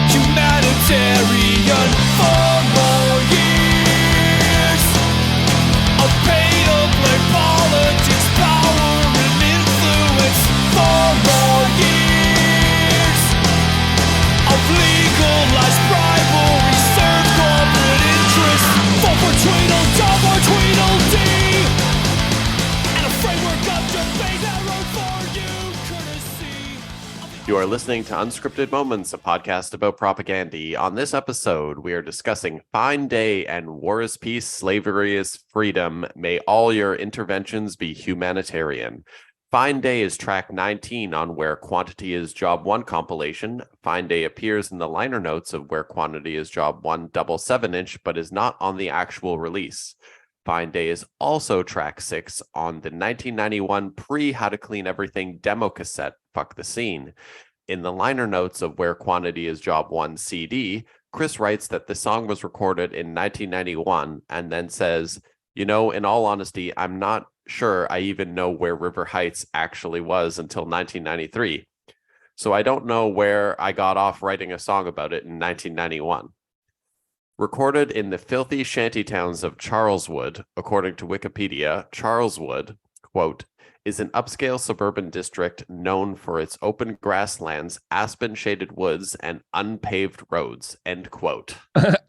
Humanitarian for more years of pain, of blame, politics, power, and influence. For more years of legalized bribery, serve corporate interests. Vote for Tweedledum or Tweedledee, and a framework of debate that wrote for you, courtesy. You are listening to Unscripted Moments, a podcast about Propagandhi. On this episode, we are discussing Fine Day and War is Peace, Slavery is Freedom. May all your interventions be humanitarian. Fine Day is track 19 on Where Quantity is Job 1 compilation. Fine Day appears in the liner notes of Where Quantity is Job 1 double 7-inch, but is not on the actual release. Fine Day is also track 6 on the 1991 pre-How to Clean Everything demo cassette, Fuck the Scene. In the liner notes of Where Quantity is Job 1 CD, Chris writes that the song was recorded in 1991 and then says, you know, in all honesty, I'm not sure I even know where River Heights actually was until 1993. So I don't know where I got off writing a song about it in 1991. Recorded in the filthy shantytowns of Charleswood, according to Wikipedia, Charleswood, quote, is an upscale suburban district known for its open grasslands, aspen-shaded woods, and unpaved roads, end quote.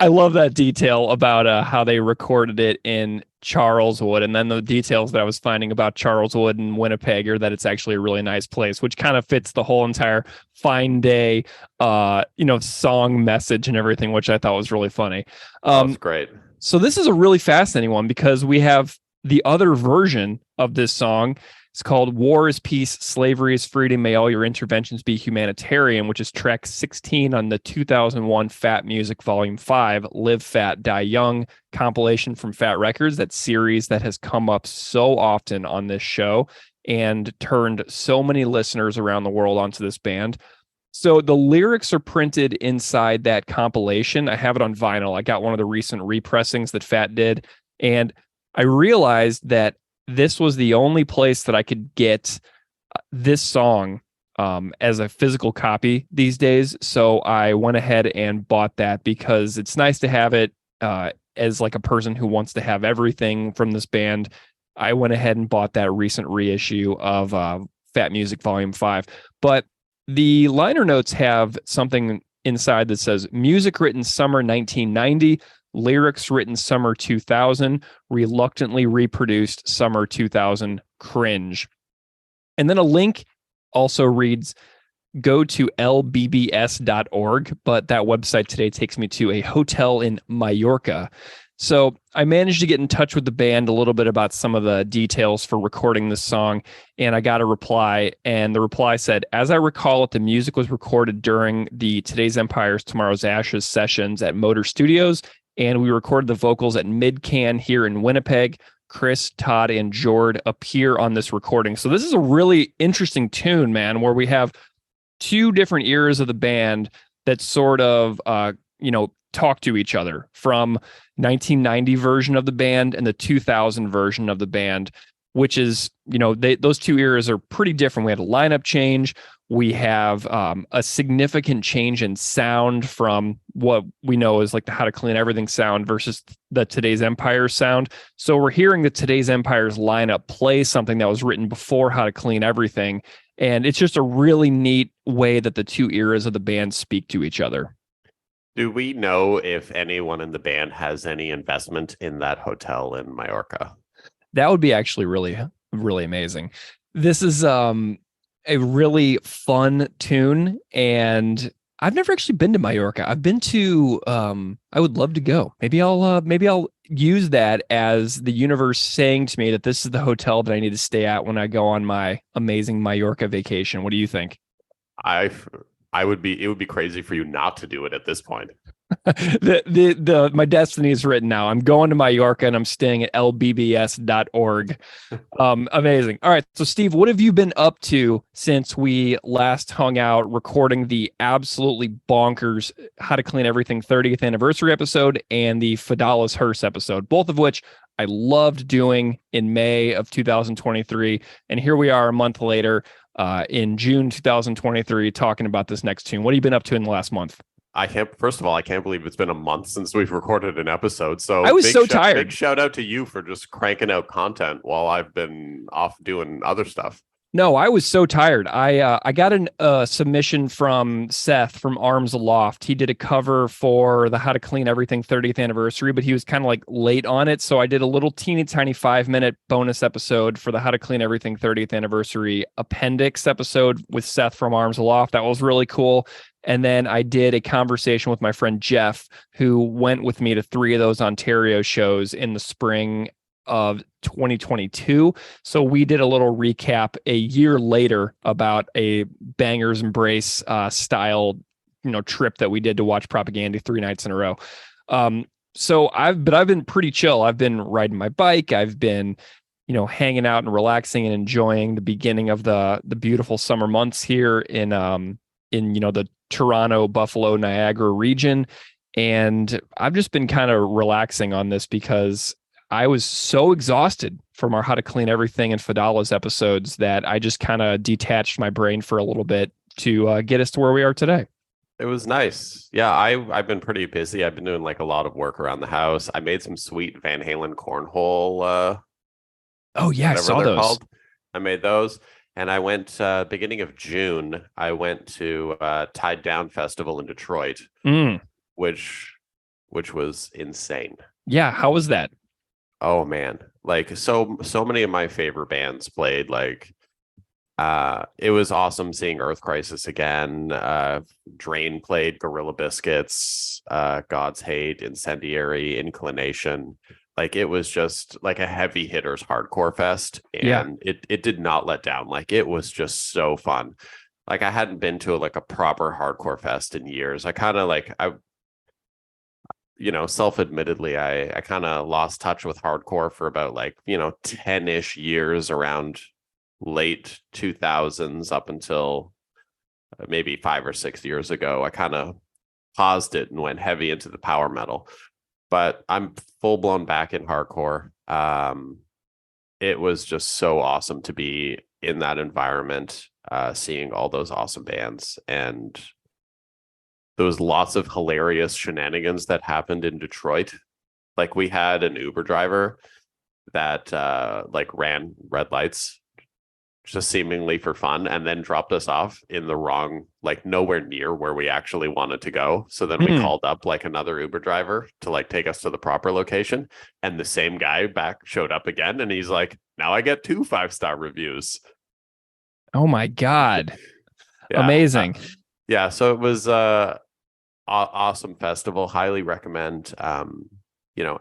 I love that detail about how they recorded it in Charleswood, and then the details that I was finding about Charleswood and Winnipeg are that it's actually a really nice place, which kind of fits the whole entire Fine Day, song message and everything, which I thought was really funny. That's great. So this is a really fascinating one because we have the other version of this song. It's called War is Peace, Slavery is Freedom, May All Your Interventions Be Humanitarian, which is track 16 on the 2001 Fat Music Volume 5, Live Fat, Die Young compilation from Fat Records, that series that has come up so often on this show and turned so many listeners around the world onto this band. So the lyrics are printed inside that compilation. I have it on vinyl. I got one of the recent repressings that Fat did, and I realized that this was the only place that I could get this song as a physical copy these days. So I went ahead and bought that because it's nice to have it as like a person who wants to have everything from this band. I went ahead and bought that recent reissue of Fat Music Volume 5. But the liner notes have something inside that says, music written summer 1990, lyrics written summer 2000, reluctantly reproduced summer 2000, cringe. And then a link also reads, go to lbbs.org, but that website today takes me to a hotel in Mallorca. So I managed to get in touch with the band a little bit about some of the details for recording this song, and I got a reply, and the reply said, as I recall it, the music was recorded during the Today's Empires, Tomorrow's Ashes sessions at Motor Studios, and we recorded the vocals at Mid-Can here in Winnipeg. Chris, Todd, and Jord appear on this recording. So this is a really interesting tune, man, where we have two different eras of the band that sort of, talk to each other, from 1990 version of the band and the 2000 version of the band, which is, those two eras are pretty different. We had a lineup change. We have a significant change in sound from what we know is like the How to Clean Everything sound versus the Today's Empires sound. So we're hearing the Today's Empires lineup play something that was written before How to Clean Everything. And it's just a really neat way that the two eras of the band speak to each other. Do we know if anyone in the band has any investment in that hotel in Mallorca? That would be actually really, really amazing. This is a really fun tune, and I've never actually been to Mallorca. I've been to. I would love to go. Maybe I'll use that as the universe saying to me that this is the hotel that I need to stay at when I go on my amazing Mallorca vacation. What do you think? it would be crazy for you not to do it at this point. My destiny is written now. I'm going to Mallorca and I'm staying at lbbs.org. Amazing. All right. So Steve, what have you been up to since we last hung out recording the absolutely bonkers How to Clean Everything 30th anniversary episode and the Fidalis Hearse episode, both of which I loved doing in May of 2023. And here we are a month later, in June 2023, talking about this next tune. What have you been up to in the last month? First of all, I can't believe it's been a month since we've recorded an episode. So I was so tired. Big shout out to you for just cranking out content while I've been off doing other stuff. No, I was so tired. I got a submission from Seth from Arms Aloft. He did a cover for the How to Clean Everything 30th anniversary, but he was kind of like late on it. So I did a little teeny tiny 5-minute bonus episode for the How to Clean Everything 30th anniversary appendix episode with Seth from Arms Aloft. That was really cool. And then I did a conversation with my friend Jeff, who went with me to 3 of those Ontario shows in the spring of 2022. So we did a little recap a year later about a Bangers Embrace style, trip that we did to watch Propagandhi 3 nights in a row. So I've been pretty chill. I've been riding my bike. I've been, hanging out and relaxing and enjoying the beginning of the beautiful summer months here in the Toronto, Buffalo, Niagara region. And I've just been kind of relaxing on this because I was so exhausted from our How to Clean Everything and Fidalis episodes that I just kind of detached my brain for a little bit to get us to where we are today. It was nice. Yeah, I've been pretty busy. I've been doing like a lot of work around the house. I made some sweet Van Halen cornhole. Oh yeah, I saw those. Called. I made those. And I went beginning of June, I went to Tied Down Festival in Detroit, which was insane. Yeah, how was that? Oh man, like so many of my favorite bands played. Like it was awesome seeing Earth Crisis again. Drain played, Gorilla Biscuits, God's Hate, Incendiary, Inclination. Like it was just like a heavy hitters hardcore fest, and it did not let down. Like it was just so fun. Like I hadn't been to a proper hardcore fest in years. I kind of self-admittedly, I kind of lost touch with hardcore for about 10-ish years around late 2000s up until maybe 5 or 6 years ago. I kind of paused it and went heavy into the power metal. But I'm full blown back in hardcore. It was just so awesome to be in that environment, seeing all those awesome bands. And there was lots of hilarious shenanigans that happened in Detroit. Like we had an Uber driver that ran red lights just seemingly for fun and then dropped us off in the wrong, nowhere near where we actually wanted to go. So then we called up another Uber driver to take us to the proper location, and the same guy showed up again, and he's like, now I get 2 5-star reviews. Oh my God. Yeah. Amazing. So it was awesome festival. Highly recommend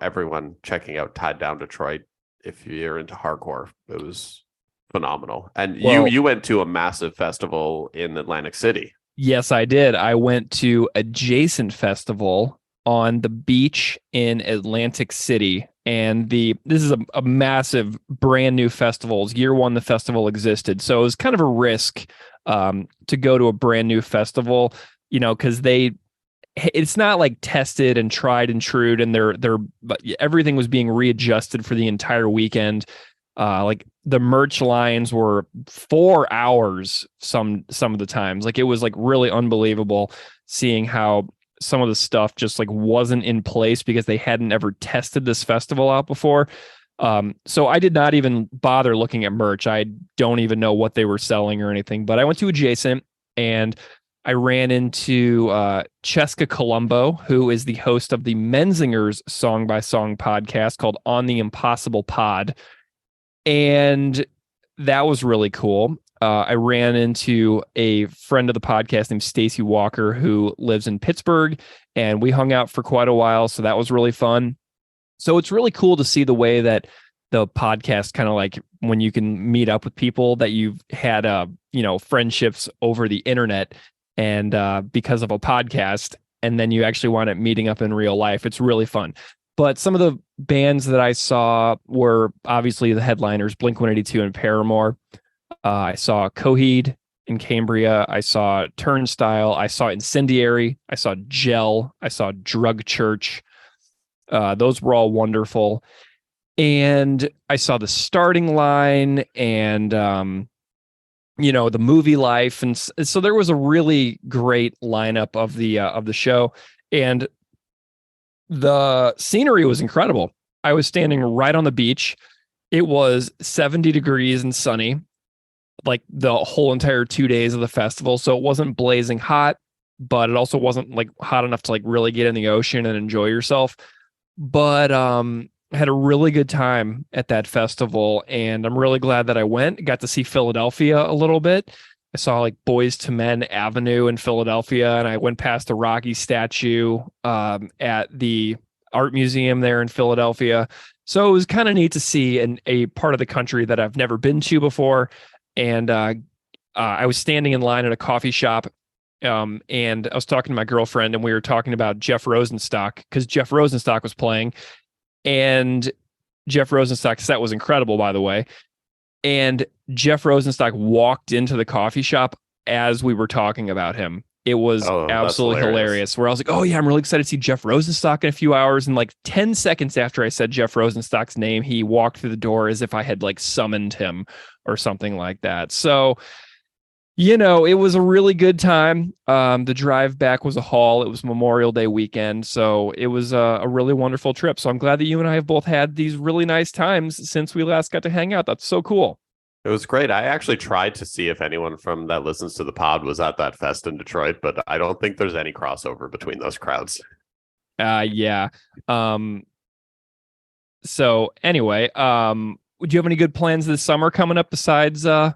everyone checking out Tied Down Detroit if you're into hardcore. It was phenomenal. And you went to a massive festival in Atlantic City. Yes, I did. I went to a Jason festival on the beach in Atlantic City. And this is a massive brand new festival. It's year one the festival existed. So it was kind of a risk to go to a brand new festival, because it's not tested and tried and true, and everything was being readjusted for the entire weekend. The merch lines were 4 hours some of the times. It was really unbelievable seeing how some of the stuff just wasn't in place because they hadn't ever tested this festival out before. So I did not even bother looking at merch. I don't even know what they were selling or anything, but I went to Adjacent and I ran into Cheska Colombo, who is the host of the Menzingers Song by Song podcast called On the Impossible Pod. And that was really cool. I ran into a friend of the podcast named Stacy Walker, who lives in Pittsburgh, and we hung out for quite a while. So that was really fun. So it's really cool to see the way that the podcast kind of when you can meet up with people that you've had, friendships over the internet and because of a podcast, and then you actually wind up meeting up in real life. It's really fun. But some of the bands that I saw were obviously the headliners, Blink-182 and Paramore. I saw Coheed in Cambria. I saw Turnstile. I saw Incendiary. I saw Gel. I saw Drug Church. Those were all wonderful. And I saw the Starting Line and, the Movie Life. And so there was a really great lineup of the show. And the scenery was incredible. I was standing right on the beach. It was 70 degrees and sunny, like the whole entire 2 days of the festival. So it wasn't blazing hot, but it also wasn't like hot enough to like really get in the ocean and enjoy yourself. But I had a really good time at that festival, and I'm really glad that I went. Got to see Philadelphia a little bit. I saw like Boys to Men Avenue in Philadelphia, and I went past the Rocky statue at the art museum there in Philadelphia. So it was kind of neat to see a part of the country that I've never been to before. And I was standing in line at a coffee shop, and I was talking to my girlfriend, and we were talking about Jeff Rosenstock because Jeff Rosenstock was playing, and Jeff Rosenstock's set was incredible, by the way. And Jeff Rosenstock walked into the coffee shop as we were talking about him. It was absolutely hilarious. Where I was like, oh yeah, I'm really excited to see Jeff Rosenstock in a few hours. And like 10 seconds after I said Jeff Rosenstock's name, he walked through the door as if I had like summoned him or something like that. So, it was a really good time. The drive back was a haul. It was Memorial Day weekend. So it was a really wonderful trip. So I'm glad that you and I have both had these really nice times since we last got to hang out. That's so cool. It was great. I actually tried to see if anyone from that listens to the pod was at that fest in Detroit, but I don't think there's any crossover between those crowds. Yeah. So anyway, do you have any good plans this summer coming up besides the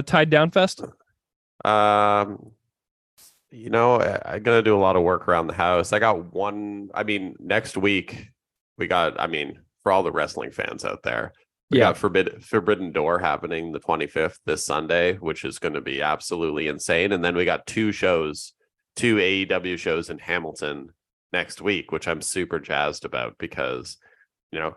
Tied Down Fest? I'm gonna do a lot of work around the house. I got next week for all the wrestling fans out there, we got Forbidden Door happening the 25th this Sunday, which is going to be absolutely insane. And then we got two AEW shows in Hamilton next week, which I'm super jazzed about because,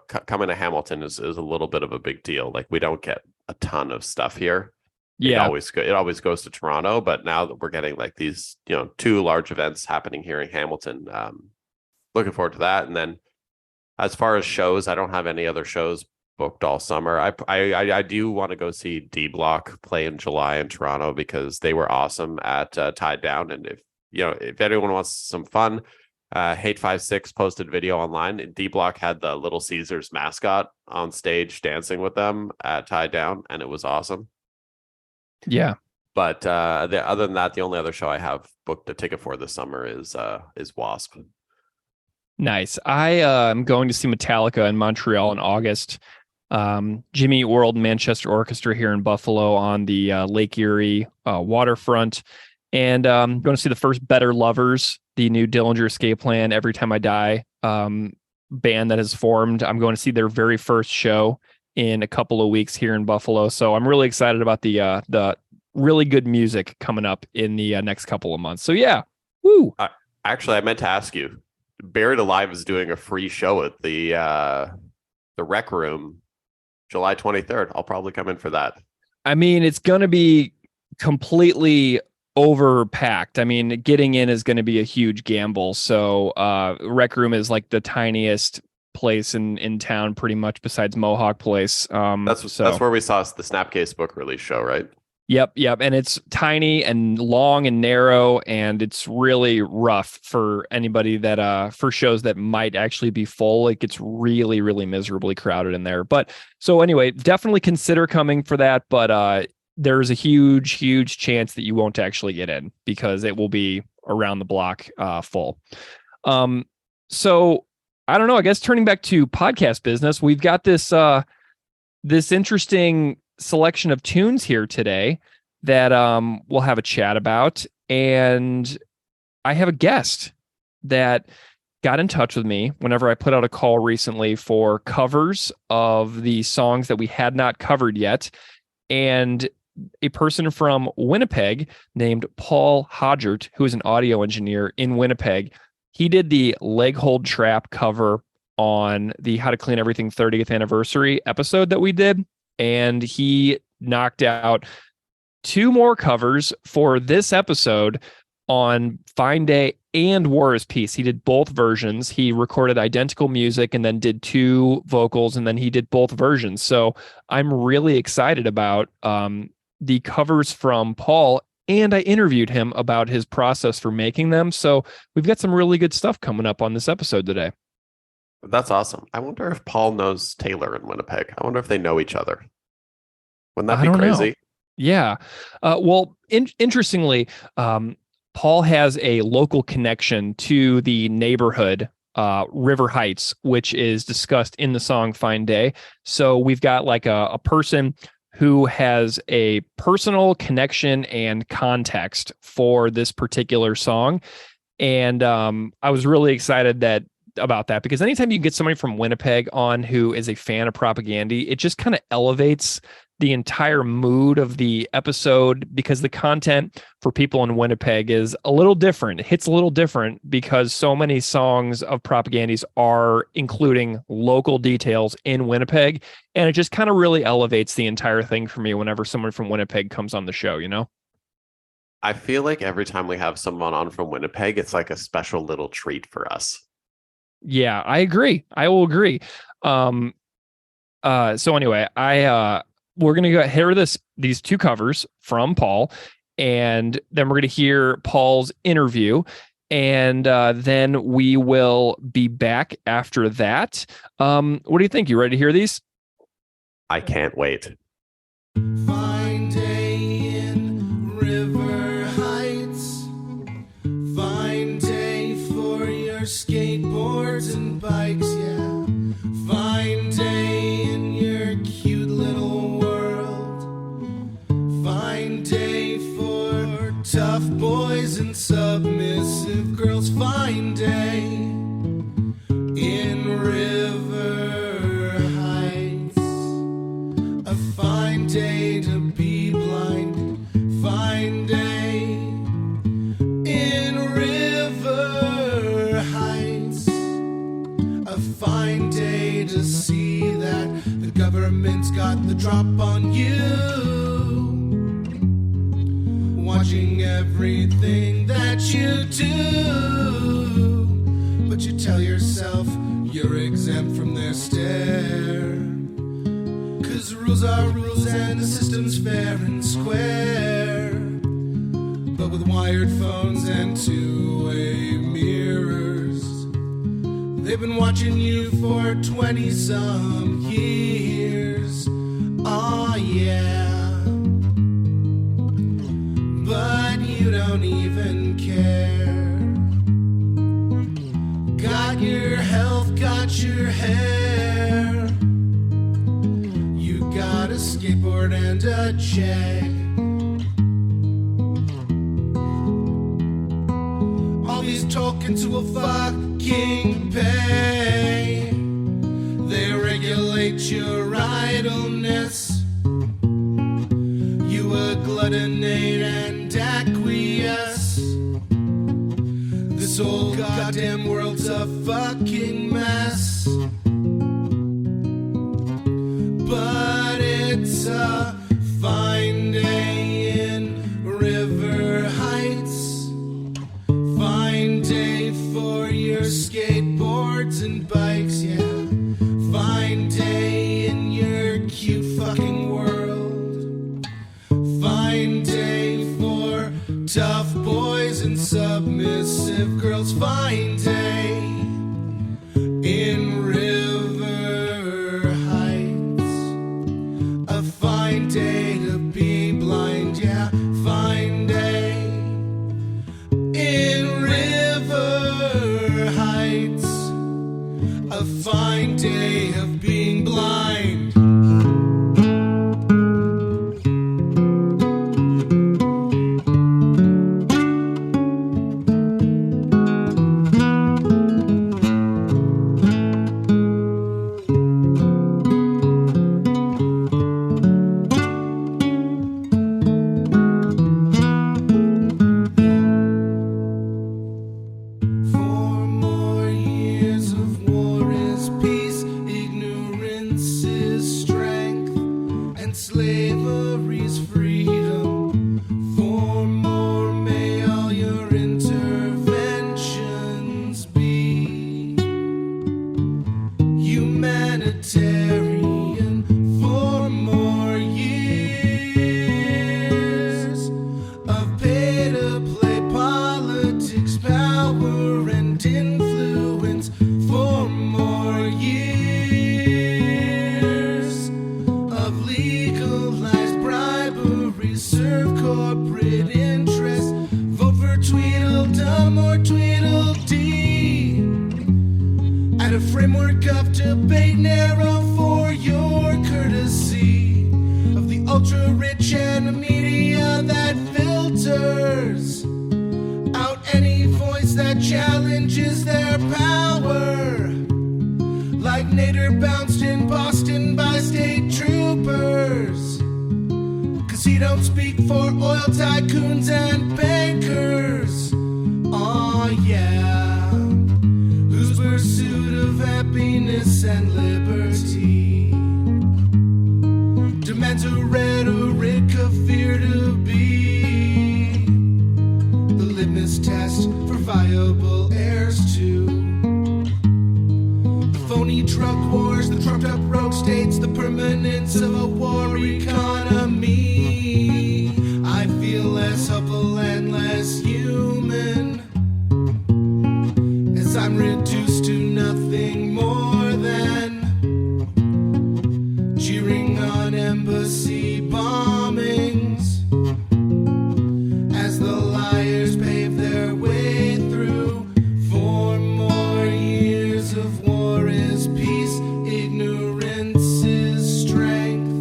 coming to Hamilton is a little bit of a big deal. Like we don't get a ton of stuff here. Yeah. It always goes to Toronto, but now that we're getting like these, two large events happening here in Hamilton, looking forward to that. And then as far as shows, I don't have any other shows booked all summer. I do want to go see D Block play in July in Toronto because they were awesome at Tied Down. And if anyone wants some fun, Hate56 posted video online, and D Block had the Little Caesars mascot on stage dancing with them at Tied Down, and it was awesome. Yeah. But other than that, the only other show I have booked a ticket for this summer is Wasp. Nice. I am going to see Metallica in Montreal in August. Jimmy Eat World Manchester Orchestra here in Buffalo on the Lake Erie waterfront. And going to see the first Better Lovers, the new Dillinger Escape Plan, Every Time I Die band that has formed. I'm going to see their very first show in a couple of weeks here in Buffalo. So I'm really excited about the really good music coming up in the next couple of months. So yeah. Woo. Actually, I meant to ask you, Buried Alive is doing a free show at the Rec Room July 23rd. I'll probably come in for that. I mean, it's going to be completely overpacked. I mean, getting in is going to be a huge gamble. So Rec Room is like the tiniest place in town, pretty much, besides Mohawk Place. That's where we saw the Snapcase book release show, right? Yep. And it's tiny and long and narrow, and it's really rough for anybody that for shows that might actually be full. It gets really, really miserably crowded in there. But so anyway, definitely consider coming for that. But there's a huge chance that you won't actually get in because it will be around the block full. So I don't know. I guess turning back to podcast business, we've got this interesting selection of tunes here today that we'll have a chat about. And I have a guest that got in touch with me whenever I put out a call recently for covers of the songs that we had not covered yet. And a person from Winnipeg named Paul Hodgert, who is an audio engineer in Winnipeg. He did the Leg Hold Trap cover on the How to Clean Everything 30th anniversary episode that we did. And he knocked out 2 more covers for this episode on Fine Day and War is Peace. He did both versions. He recorded identical music and then did 2 vocals, and then he did both versions. So I'm really excited about the covers from Paul, and I interviewed him about his process for making them. So we've got some really good stuff coming up on this episode today. That's awesome. I wonder if Paul knows Taylor in Winnipeg. I wonder if they know each other. Wouldn't that be crazy? Know. Yeah. Well, interestingly, Paul has a local connection to the neighborhood, River Heights, which is discussed in the song Fine Day. So we've got like a person who has a personal connection and context for this particular song. And I was really excited about that, because anytime you get somebody from Winnipeg on who is a fan of Propagandhi, it just kind of elevates the entire mood of the episode, because the content for people in Winnipeg is a little different. It hits a little different because so many songs of Propagandhi's are including local details in Winnipeg. And it just kind of really elevates the entire thing for me whenever someone from Winnipeg comes on the show, you know? I feel like every time we have someone on from Winnipeg, it's like a special little treat for us. Yeah, I agree. I will agree. So anyway, we're going to go hear these 2 covers from Paul, and then we're going to hear Paul's interview, and then we will be back after that. What do you think? You ready to hear these? I can't wait. Fine day in River Heights. Fine day for your skateboards and bikes, yeah. Fine day in your cute little world. Fine day for tough boys and submissive girls. Fine day in River Heights. A fine day to be blind. Fine day in River Heights. A fine day to see that the government's got the drop on you, watching everything that you do, but you tell yourself you're exempt from their stare, 'cause rules are rules and the system's fair and square, but with wired phones and two-way mirrors, they've been watching you for 20-some years. Oh yeah, but you don't even care. Got your health, got your hair. You got a skateboard and a check. All these tokens will fucking pay. They regulate your idleness. You agglutinate and acquiesce. This whole goddamn world's a fucking mess. But it's a fine day in River Heights. Fine day for your skateboards and bikes, yeah. Fine day in your cute fucking world. Fine day for tough boys and submissive girls. Fine day in River Heights. A fine day to be blind, yeah. Fine day in River Heights. A fine day of being blind. is strength and slavery's freedom. For more may all your interventions be humanitarian. For more years of pay to play politics, power and influence. For more years of legalized bribery, serve corporate interests. Vote for Tweedledum or Tweedledee. Add a framework of debate narrow for your courtesy of the ultra rich and media that filters out any voice that challenges their power. Like Nader bounced in Boston by state troopers. 'Cause he don't speak for oil tycoons and bankers. Aw, yeah. Whose pursuit of happiness and liberty demands a rhetoric of fear to be the litmus test for viable heirs to the phony drug wars, the trumped up rogue states, the permanence of a war economy. I feel less hopeful and less human as I'm reduced to nothing more than cheering on embassy bombings as the liars pave their way through. For more years of war is peace, ignorance is strength,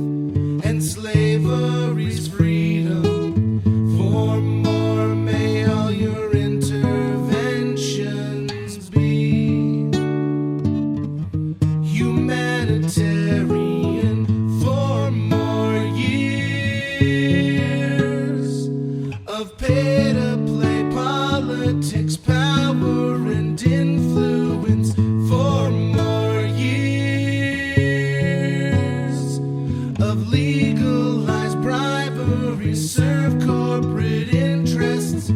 and slavery's freedom. For more may all your interventions be humanitarian. For more years of pay to play politics, power and influence. For more years of legalized bribery, serve corporate interests.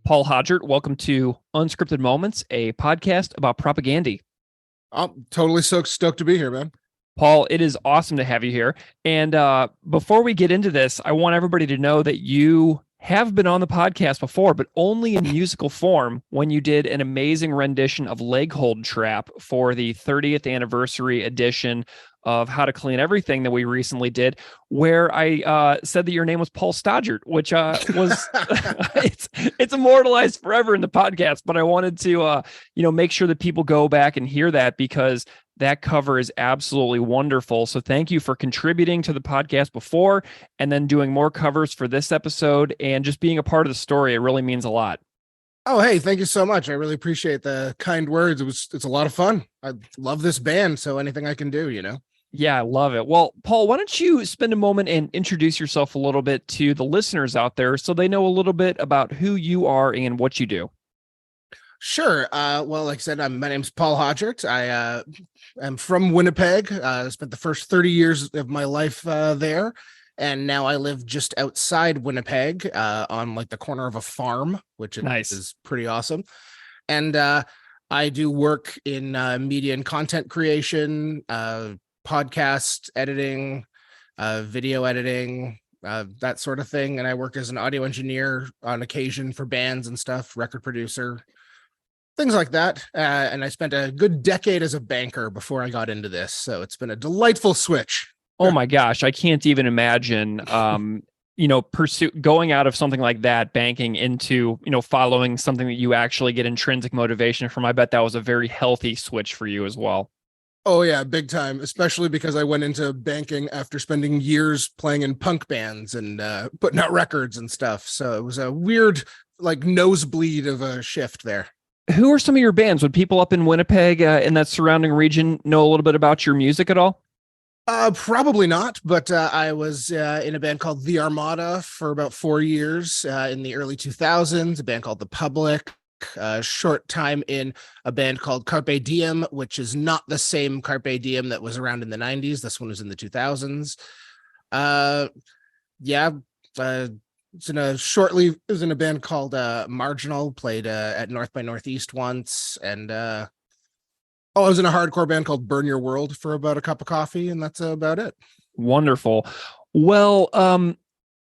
Paul Hodgert, welcome to Unscripted Moments, a podcast about Propagandhi. I'm totally stoked to be here, man. Paul, it is awesome to have you here. And before we get into this, I want everybody to know that you have been on the podcast before, but only in musical form when you did an amazing rendition of Leg Hold Trap for the 30th anniversary edition of How to Clean Everything that we recently did, where I said that your name was Paul Stodgert, which was it's immortalized forever in the podcast. But I wanted to make sure that people go back and hear that, because that cover is absolutely wonderful. So thank you for contributing to the podcast before, and then doing more covers for this episode, and just being a part of the story. It really means a lot. Oh, hey, thank you so much. I really appreciate the kind words. It's a lot of fun. I love this band, so anything I can do, Yeah, I love it. Well, Paul, why don't you spend a moment and introduce yourself a little bit to the listeners out there so they know a little bit about who you are and what you do. Sure. Well, like I said, my name's Paul Hodgert. I am from Winnipeg. I spent the first 30 years of my life there. And now I live just outside Winnipeg on like the corner of a farm, which is pretty awesome. And I do work in media and content creation, podcast editing, video editing, that sort of thing. And I work as an audio engineer on occasion for bands and stuff, record producer, things like that. And I spent a good decade as a banker before I got into this. So it's been a delightful switch. Oh my gosh, I can't even imagine, going out of something like that, banking into, following something that you actually get intrinsic motivation from. I bet that was a very healthy switch for you as well. Oh yeah, big time, especially because I went into banking after spending years playing in punk bands and putting out records and stuff. So it was a weird, like, nosebleed of a shift there. Who are some of your bands? Would people up in Winnipeg in that surrounding region know a little bit about your music at all? Probably not, but I was in a band called The Armada for about 4 years in the early 2000s, a band called The Public, a short time in a band called Carpe Diem, which is not the same Carpe Diem that was around in the 90s. This one was in the 2000s. Yeah, it was in a band called Marginal, played at North by Northeast once, and I was in a hardcore band called Burn Your World for about a cup of coffee, and that's about it. Wonderful. Well,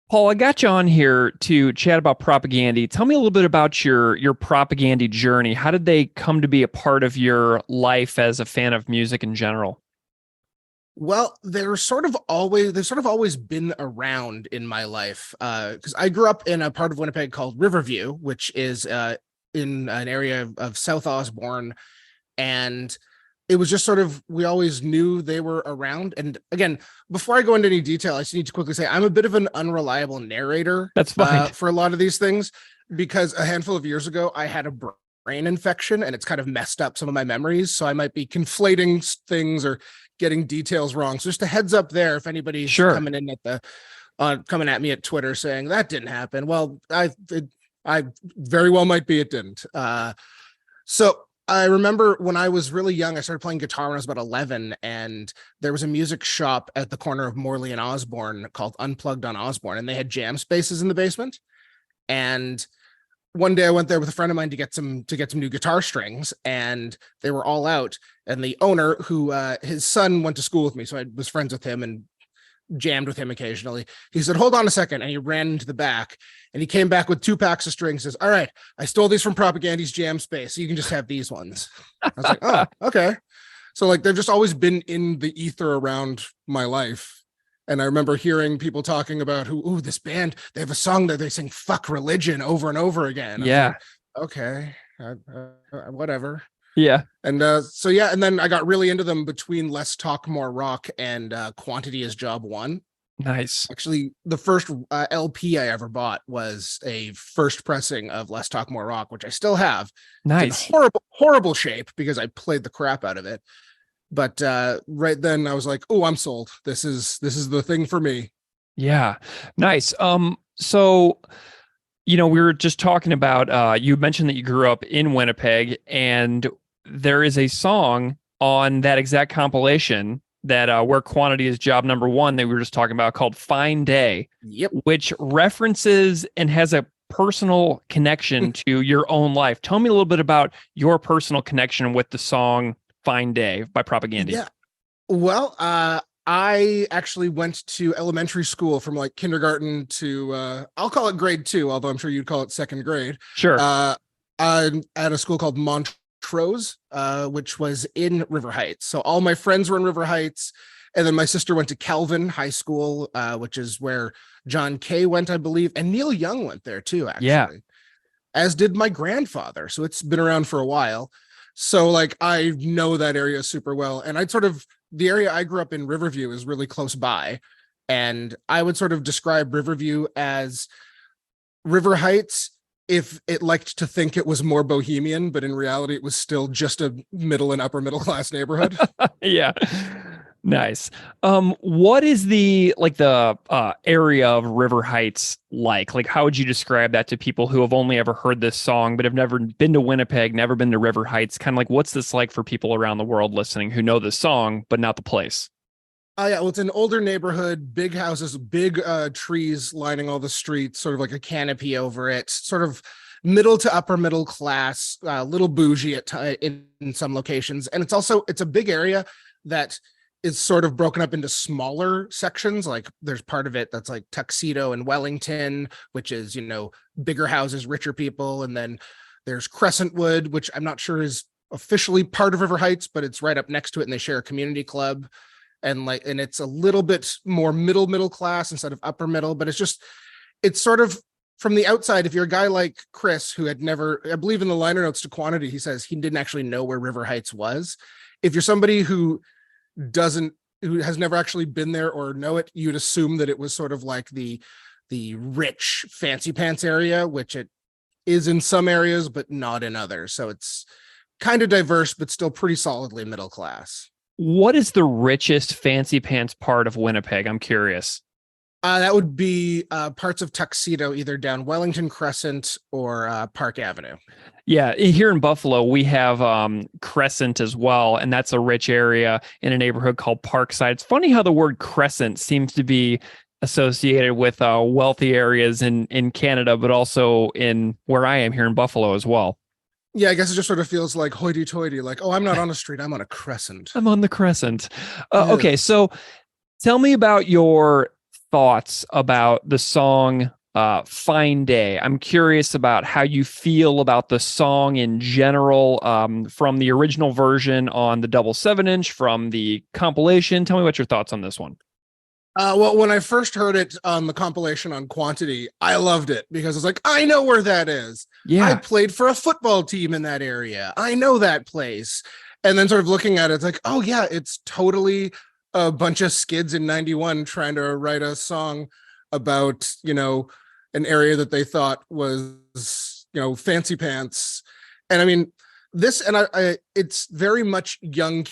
Paul, I got you on here to chat about Propagandhi. Tell me a little bit about your Propagandhi journey. How did they come to be a part of your life as a fan of music in general? Well, they've sort of always been around in my life. Because I grew up in a part of Winnipeg called Riverview, which is in an area of South Osborne. And it was just sort of, we always knew they were around. And again, before I go into any detail, I just need to quickly say I'm a bit of an unreliable narrator. That's fine. For a lot of these things, because a handful of years ago, I had a brain infection and it's kind of messed up some of my memories. So I might be conflating things or getting details wrong. So just a heads up there, if anybody's coming in at coming at me at Twitter saying that didn't happen. Well, I very well might be, it didn't. So I remember when I was really young, I started playing guitar when I was about 11, and there was a music shop at the corner of Morley and Osborne called Unplugged on Osborne, and they had jam spaces in the basement. And one day I went there with a friend of mine to get some new guitar strings, and they were all out. And the owner, who his son went to school with me, so I was friends with him and jammed with him occasionally. He said, "Hold on a second," and he ran into the back, and he came back with 2 packs of strings. Says, "All right, I stole these from Propagandhi's jam space, so you can just have these ones." I was like, "Oh, okay." So like they've just always been in the ether around my life. And I remember hearing people talking about this band, they have a song that they sing "fuck religion" over and over again. Yeah. Like, okay, whatever. Yeah. And and then I got really into them between Less Talk More Rock and Quantity is Job One. Nice. Actually, the first LP I ever bought was a first pressing of Less Talk More Rock, which I still have. Nice. It's in horrible shape because I played the crap out of it. But right then I was like, "Oh, I'm sold. This is the thing for me." Yeah. Nice. So, we were just talking about, you mentioned that you grew up in Winnipeg, and there is a song on that exact compilation that where Quantity is Job Number One that we were just talking about called Fine Day. Yep. Which references and has a personal connection to your own life. Tell me a little bit about your personal connection with the song Fine Day by Propagandhi. Yeah. Well, I actually went to elementary school from like kindergarten to I'll call it grade 2, although I'm sure you'd call it second grade. Sure. I'm at a school called Montrose, which was in River Heights. So all my friends were in River Heights. And then my sister went to Calvin High School, which is where John Kay went, I believe. And Neil Young went there too, actually. Yeah. As did my grandfather. So it's been around for a while. So like I know that area super well. And the area I grew up in, Riverview, is really close by. And I would sort of describe Riverview as River Heights if it liked to think it was more bohemian, but in reality it was still just a middle and upper middle class neighborhood. Yeah. Nice. What is the area of River Heights like? Like, how would you describe that to people who have only ever heard this song, but have never been to Winnipeg, never been to River Heights? Kind of like, what's this like for people around the world listening who know this song, but not the place? Yeah, well, it's an older neighborhood, big houses, big trees lining all the streets, sort of like a canopy over it, sort of middle to upper middle class, a little bougie in some locations. And it's a big area that is sort of broken up into smaller sections. Like there's part of it that's like Tuxedo and Wellington, which is, bigger houses, richer people. And then there's Crescentwood, which I'm not sure is officially part of River Heights, but it's right up next to it and they share a community club. And it's a little bit more middle class instead of upper middle, but it's sort of from the outside. If you're a guy like Chris, who had never, I believe in the liner notes to Quantity, he says he didn't actually know where River Heights was. if you're somebody who has never actually been there or know it, you'd assume that it was sort of like the rich fancy pants area, which it is in some areas, but not in others. So it's kind of diverse, but still pretty solidly middle class. What is the richest fancy pants part of Winnipeg? I'm curious. That would be parts of Tuxedo, either down Wellington Crescent or Park Avenue. Yeah, here in Buffalo, we have Crescent as well, and that's a rich area in a neighborhood called Parkside. It's funny how the word Crescent seems to be associated with wealthy areas in Canada, but also in where I am here in Buffalo as well. Yeah, I guess it just sort of feels like hoity-toity, like, oh, I'm not on a street, I'm on a crescent. I'm on the Crescent. Yes. Okay, so tell me about your thoughts about the song Fine Day. I'm curious about how you feel about the song in general, from the original version on the double 7-inch, from the compilation. Tell me what your thoughts on this one. Well, when I first heard it on the compilation on Quantity, I loved it because it's like, I know where that is. Yeah. I played for a football team in that area. I know that place. And then sort of looking at it, it's like, oh yeah, it's totally a bunch of skids in 91 trying to write a song about, an area that they thought was, fancy pants. And I mean, it's very much young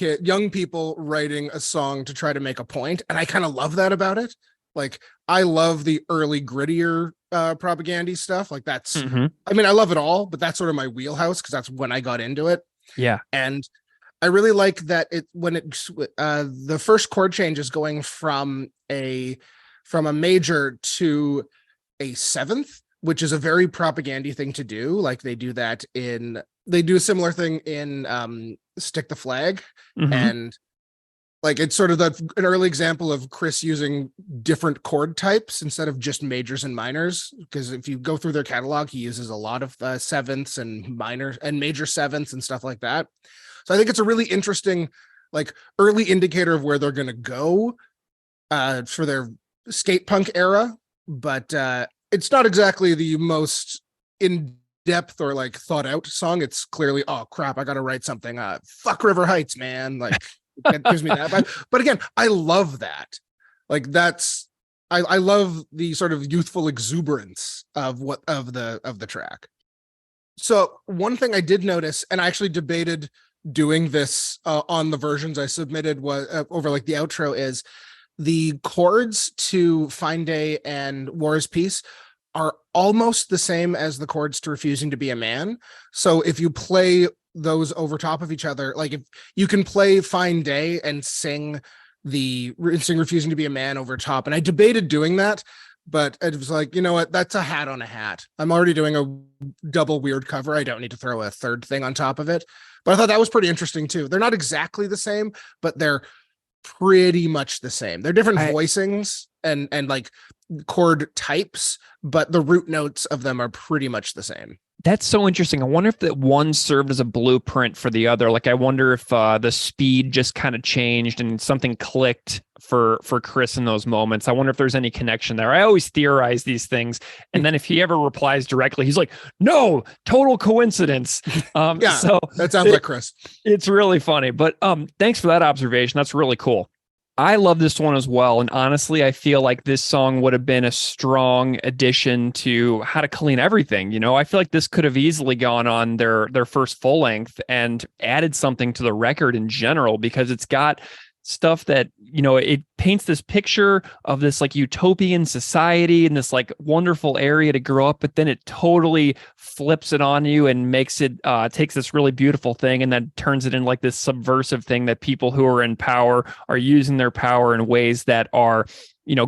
people writing a song to try to make a point, and I kind of love that about it. Like, I love the early grittier Propagandhi stuff. Like, that's I mean, I love it all, but that's sort of my wheelhouse because that's when I got into it. Yeah, and I really like that the first chord change is going from a major to a seventh, which is a very Propagandhi thing to do. Like, they do a similar thing in Stick the Flag. And like, it's sort of an early example of Chris using different chord types instead of just majors and minors. Because if you go through their catalog, he uses a lot of sevenths and minor and major sevenths and stuff like that. So I think it's a really interesting, like, early indicator of where they're going to go for their skate punk era. But it's not exactly the most in-depth or like thought out song. It's clearly, oh crap, I got to write something. Fuck River Heights, man. Like, it gives me that vibe. But again, I love that. Like, I love the sort of youthful exuberance of the track. So one thing I did notice, and I actually debated doing this on the versions I submitted was over like the outro, is the chords to Fine Day and War is Peace are almost the same as the chords to Refusing to Be a Man. So if you play those over top of each other, like, if you can play Fine Day and sing Refusing to Be a Man over top. And I debated doing that, but it was like, you know what, that's a hat on a hat. I'm already doing a double weird cover. I don't need to throw a third thing on top of it. But I thought that was pretty interesting too. They're not exactly the same, but they're pretty much the same. They're different voicings and like chord types, but the root notes of them are pretty much the same. That's so interesting. I wonder if that one served as a blueprint for the other. Like, I wonder if the speed just kind of changed and something clicked for Chris in those moments. I wonder if there's any connection there. I always theorize these things, and then if he ever replies directly, he's like, "No, total coincidence." Yeah, so that sounds like Chris. It's really funny, but thanks for that observation. That's really cool. I love this one as well. And honestly, I feel like this song would have been a strong addition to How to Clean Everything. I feel like this could have easily gone on their first full length and added something to the record in general, because it's got stuff that, it paints this picture of this like utopian society and this like wonderful area to grow up, but then it totally flips it on you and makes it takes this really beautiful thing and then turns it into like this subversive thing that people who are in power are using their power in ways that are,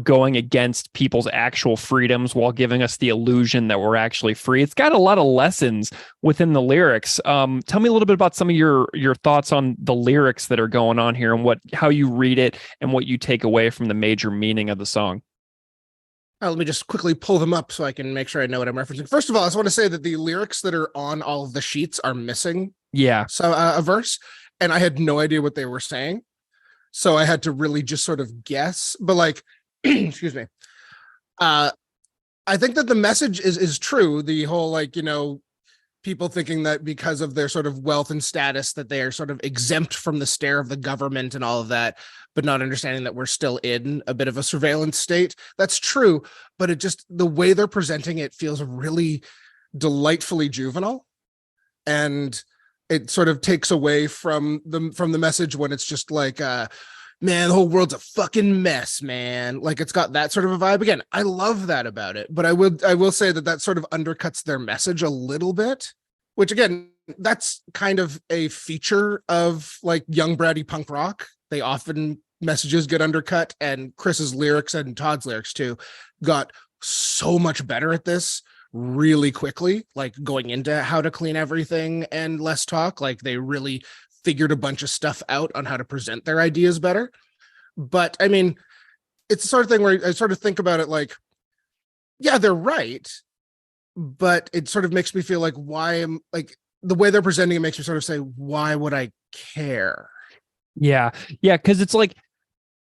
going against people's actual freedoms while giving us the illusion that we're actually free. It's got a lot of lessons within the lyrics. Tell me a little bit about some of your thoughts on the lyrics that are going on here and how you read it and what you take away from the major meaning of the song. Let me just quickly pull them up so I can make sure I know what I'm referencing. First of all, I just want to say that the lyrics that are on all of the sheets are missing. Yeah. So a verse, and I had no idea what they were saying. So I had to really just sort of guess, but like, excuse me. I think that the message is true. The whole, like, people thinking that because of their sort of wealth and status that they are sort of exempt from the stare of the government and all of that, but not understanding that we're still in a bit of a surveillance state. That's true, but it just, the way they're presenting it feels really delightfully juvenile, and it sort of takes away from the message when it's just like man, the whole world's a fucking mess, man. Like, it's got that sort of a vibe. Again, I love that about it, but I will say that sort of undercuts their message a little bit, which again, that's kind of a feature of like young bratty punk rock. They often, messages get undercut, and Chris's lyrics and Todd's lyrics too got so much better at this really quickly, like going into How to Clean Everything and Less Talk. Like, they really figured a bunch of stuff out on how to present their ideas better. But I mean, it's the sort of thing where I sort of think about it like, yeah, they're right, but it sort of makes me feel like, why am, like, the way they're presenting it makes me sort of say, why would I care? Yeah, because it's like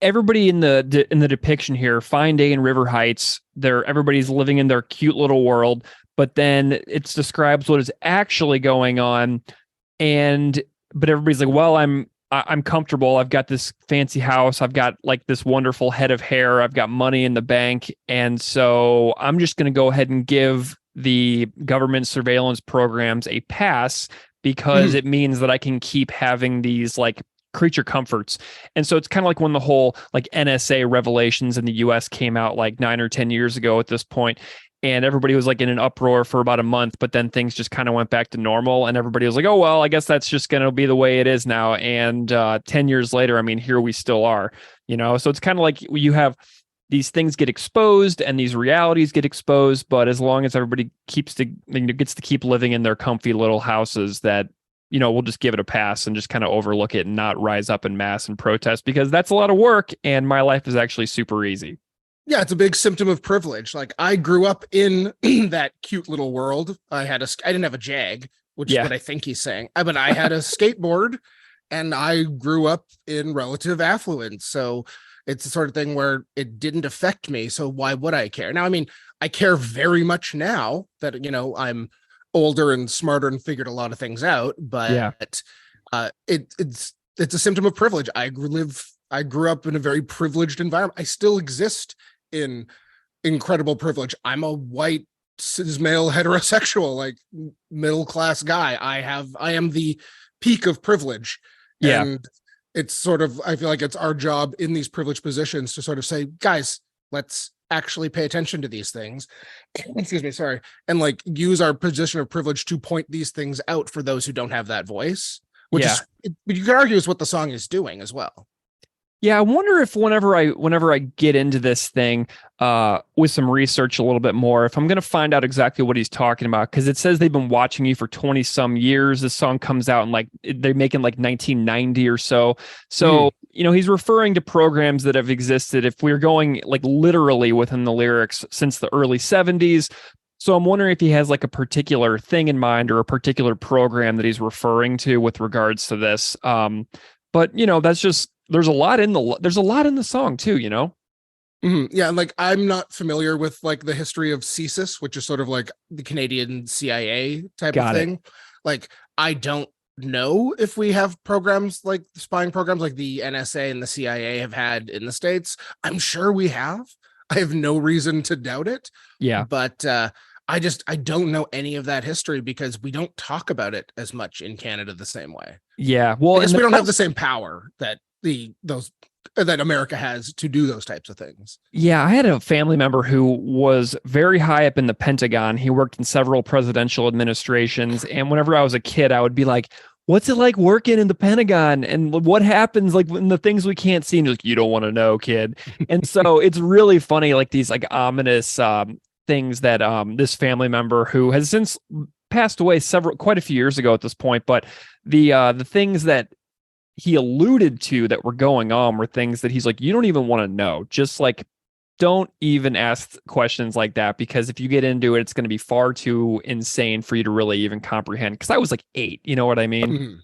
everybody in the depiction here, Fine Day in River Heights, everybody's living in their cute little world, but then it describes what is actually going on, but everybody's like, well, I'm comfortable. I've got this fancy house. I've got like this wonderful head of hair. I've got money in the bank. And so I'm just going to go ahead and give the government surveillance programs a pass because it means that I can keep having these like creature comforts. And so it's kind of like when the whole like NSA revelations in the US came out like 9 or 10 years ago at this point. And everybody was like in an uproar for about a month, but then things just kind of went back to normal. And everybody was like, oh, well, I guess that's just going to be the way it is now. And 10 years later, I mean, here we still are, so it's kind of like you have these things get exposed and these realities get exposed. But as long as everybody gets to keep living in their comfy little houses, that, we'll just give it a pass and just kind of overlook it and not rise up in mass and protest, because that's a lot of work. And my life is actually super easy. Yeah, it's a big symptom of privilege. Like, I grew up in that cute little world. I didn't have a Jag, which is what I think he's saying. But I had a skateboard, and I grew up in relative affluence. So it's the sort of thing where it didn't affect me. So why would I care? Now, I mean, I care very much now that, I'm older and smarter and figured a lot of things out. But it's a symptom of privilege. I grew up in a very privileged environment. I still exist in incredible privilege. I'm a white cis male heterosexual, like middle class guy. I am the peak of privilege. Yeah. And it's sort of, I feel like it's our job in these privileged positions to sort of say, guys, let's actually pay attention to these things. Excuse me, sorry. And like use our position of privilege to point these things out for those who don't have that voice, which is, you could argue is what the song is doing as well. Yeah, I wonder if whenever I get into this thing with some research a little bit more, if I'm going to find out exactly what he's talking about, because it says they've been watching you for 20 some years. This song comes out in like they're making like 1990 or so. So, he's referring to programs that have existed, if we're going like literally within the lyrics, since the early 70s. So I'm wondering if he has like a particular thing in mind or a particular program that he's referring to with regards to this. But that's just, there's a lot in the song too, Mm-hmm. Yeah, and like I'm not familiar with like the history of CSIS, which is sort of like the Canadian CIA type of thing. Like, I don't know if we have programs like spying programs like the NSA and the CIA have had in the States. I'm sure we have. I have no reason to doubt it. Yeah. But I don't know any of that history because we don't talk about it as much in Canada the same way. Yeah. Well, I guess we don't have the same power that that America has to do those types of things. Yeah, I had a family member who was very high up in the Pentagon. He worked in several presidential administrations. And whenever I was a kid, I would be like, what's it like working in the Pentagon? And what happens like when the things we can't see? And like, you don't want to know, kid. And so it's really funny, like these like ominous things that this family member who has since passed away quite a few years ago at this point. But the things that he alluded to that were going on were things that he's like, you don't even want to know. Just like, don't even ask questions like that, because if you get into it, it's going to be far too insane for you to really even comprehend. Because I was like 8, you know what I mean? Mm-hmm.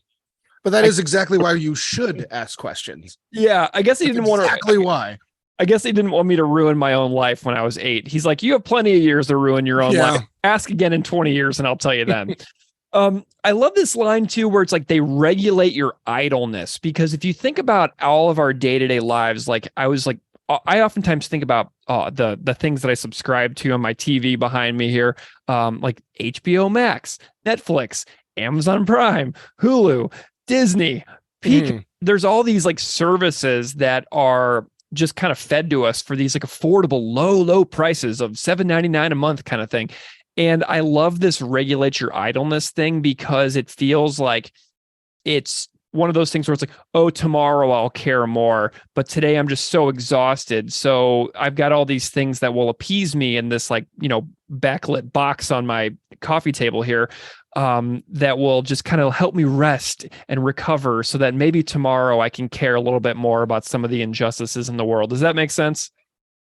But that is exactly why you should ask questions. Yeah, I guess he didn't want to. Exactly why. I guess he didn't want me to ruin my own life when I was 8. He's like, you have plenty of years to ruin your own life. Ask again in 20 years and I'll tell you then. I love this line too, where it's like they regulate your idleness, because if you think about all of our day-to-day lives, like I oftentimes think about the things that I subscribe to on my TV behind me here, like HBO Max, Netflix, Amazon Prime, Hulu, Disney, Peacock. There's all these like services that are just kind of fed to us for these like affordable, low prices of $7.99 a month kind of thing. And I love this regulate your idleness thing, because it feels like it's one of those things where it's like, oh, tomorrow I'll care more, but today I'm just so exhausted. So I've got all these things that will appease me in this like, backlit box on my coffee table here, that will just kind of help me rest and recover, so that maybe tomorrow I can care a little bit more about some of the injustices in the world. Does that make sense?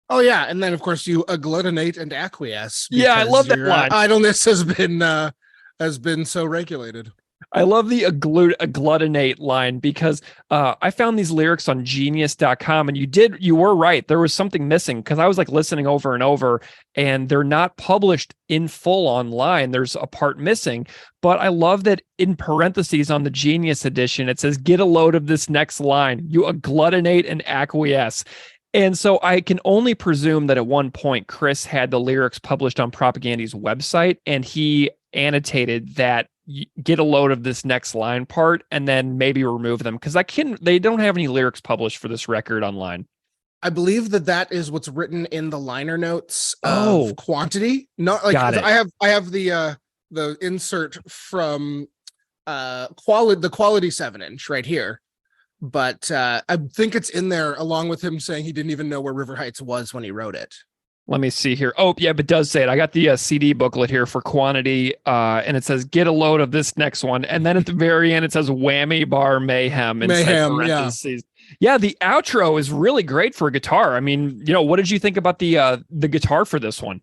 Oh yeah, and then of course you agglutinate and acquiesce. Yeah, I love that line. Idleness has been so regulated. I love the agglutinate line, because I found these lyrics on genius.com, and you were right. There was something missing, because I was like listening over and over, and they're not published in full online. There's a part missing, but I love that in parentheses on the Genius edition, it says, get a load of this next line. You agglutinate and acquiesce. And so I can only presume that at one point, Chris had the lyrics published on Propagandhi's website, and he annotated that get a load of this next line part, and then maybe remove them, because they don't have any lyrics published for this record online. I believe that is what's written in the liner notes of Quantity. Not like I have the insert from the quality 7-inch right here. But I think it's in there along with him saying he didn't even know where River Heights was when he wrote it. Let me see here. Oh, yeah, but it does say it. I got the CD booklet here for Quantity, and it says, get a load of this next one. And then at the very end, it says whammy bar mayhem. Mayhem, yeah. Yeah, the outro is really great for a guitar. I mean, what did you think about the guitar for this one?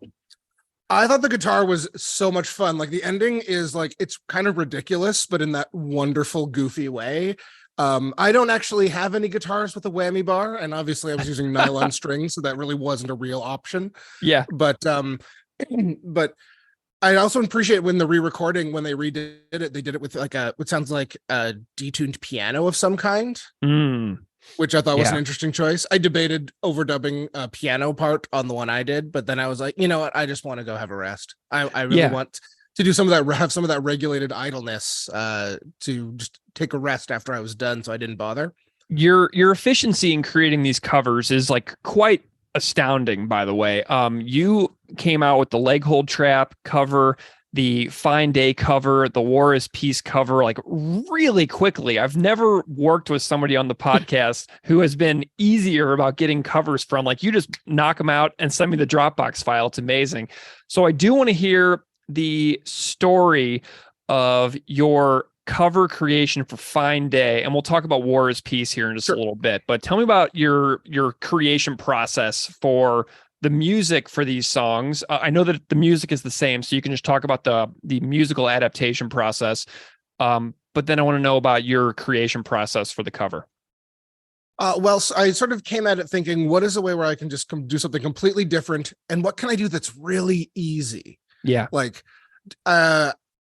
I thought the guitar was so much fun. Like the ending is like, it's kind of ridiculous, but in that wonderful, goofy way. I don't actually have any guitars with a whammy bar, and obviously I was using nylon strings, so that really wasn't a real option. Yeah. But I also appreciate when the re-recording, when they redid it, they did it with like what sounds like a detuned piano of some kind, which I thought was an interesting choice. I debated overdubbing a piano part on the one I did, but then I was like, you know what? I just want to go have a rest. I really want to do some of that, have some of that regulated idleness, to just take a rest after I was done, so I didn't bother. Your efficiency in creating these covers is like quite astounding, by the way. You came out with the Leg Hold Trap cover, the Fine Day cover, the War is Peace cover, like really quickly. I've never worked with somebody on the podcast who has been easier about getting covers from. Like, you just knock them out and send me the Dropbox file. It's amazing. So I do want to hear the story of your cover creation for Fine Day, and we'll talk about War is Peace here in just a little bit. But tell me about your creation process for the music for these songs. I know that the music is the same, so you can just talk about the musical adaptation process. But then I want to know about your creation process for the cover. Well, so I sort of came at it thinking, what is a way where I can just do something completely different, and what can I do that's really easy? Yeah. Like,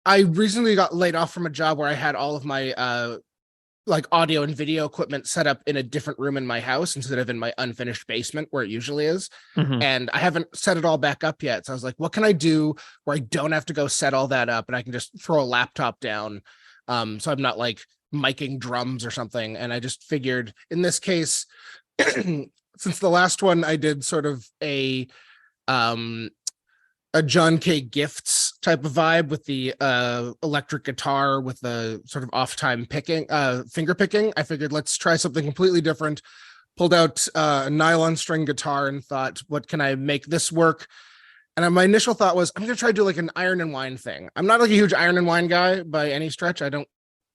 I recently got laid off from a job where I had all of my like audio and video equipment set up in a different room in my house instead of in my unfinished basement where it usually is. And I haven't set it all back up yet. So I was like, what can I do where I don't have to go set all that up, and I can just throw a laptop down? So I'm not like miking drums or something. And I just figured in this case, since the last one I did sort of a John K. Gifts type of vibe with the electric guitar with the sort of off time picking, finger picking, I figured let's try something completely different. Pulled out a nylon string guitar and thought, what can I make this work? And my initial thought was, I'm going to try to do like an Iron and Wine thing. I'm not like a huge Iron and Wine guy by any stretch. I don't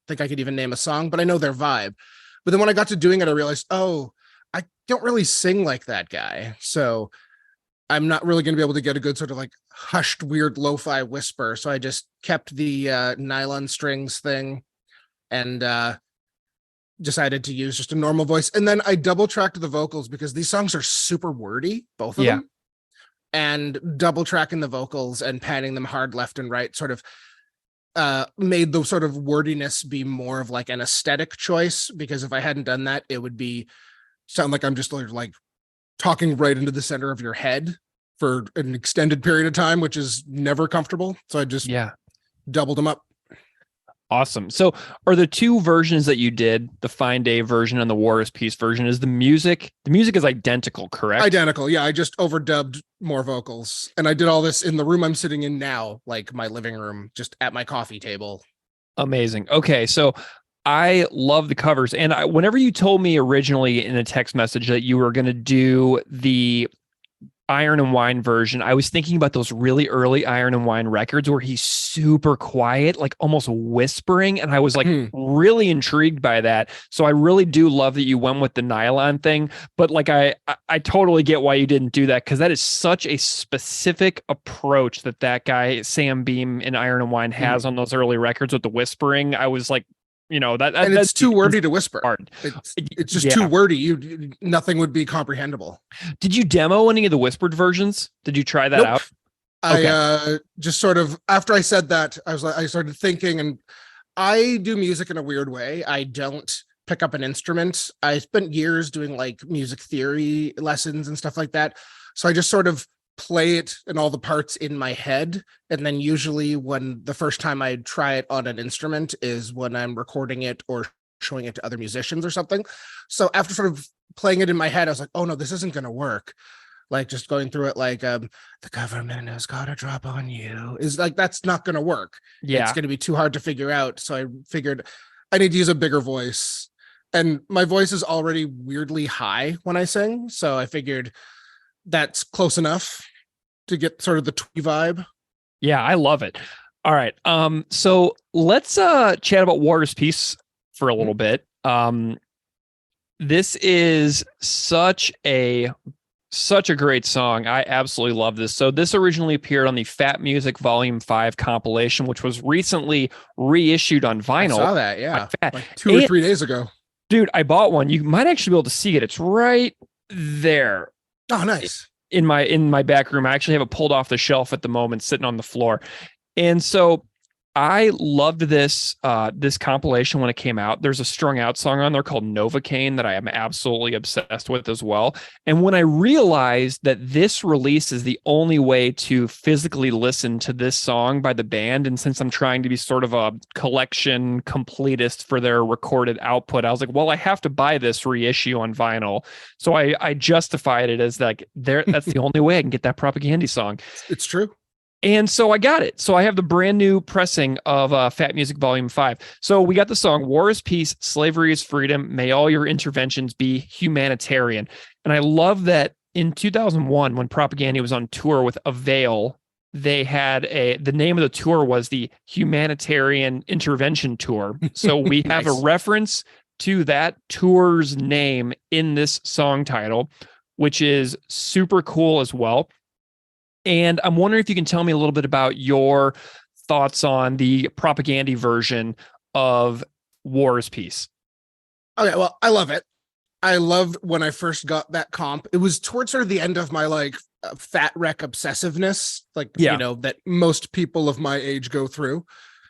think I could even name a song, but I know their vibe. But then when I got to doing it, I realized, oh, I don't really sing like that guy. So I'm not really going to be able to get a good sort of like hushed, weird lo-fi whisper. So I just kept the nylon strings thing and decided to use just a normal voice. And then I double tracked the vocals because these songs are super wordy, both of them. And double tracking the vocals and panning them hard left and right sort of made the sort of wordiness be more of like an aesthetic choice, because if I hadn't done that, it would be sound like I'm just like talking right into the center of your head for an extended period of time, which is never comfortable. So I just doubled them up. Awesome. So are the two versions that you did, the Fine Day version and the War is Peace version, is the music is identical, correct? Identical. Yeah. I just overdubbed more vocals, and I did all this in the room I'm sitting in now, like my living room, just at my coffee table. Amazing. Okay. So I love the covers. And whenever you told me originally in a text message that you were going to do the Iron and Wine version, I was thinking about those really early Iron and Wine records where he's super quiet, like almost whispering. And I was like really intrigued by that. So I really do love that you went with the nylon thing. But like, I totally get why you didn't do that, because that is such a specific approach that guy, Sam Beam in Iron and Wine, has on those early records with the whispering. I was like, and it's too wordy to whisper. Hard. It's just too wordy. Nothing would be comprehensible. Did you demo any of the whispered versions? Did you try that out? I just sort of, after I said that, I started thinking, and I do music in a weird way. I don't pick up an instrument. I spent years doing like music theory lessons and stuff like that. So I just sort of play it and all the parts in my head, and then usually when the first time I try it on an instrument is when I'm recording it or showing it to other musicians or something. So after sort of playing it in my head, I was like, oh no, this isn't going to work. Like just going through it like the government has got a drop on you is like, that's not going to work. It's going to be too hard to figure out. So I figured I need to use a bigger voice, and my voice is already weirdly high when I sing, so I figured that's close enough to get sort of the twee vibe. Yeah, I love it. All right. So let's chat about War is Peace for a little bit. This is such a great song. I absolutely love this. So this originally appeared on the Fat Music Volume 5 compilation, which was recently reissued on vinyl. I saw that, yeah. Like 2 or 3 days ago. Dude, I bought one. You might actually be able to see it. It's right there. Oh, nice. In my back room. I actually have it pulled off the shelf at the moment, sitting on the floor. And so I loved this compilation when it came out. There's a strung out song on there called Novocaine that I am absolutely obsessed with as well. And when I realized that this release is the only way to physically listen to this song by the band, and since I'm trying to be sort of a collection completist for their recorded output, I was like, well, I have to buy this reissue on vinyl. So I justified it as like, that's the only way I can get that Propagandhi song. It's true. And so I got it. So I have the brand new pressing of Fat Music Volume 5. So we got the song War is Peace, Slavery is Freedom, May All Your Interventions Be Humanitarian. And I love that in 2001, when Propagandhi was on tour with Avail, they had the name of the tour was the Humanitarian Intervention Tour. So we have a reference to that tour's name in this song title, which is super cool as well. And I'm wondering if you can tell me a little bit about your thoughts on the Propagandhi version of War is Peace. Okay, well, I love it. I loved when I first got that comp. It was towards sort of the end of my like fat wreck obsessiveness, like, that most people of my age go through.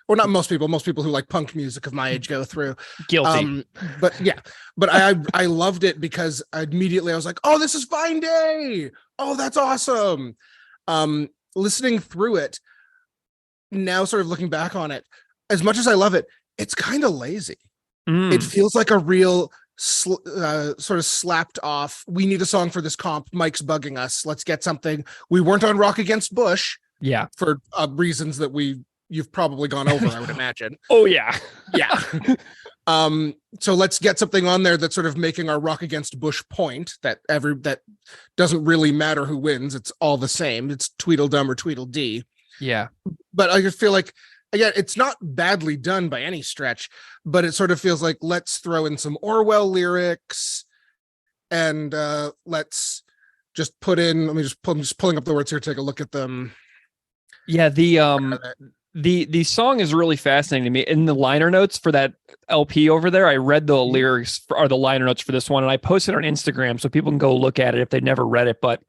Or not most people who like punk music of my age go through. Guilty. But I loved it because immediately I was like, oh, this is Fine Day. Oh, that's awesome. Listening through it now, sort of looking back on it, as much as I love it, it's kind of lazy. It feels like a real sort of slapped off. We need a song for this comp. Mike's bugging us. Let's get something. We weren't on Rock Against Bush. Yeah. For reasons that you've probably gone over, I would imagine. Oh yeah. Yeah. So let's get something on there that's sort of making our Rock Against Bush point that doesn't really matter who wins. It's all the same. It's Tweedledum or Tweedledee. Yeah. But I just feel like, again, it's not badly done by any stretch, but it sort of feels like, let's throw in some Orwell lyrics and let's just put in, I'm just pulling up the words here, take a look at them. Yeah. The song is really fascinating to me. In the liner notes for that LP over there, I read the lyrics or the liner notes for this one, and I posted on Instagram so people can go look at it if they've never read it. But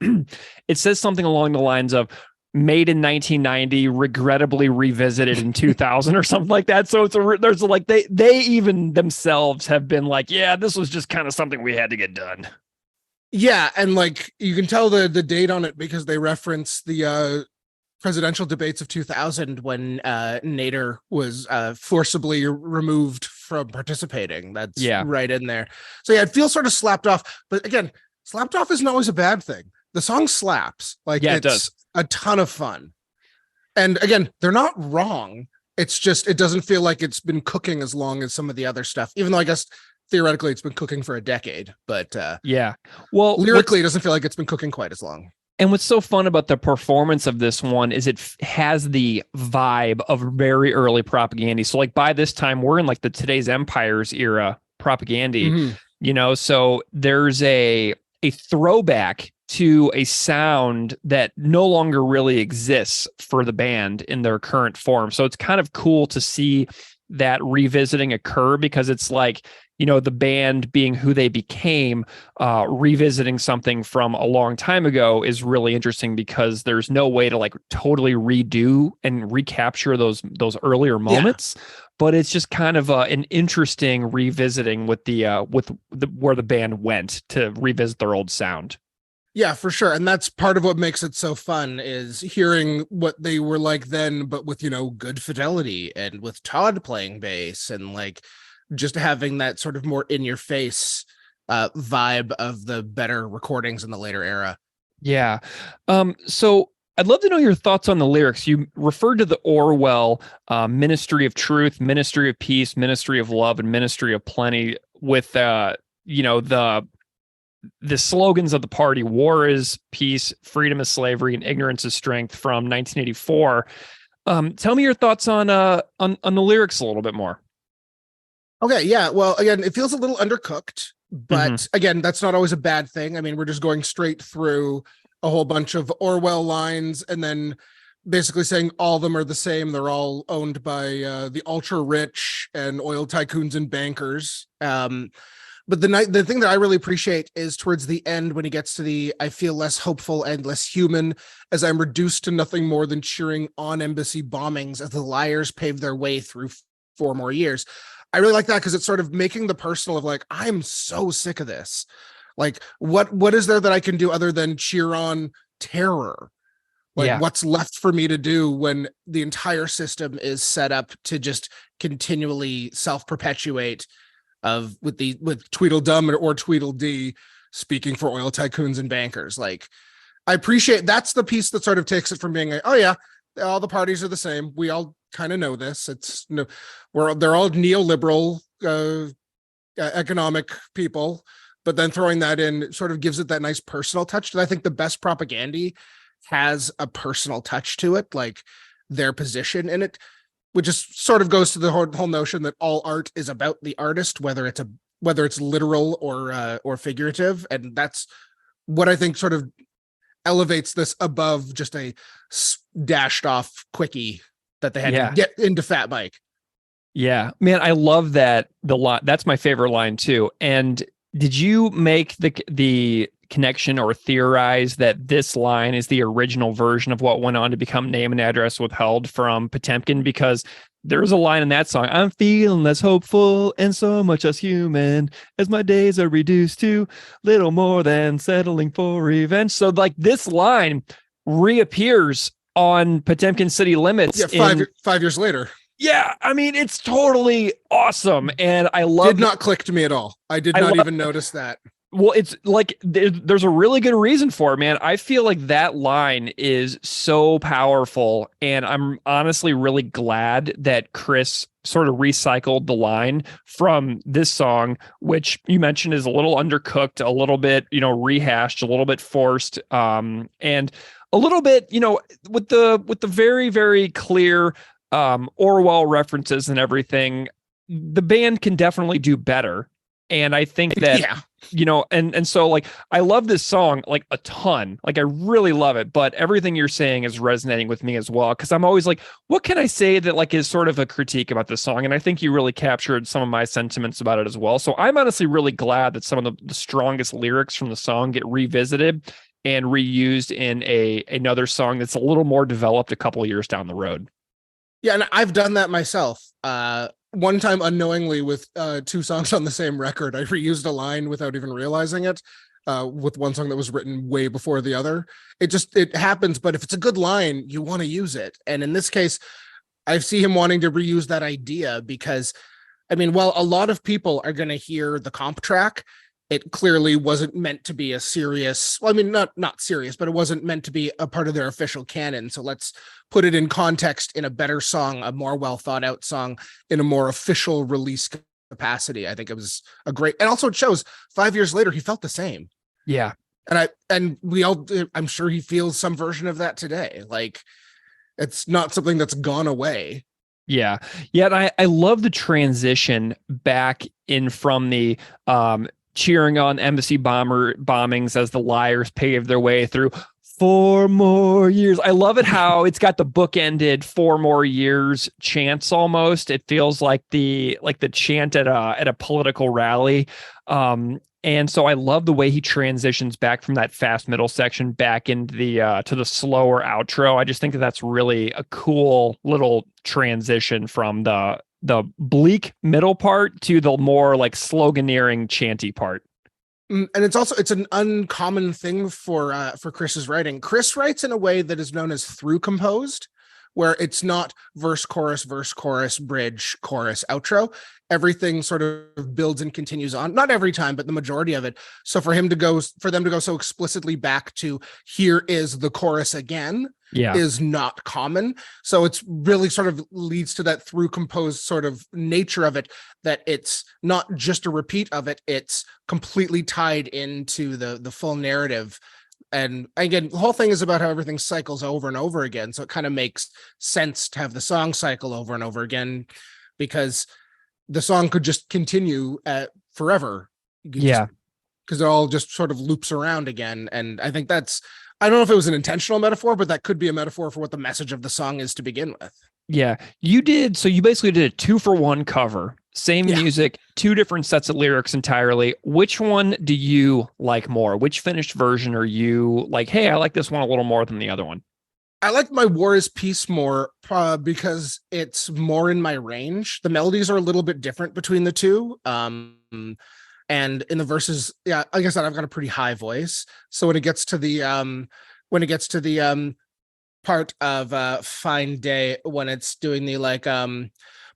it says something along the lines of, made in 1990, regrettably revisited in 2000 or something like that. So there's like they even themselves have been like, yeah, this was just kind of something we had to get done. Yeah, and like you can tell the date on it because they reference the presidential debates of 2000 when Nader was forcibly removed from participating. That's right in there. So yeah, it feels sort of slapped off. But again, slapped off isn't always a bad thing. The song slaps. Like it it's does. A ton of fun. And again, they're not wrong. It's just it doesn't feel like it's been cooking as long as some of the other stuff, even though I guess theoretically it's been cooking for a decade. But well, lyrically it doesn't feel like it's been cooking quite as long. And what's so fun about the performance of this one is it has the vibe of very early Propagandhi. So like by this time we're in like the Today's Empires era Propagandhi, you know, so there's a throwback to a sound that no longer really exists for the band in their current form. So it's kind of cool to see that revisiting occur because it's like, you know, the band being who they became, revisiting something from a long time ago is really interesting because there's no way to like totally redo and recapture those earlier moments. Yeah. But it's just kind of an interesting revisiting with where the band went to revisit their old sound. Yeah, for sure. And that's part of what makes it so fun is hearing what they were like then, but with, you know, good fidelity and with Todd playing bass and like just having that sort of more in your face vibe of the better recordings in the later era. Yeah. So I'd love to know your thoughts on the lyrics. You referred to the Orwell ministry of truth, ministry of peace, ministry of love, and ministry of plenty with, you know, the slogans of the party: war is peace, freedom is slavery, and ignorance is strength from 1984. Tell me your thoughts on the lyrics a little bit more. Okay, yeah. Well, again, it feels a little undercooked, but again, that's not always a bad thing. I mean, we're just going straight through a whole bunch of Orwell lines and then basically saying all of them are the same. They're all owned by the ultra rich and oil tycoons and bankers. But the thing that I really appreciate is towards the end when he gets to the I feel less hopeful and less human as I'm reduced to nothing more than cheering on embassy bombings as the liars pave their way through 4 more years. I really like that because it's sort of making the personal of like, I'm so sick of this. Like, what is there that I can do other than cheer on terror? Like, what's left for me to do when the entire system is set up to just continually self-perpetuate with Tweedledum or Tweedledee speaking for oil tycoons and bankers. Like, I appreciate that's the piece that sort of takes it from being like, oh yeah, all the parties are the same. We all kind of know this. It's they're all neoliberal economic people, but then throwing that in sort of gives it that nice personal touch. And I think the best Propagandhi has a personal touch to it, like their position in it, which just sort of goes to the whole notion that all art is about the artist, whether it's literal or figurative. And that's what I think sort of elevates this above just a dashed off quickie that they had to get into Fat Mike. Yeah, man, I love that. That's my favorite line too. And did you make the connection or theorize that this line is the original version of what went on to become Name and Address Withheld from Potemkin? Because there's a line in that song: I'm feeling less hopeful and so much less human as my days are reduced to little more than settling for revenge. So like this line reappears on Potemkin City Limits. Yeah, 5 years later. Yeah, I mean, it's totally awesome. And I love Did not click to me at all. I did not even notice that. Well, it's like there's a really good reason for it, man. I feel like that line is so powerful, and I'm honestly really glad that Chris sort of recycled the line from this song, which you mentioned is a little undercooked, a little bit, you know, rehashed, a little bit forced, and a little bit, you know, with the very, very clear Orwell references and everything. The band can definitely do better. And I think that, you know, and so like, I love this song like a ton, like I really love it, but everything you're saying is resonating with me as well. Cause I'm always like, what can I say that like is sort of a critique about this song? And I think you really captured some of my sentiments about it as well. So I'm honestly really glad that some of the strongest lyrics from the song get revisited. and reused in another song that's a little more developed a couple of years down the road. Yeah, and I've done that myself. One time unknowingly with two songs on the same record, I reused a line without even realizing it. With one song that was written way before the other. It happens, but if it's a good line, you want to use it. And in this case, I see him wanting to reuse that idea because, I mean, while a lot of people are going to hear the comp track, it clearly wasn't meant to be a serious, well, I mean, not serious, but it wasn't meant to be a part of their official canon. So let's put it in context in a better song, a more well thought out song in a more official release capacity. I think it was a great, and also it shows 5 years later, he felt the same. Yeah. And we all, I'm sure he feels some version of that today. Like, it's not something that's gone away. Yeah. Yeah. And I love the transition back in from the cheering on embassy bombings as the liars paved their way through 4 more years. I love it how it's got the bookended 4 more years chants almost. It feels like the chant at a political rally. And so I love the way he transitions back from that fast middle section back into the to the slower outro. I just think that's really a cool little transition from the bleak middle part to the more like sloganeering chanty part. And it's an uncommon thing for Chris's writing. Chris writes in a way that is known as through composed, where it's not verse, chorus, bridge, chorus, outro. Everything sort of builds and continues on. Not every time, but the majority of it. So for them to go so explicitly back to here is the chorus again is not common. So it's really sort of leads to that through composed sort of nature of it, that it's not just a repeat of it. It's completely tied into the full narrative. And again, the whole thing is about how everything cycles over and over again. So it kind of makes sense to have the song cycle over and over again, because the song could just continue forever. Yeah. Because it all just sort of loops around again. And I think I don't know if it was an intentional metaphor, but that could be a metaphor for what the message of the song is to begin with. Yeah. You basically did a 2-for-1 cover. Same music, 2 different sets of lyrics entirely. Which one do you like more? Which finished version are you like, hey, I like this one a little more than the other one? I like my War is Peace more because it's more in my range. The melodies are a little bit different between the two. And in the verses, yeah, like I said, I've got a pretty high voice. So when it gets to the part of Fine Day, when it's doing the like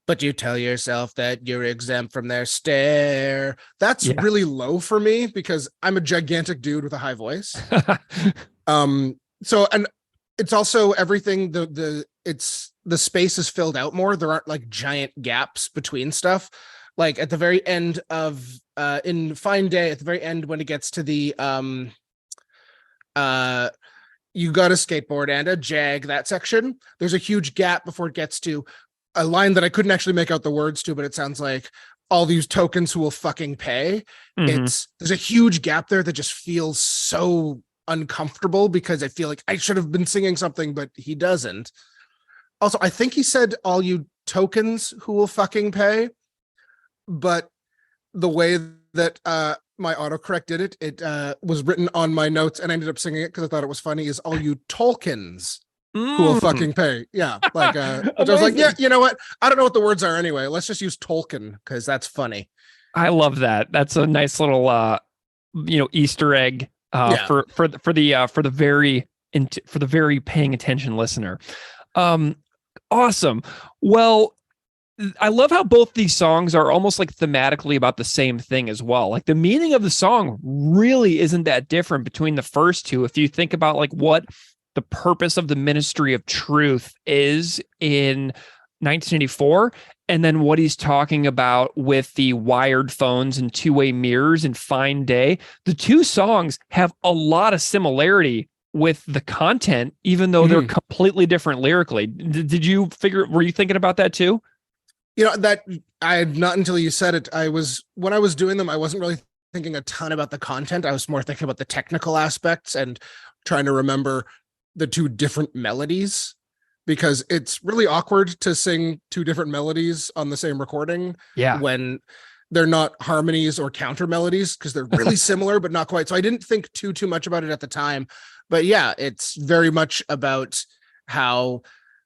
but you tell yourself that you're exempt from their stare. That's really low for me because I'm a gigantic dude with a high voice. So, and it's also everything, the space is filled out more. There aren't like giant gaps between stuff. Like at the very end of in Fine Day, at the very end, when it gets to the you got a skateboard and a jag, that section, there's a huge gap before it gets to a line that I couldn't actually make out the words to, but it sounds like all these tokens who will fucking pay. There's a huge gap there that just feels so uncomfortable because I feel like I should have been singing something, but he doesn't. Also, I think he said all you tokens who will fucking pay, but the way that my autocorrect did it was written on my notes and I ended up singing it because I thought it was funny, is all you Tolkiens who will fucking pay. Yeah. Like I was like, yeah, you know what? I don't know what the words are anyway. Let's just use Tolkien because that's funny. I love that. That's a nice little Easter egg for the very paying attention listener. Awesome. Well, I love how both these songs are almost like thematically about the same thing as well. Like the meaning of the song really isn't that different between the first two. If you think about like what the purpose of the ministry of truth is in 1984, and then what he's talking about with the wired phones and two-way mirrors and Fine Day, the two songs have a lot of similarity with the content, even though they're completely different lyrically. Were you thinking about that too? You know, that I had not until you said it. When I was doing them, I wasn't really thinking a ton about the content. I was more thinking about the technical aspects and trying to remember the two different melodies, because it's really awkward to sing two different melodies on the same recording. Yeah. When they're not harmonies or counter melodies because they're really similar, but not quite. So I didn't think too much about it at the time. But yeah, it's very much about how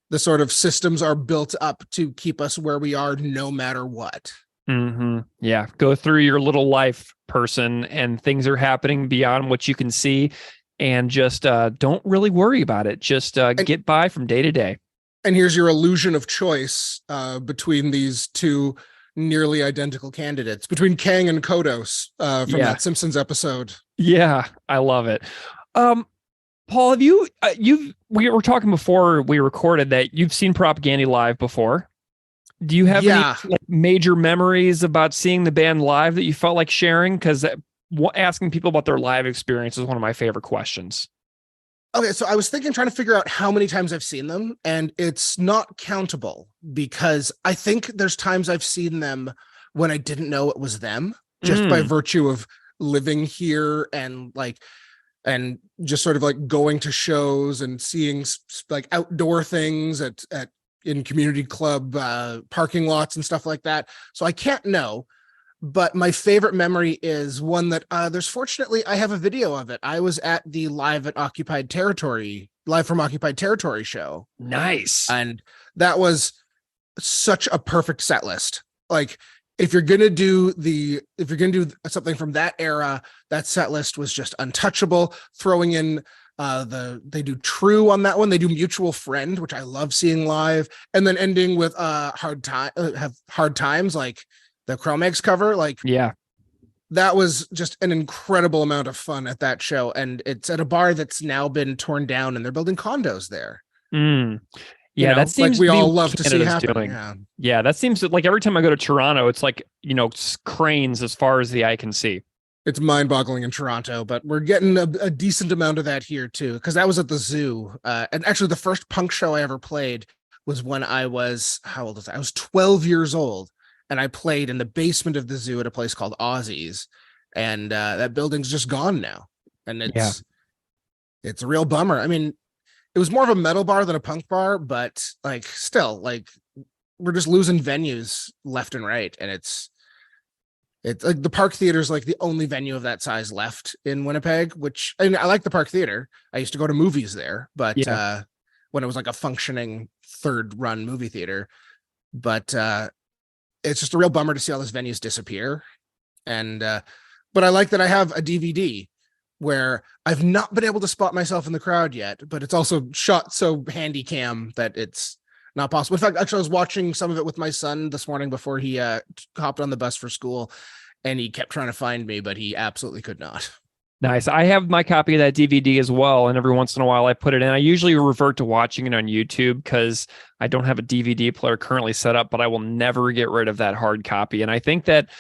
the sort of systems are built up to keep us where we are no matter what. Yeah. Go through your little life, person, and things are happening beyond what you can see. And just don't really worry about it. Just get by from day to day. And here's your illusion of choice between these two nearly identical candidates, between Kang and Kodos from that Simpsons episode. Yeah, I love it. Paul, have you we were talking before we recorded that you've seen Propagandhi live before. Do you have any like major memories about seeing the band live that you felt like sharing? Because asking people about their live experience is one of my favorite questions. Okay, so I was trying to figure out how many times I've seen them, and it's not countable because I think there's times I've seen them when I didn't know it was them, just by virtue of living here and just sort of like going to shows and seeing like outdoor things in community club parking lots and stuff like that. So I can't know. But my favorite memory is one that fortunately I have a video of it. I was at the Live from Occupied Territory show. Nice. And that was such a perfect set list. Like if you're going to do something from that era, that set list was just untouchable. Throwing in they do True on that one. They do Mutual Friend, which I love seeing live, and then ending with Hard Times, like the Cro-Mags cover. That was just an incredible amount of fun at that show. And it's at a bar that's now been torn down and they're building condos there. Yeah, that seems like we all love to see happen. Doing. Yeah, that seems like every time I go to Toronto, it's like, cranes as far as the eye can see. It's mind-boggling in Toronto, but we're getting a decent amount of that here too, because that was at the zoo. And actually, the first punk show I ever played was when I was, how old was I? I was 12 years old, and I played in the basement of the zoo at a place called Aussie's, and that building's just gone now, and it's a real bummer. I mean, it was more of a metal bar than a punk bar, but still, we're just losing venues left and right, and it's like the Park Theater is like the only venue of that size left in Winnipeg, which I like the Park Theater. I used to go to movies there, but when it was like a functioning third run movie theater, but it's just a real bummer to see all those venues disappear. And but I like that I have a DVD where I've not been able to spot myself in the crowd yet, but it's also shot so handy cam that it's not possible. In fact, actually, I was watching some of it with my son this morning before he hopped on the bus for school, and he kept trying to find me, but he absolutely could not. Nice. I have my copy of that DVD as well, and every once in a while I put it in. I usually revert to watching it on YouTube because I don't have a DVD player currently set up, but I will never get rid of that hard copy. And I think that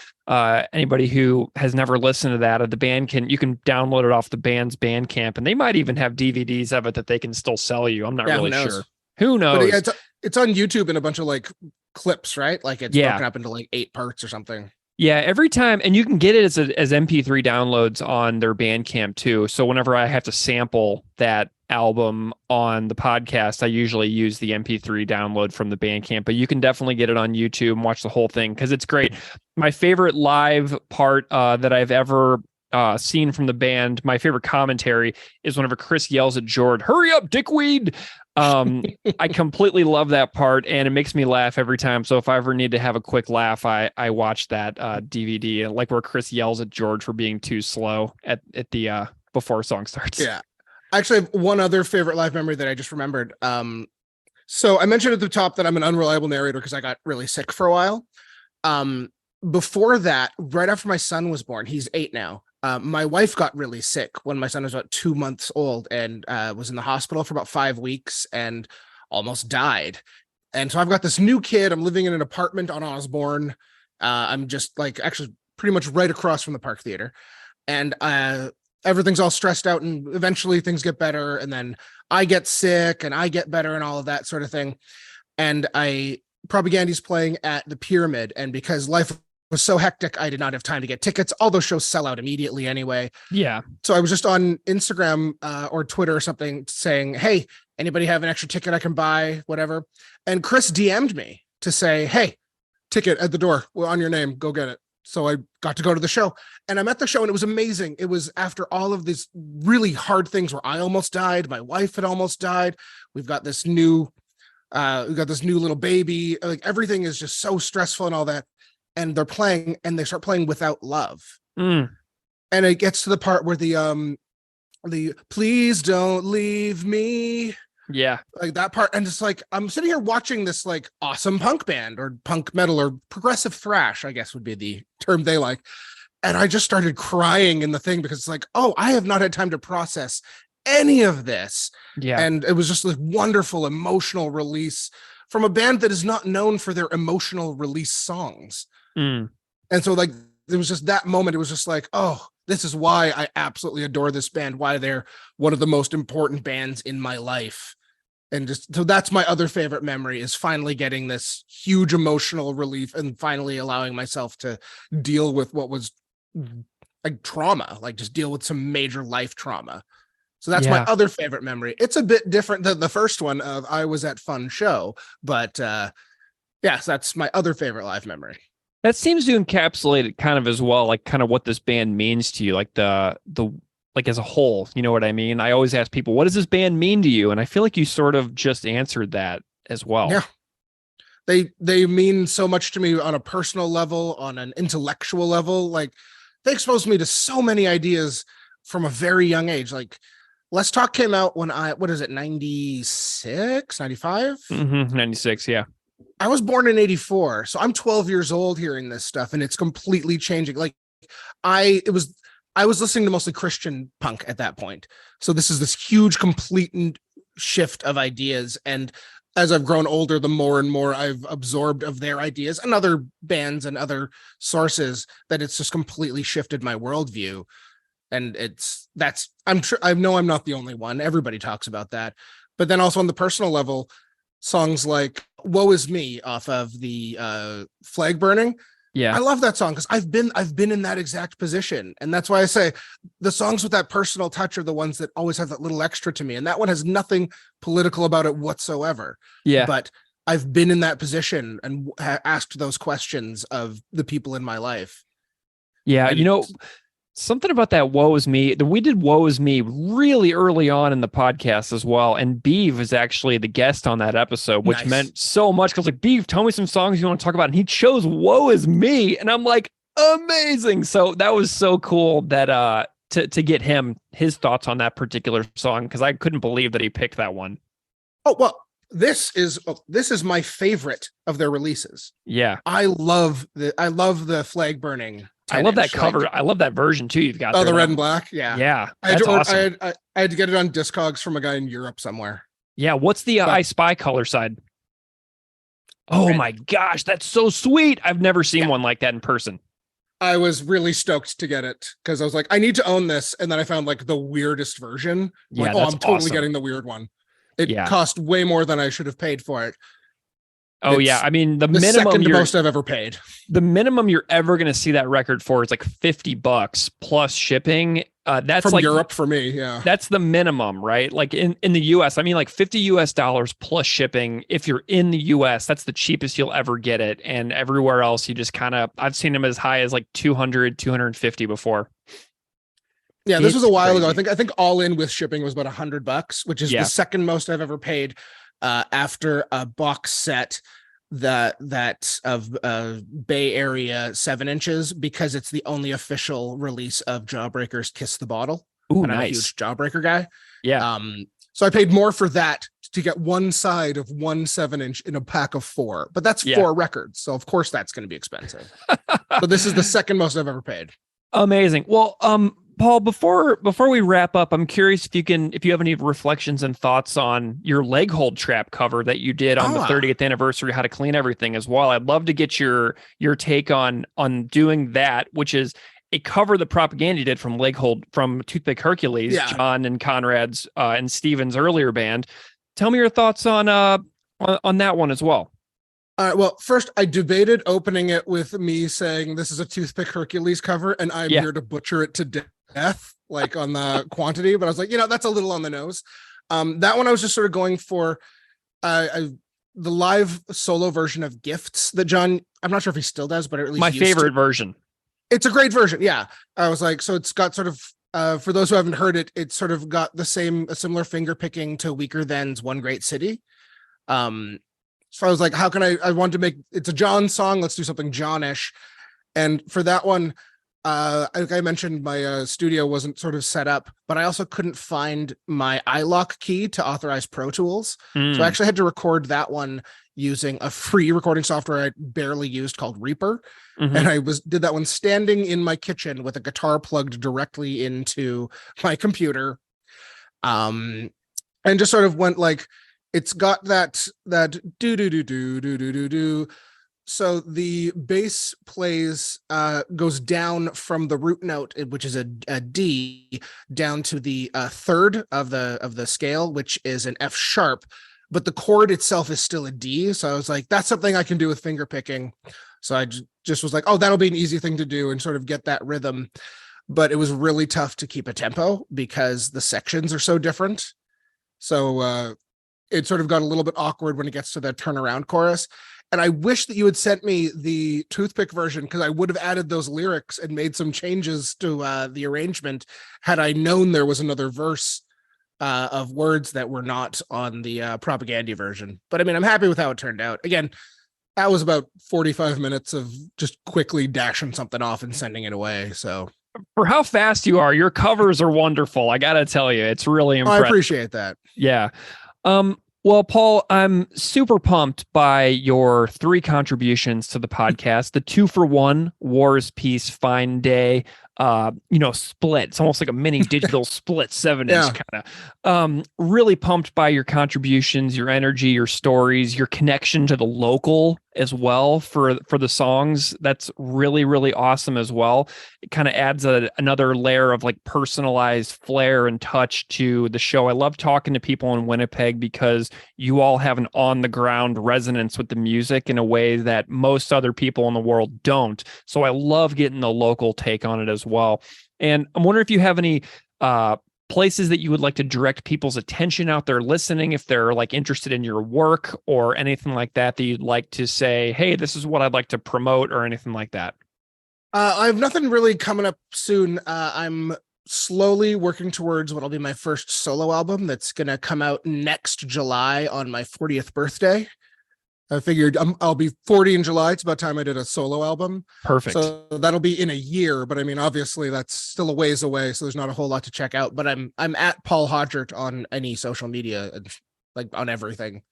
anybody who has never listened to that, the band you can download it off the band's Bandcamp, and they might even have DVDs of it that they can still sell you. I'm not really sure. Who knows? But it's on YouTube in a bunch of clips, right? Like it's broken up into 8 parts or something. Yeah, every time, and you can get it as MP3 downloads on their Bandcamp too. So whenever I have to sample that album on the podcast, I usually use the MP3 download from the Bandcamp, but you can definitely get it on YouTube and watch the whole thing because it's great. My favorite live part that I've ever seen from the band, my favorite commentary is whenever Chris yells at Jord, "Hurry up, dickweed!" I completely love that part, and it makes me laugh every time. So if I ever need to have a quick laugh, I watch that DVD, like where Chris yells at George for being too slow at the before a song starts. Yeah, I actually have one other favorite live memory that I just remembered. So I mentioned at the top that I'm an unreliable narrator because I got really sick for a while. Before that, right after my son was born, he's 8 now. My wife got really sick when my son was about 2 months old and was in the hospital for about 5 weeks and almost died. And so I've got this new kid. I'm living in an apartment on Osborne. I'm just actually pretty much right across from the Park Theater. And everything's all stressed out, and eventually things get better. And then I get sick and I get better and all of that sort of thing. And Propagandhi's playing at the Pyramid. And because life was so hectic, I did not have time to get tickets. All those shows sell out immediately anyway. Yeah. So I was just on Instagram or Twitter or something saying, "Hey, anybody have an extra ticket I can buy, whatever?" And Chris DM'd me to say, "Hey, ticket at the door. We're on your name. Go get it." So I got to go to the show, and I'm at the show, and it was amazing. It was after all of these really hard things where I almost died. My wife had almost died. We've got this new little baby. Like everything is just so stressful and all that. And they're playing, and they start playing Without Love. And it gets to the part where the please don't leave me. Yeah. Like that part. And it's like, I'm sitting here watching this like awesome punk band or punk metal or progressive thrash, I guess would be the term they like. And I just started crying in the thing because it's like, oh, I have not had time to process any of this. Yeah. And it was just like wonderful emotional release from a band that is not known for their emotional release songs. And so like, it was just that moment. It was just like, oh, this is why I absolutely adore this band, why they're one of the most important bands in my life. And just, so that's my other favorite memory, is finally getting this huge emotional relief and finally allowing myself to deal with what was like trauma, like just deal with some major life trauma. So that's my other favorite memory. It's a bit different than the first one of I was at fun show, but yes, that's my other favorite live memory. That seems to encapsulate it kind of as well, like kind of what this band means to you, like the like as a whole, you know what I mean? I always ask people, what does this band mean to you? And I feel like you sort of just answered that as well. Yeah. They mean so much to me on a personal level, on an intellectual level. Like they exposed me to so many ideas from a very young age. Like Let's Talk came out when 96, 95? 96, yeah. I was born in 84, so I'm 12 years old hearing this stuff, and it's completely changing. Like I was listening to mostly Christian punk at that point. So this is this huge, complete shift of ideas. And as I've grown older, the more and more I've absorbed of their ideas and other bands and other sources, that it's just completely shifted my worldview. And I'm sure, I know I'm not the only one. Everybody talks about that. But then also on the personal level, songs like Woe Is Me off of the Flag Burning. Yeah. I love that song because I've been in that exact position. And that's why I say the songs with that personal touch are the ones that always have that little extra to me. And that one has nothing political about it whatsoever. Yeah. But I've been in that position and asked those questions of the people in my life. Yeah. And you know, something about that Woe Is Me. We did Woe Is Me really early on in the podcast as well. And Beav is actually the guest on that episode, which meant so much. Because like, Beav, tell me some songs you want to talk about. And he chose Woe Is Me. And I'm like, amazing. So that was so cool that to get his thoughts on that particular song, because I couldn't believe that he picked that one. Oh, well, this is my favorite of their releases. Yeah. I love the Flag Burning. I love that cover. I love that version too. You've got the red and black. Yeah. Yeah. That's awesome. I had to get it on Discogs from a guy in Europe somewhere. Yeah. What's the I Spy color side? Oh red. My gosh. That's so sweet. I've never seen one like that in person. I was really stoked to get it because I was like, I need to own this. And then I found like the weirdest version. Yeah, I'm totally awesome. getting the weird one. It cost way more than I should have paid for it. Oh yeah, I mean the minimum second most I've ever paid. The minimum you're ever going to see that record for is like $50 plus shipping. That's from like Europe for me. Yeah, that's the minimum, right? Like in the US, I mean like $50 plus shipping. If you're in the US, that's the cheapest you'll ever get it. And everywhere else, you just kind of, I've seen them as high as like 200, 250 before. Yeah, this was a while ago. I think all in with shipping was about $100, which is the second most I've ever paid. After a box set that of Bay Area 7 inches, because it's the only official release of Jawbreaker's Kiss the Bottle. Ooh, and I'm a nice. huge Jawbreaker guy. Yeah. So I paid more for that to get one side of 1 7-inch in a pack of 4, but that's 4 records. So of course that's going to be expensive. So this is the second most I've ever paid. Amazing. Well, Paul, before we wrap up, I'm curious if you have any reflections and thoughts on your leg hold trap cover that you did on the 30th anniversary, How to Clean Everything as well. I'd love to get your take on doing that, which is a cover that Propagandhi did from Toothpick Hercules, John and Conrad's and Steven's earlier band. Tell me your thoughts on that one as well. Well, first, I debated opening it with me saying this is a Toothpick Hercules cover, and I'm here to butcher it to death, like on the quantity. But I was like, that's a little on the nose. That one I was just sort of going for the live solo version of Gifts that John, I'm not sure if he still does, but at least my favorite version. It's a great version. Yeah. I was like, so it's got sort of, for those who haven't heard it, it's sort of got a similar finger picking to Weaker Than's One Great City. So I was like, how can I wanted to make, it's a Jon song. Let's do something Johnish. And for that one, like I mentioned, my studio wasn't sort of set up, but I also couldn't find my iLock key to authorize Pro Tools. So I actually had to record that one using a free recording software I barely used called Reaper. And I did that one standing in my kitchen with a guitar plugged directly into my computer. And just sort of went like, it's got that do do do do do do do do. So the bass plays goes down from the root note, which is a D, down to the third of the scale, which is an F sharp, but the chord itself is still a D. So I was like, that's something I can do with finger picking. So I just was like, oh, that'll be an easy thing to do and sort of get that rhythm. But it was really tough to keep a tempo because the sections are so different. So it sort of got a little bit awkward when it gets to the turnaround chorus. And I wish that you had sent me the toothpick version, because I would have added those lyrics and made some changes to the arrangement had I known there was another verse of words that were not on the Propagandhi version. But I mean, I'm happy with how it turned out. Again, that was about 45 minutes of just quickly dashing something off and sending it away. So For how fast you are, your covers are wonderful. I got to tell you, it's really impressive. I appreciate that. Yeah. Well, Paul, I'm super pumped by your 3 contributions to the podcast. The 2-for-1 Wars Peace Fine Day, split. It's almost like a mini digital split 7-inch kind of. Really pumped by your contributions, your energy, your stories, your connection to the local as well for the songs. That's really, really awesome as well. It kind of adds another layer of like personalized flair and touch to the show. I love talking to people in Winnipeg because you all have an on the ground resonance with the music in a way that most other people in the world don't. So I love getting the local take on it as well. And I'm wondering if you have any places that you would like to direct people's attention out there listening, if they're like interested in your work or anything like that you'd like to say, hey, this is what I'd like to promote, or anything like that. I have nothing really coming up soon. I'm slowly working towards what'll be my first solo album that's going to come out next July on my 40th birthday. I figured I'll be 40 in July. It's about time I did a solo album. Perfect. So that'll be in a year, but I mean, obviously that's still a ways away, so there's not a whole lot to check out. But I'm at Paul Hodgert on any social media, and like on everything.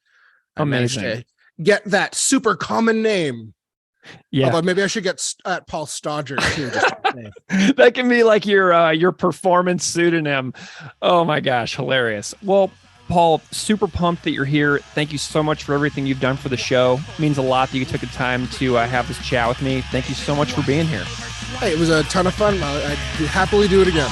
I managed to get that super common name. Yeah. Although maybe I should get at Paul Stodgert too. Just that can be like your performance pseudonym. Oh my gosh, hilarious. Well, Paul, super pumped that you're here. Thank you so much for everything you've done for the show. It means a lot that you took the time to have this chat with me. Thank you so much for being here. Hey, it was a ton of fun. I'd happily do it again.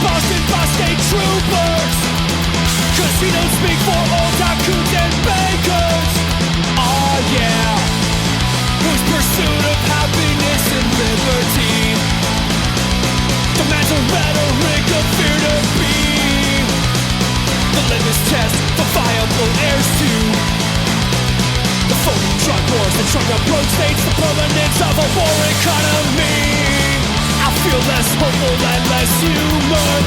Boston state troopers, casinos speak for old tycoons and bankers. Oh yeah, whose pursuit of happiness and liberty demands a rhetoric of fear to be the litmus test for viable heirs to the phony drug wars, the drug approach states, the permanence of a war economy. I feel less hopeful and less human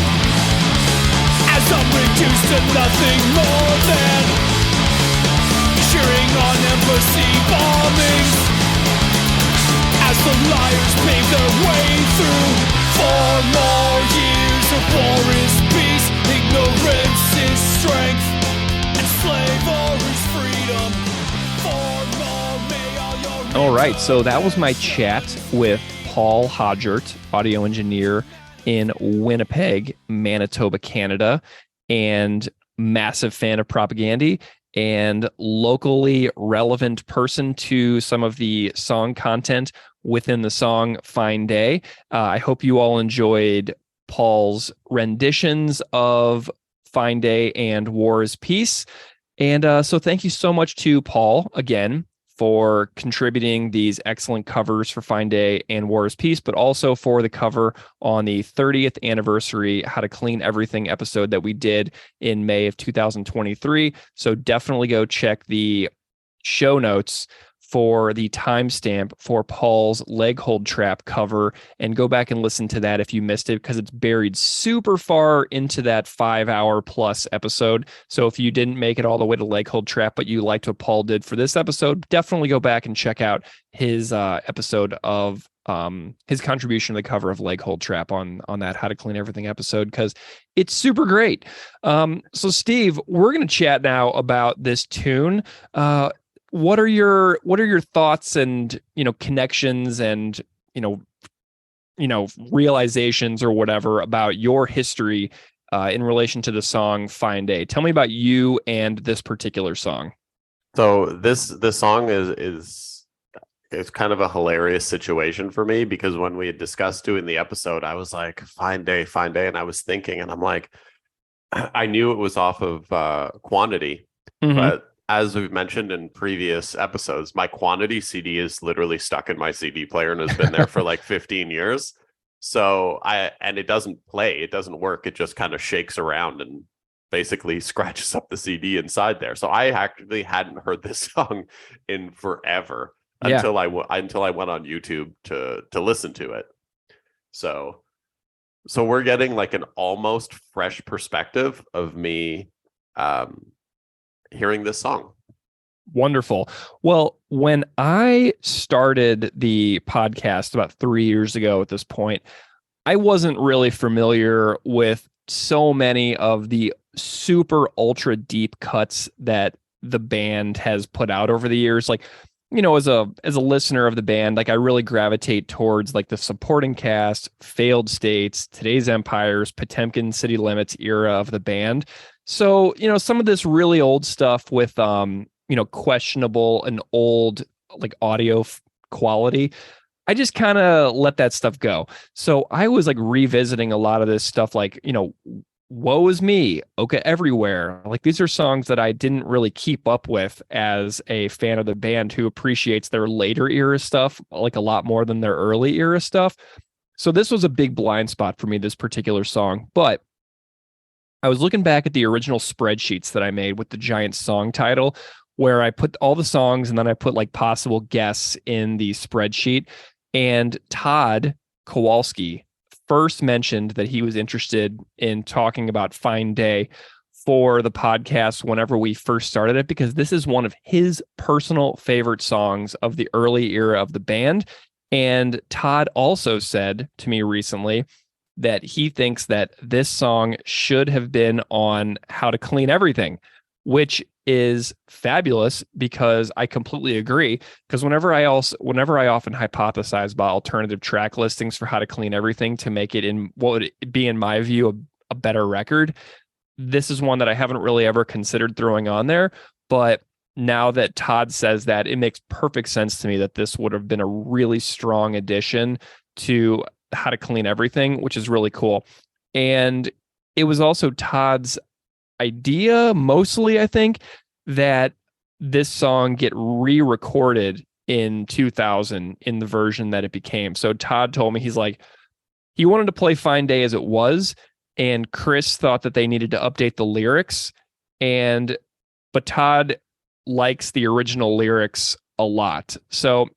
as I'm reduced to nothing more than cheering on embassy bombings as the liars pave their way through 4 more years of war is peace, ignorance is strength, and slavery is freedom. 4 more may all your... All right, so that was my chat with Paul Hodgert, audio engineer in Winnipeg, Manitoba, Canada, and massive fan of Propagandhi and locally relevant person to some of the song content within the song Fine Day. I hope you all enjoyed Paul's renditions of Fine Day and War is Peace. And so thank you so much to Paul again for contributing these excellent covers for Fine Day and War is Peace, but also for the cover on the 30th anniversary How to Clean Everything episode that we did in May of 2023. So definitely go check the show notes for the timestamp for Paul's leg hold trap cover and go back and listen to that if you missed it, because it's buried super far into that 5-hour plus episode. So if you didn't make it all the way to leg hold trap, but you liked what Paul did for this episode, definitely go back and check out his episode of his contribution to the cover of leg hold trap on that How to Clean Everything episode, because it's super great. So Steve, we're going to chat now about this tune. What are your thoughts and connections and realizations or whatever about your history in relation to the song Fine Day? Tell me about you and this particular song. So this song is kind of a hilarious situation for me, because when we had discussed doing the episode, I was like, Fine Day, and I was thinking, and I'm like, I knew it was off of Quantity, but as we've mentioned in previous episodes, my Quantity CD is literally stuck in my CD player and has been there for like 15 years. So and it doesn't play, it doesn't work. It just kind of shakes around and basically scratches up the CD inside there. So I actually hadn't heard this song in forever until I went on YouTube to listen to it. So we're getting like an almost fresh perspective of me hearing this song. Wonderful. Well, when I started the podcast about 3 years ago at this point, I wasn't really familiar with so many of the super ultra deep cuts that the band has put out over the years. Like, as a listener of the band, like I really gravitate towards like the supporting cast, Failed States, Today's Empires, Potemkin, City Limits era of the band. So, some of this really old stuff with, questionable and old like audio quality, I just kind of let that stuff go. So I was like revisiting a lot of this stuff, like, Woe Is Me, Okay Everywhere. Like these are songs that I didn't really keep up with as a fan of the band who appreciates their later era stuff like a lot more than their early era stuff. So this was a big blind spot for me, this particular song. But I was looking back at the original spreadsheets that I made with the giant song title, where I put all the songs and then I put like possible guests in the spreadsheet. And Todd Kowalski first mentioned that he was interested in talking about Fine Day for the podcast whenever we first started it, because this is one of his personal favorite songs of the early era of the band. And Todd also said to me recently that he thinks that this song should have been on How to Clean Everything, which is fabulous because I completely agree. Because whenever I often hypothesize about alternative track listings for How to Clean Everything to make it in what would be, in my view, a better record, this is one that I haven't really ever considered throwing on there. But now that Todd says that, it makes perfect sense to me that this would have been a really strong addition to How to Clean Everything, which is really cool. And it was also Todd's idea, mostly, I think, that this song get re-recorded in 2000 in the version that it became. So Todd told me, he's like, he wanted to play Fine Day as it was, and Chris thought that they needed to update the lyrics, but Todd likes the original lyrics a lot. So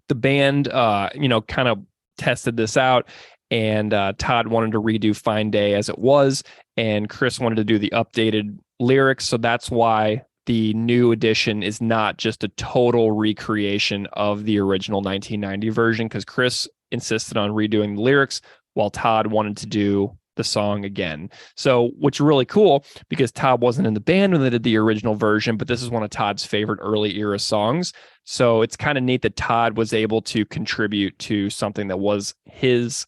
the band kind of tested this out, and Todd wanted to redo Fine Day as it was, and Chris wanted to do the updated lyrics. So that's why the new edition is not just a total recreation of the original 1990 version, because Chris insisted on redoing the lyrics while Todd wanted to do the song again. So, which is really cool because Todd wasn't in the band when they did the original version, but this is one of Todd's favorite early era songs. So it's kind of neat that Todd was able to contribute to something that was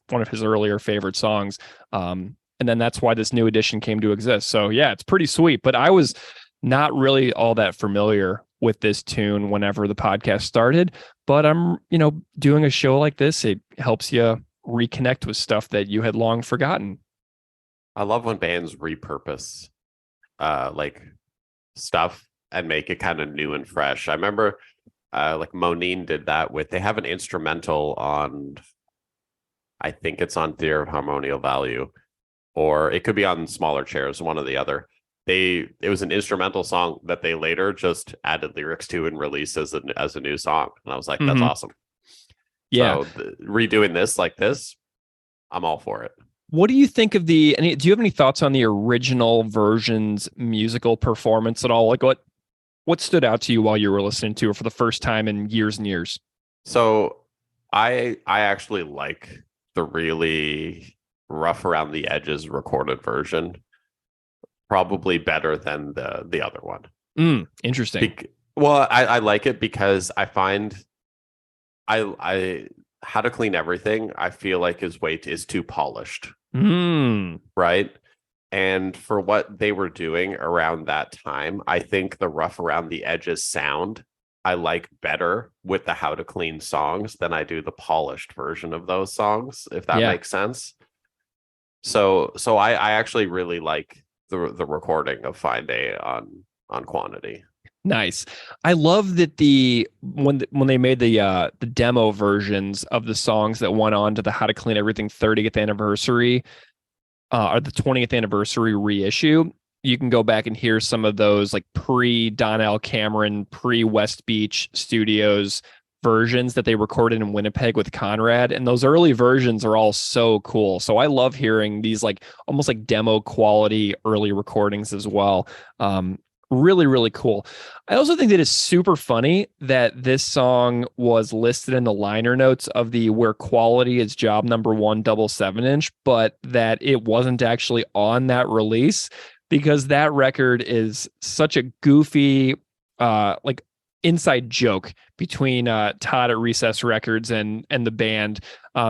one of his earlier favorite songs. And then that's why this new edition came to exist. So yeah, it's pretty sweet. But I was not really all that familiar with this tune whenever the podcast started. But I'm, doing a show like this, it helps you reconnect with stuff that you had long forgotten. I love when bands repurpose like stuff and make it kind of new and fresh. I remember like Monine did that with, they have an instrumental on, I think it's on Theory of Harmonial Value, or it could be on Smaller Chairs, one or the other. It was an instrumental song that they later just added lyrics to and released as a new song. And I was like, that's Mhm. awesome. Yeah. So redoing this like this, I'm all for it. What do you think of do you have any thoughts on the original version's musical performance at all? Like what stood out to you while you were listening to it for the first time in years and years? So I actually like the really rough around the edges recorded version probably better than the other one. Interesting. Well, I like it because I find I How to Clean Everything, I feel like his weight is too polished. Right? And for what they were doing around that time, I think the rough around the edges sound I like better with the How to Clean songs than I do the polished version of those songs, if that makes sense. So I actually really like the recording of Fine Day on Quantity. Nice. I love that when they made the demo versions of the songs that went on to the How to Clean Everything 30th anniversary or the 20th anniversary reissue, you can go back and hear some of those like pre-Donnell Cameron, pre-West Beach Studios versions that they recorded in Winnipeg with Conrad. And those early versions are all so cool. So I love hearing these like almost like demo quality early recordings as well. Really, really cool. I also think that it's super funny that this song was listed in the liner notes of the Where Quality is Job Number 1 double 7-inch, but that it wasn't actually on that release because that record is such a goofy, like inside joke between Todd at Recess Records and the band.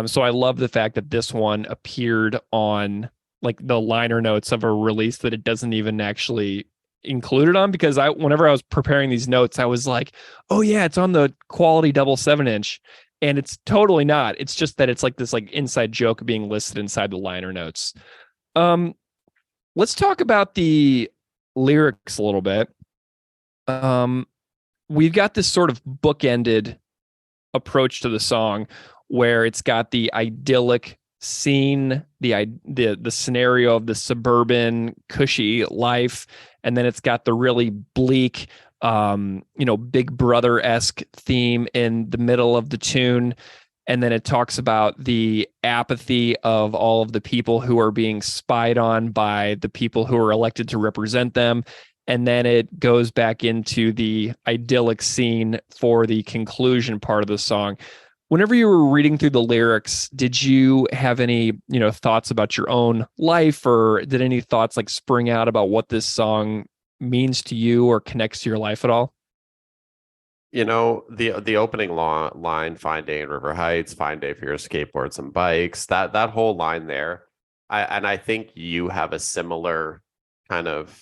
So I love the fact that this one appeared on like the liner notes of a release that it doesn't even actually included on, because whenever I was preparing these notes, I was like, oh yeah, it's on the Quality double 7-inch, and it's totally not. It's just that it's like this like inside joke being listed inside the liner notes. Let's talk about the lyrics a little bit. We've got this sort of bookended approach to the song where it's got the idyllic scene, the scenario of the suburban cushy life, and then it's got the really bleak Big Brother-esque theme in the middle of the tune, and then it talks about the apathy of all of the people who are being spied on by the people who are elected to represent them. And then it goes back into the idyllic scene for the conclusion part of the song. Whenever you were reading through the lyrics, did you have any, thoughts about your own life, or did any thoughts like spring out about what this song means to you or connects to your life at all? The opening line, "Fine day in River Heights, fine day for your skateboards and bikes," that whole line there, I think you have a similar kind of,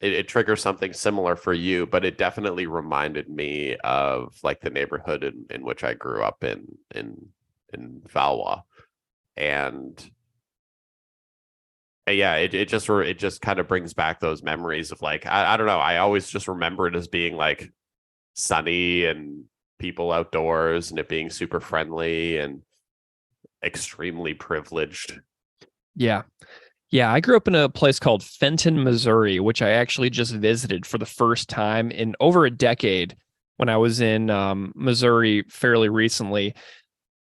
it triggers something similar for you, but it definitely reminded me of like the neighborhood in which I grew up in Valois. And yeah, it just kind of brings back those memories of like, I don't know, I always just remember it as being like sunny and people outdoors and it being super friendly and extremely privileged. Yeah. I grew up in a place called Fenton, Missouri, which I actually just visited for the first time in over a decade when I was in Missouri fairly recently.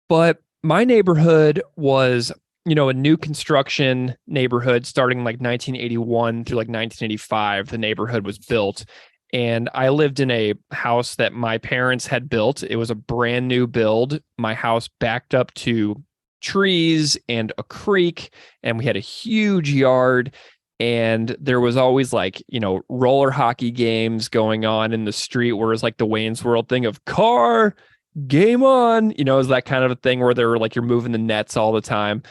But my neighborhood was, a new construction neighborhood starting like 1981 through like 1985. The neighborhood was built. And I lived in a house that my parents had built. It was a brand new build. My house backed up to trees and a creek, and we had a huge yard, and there was always like roller hockey games going on in the street, where it's like the Wayne's World thing of car game on, it was that kind of a thing where they were like you're moving the nets all the time,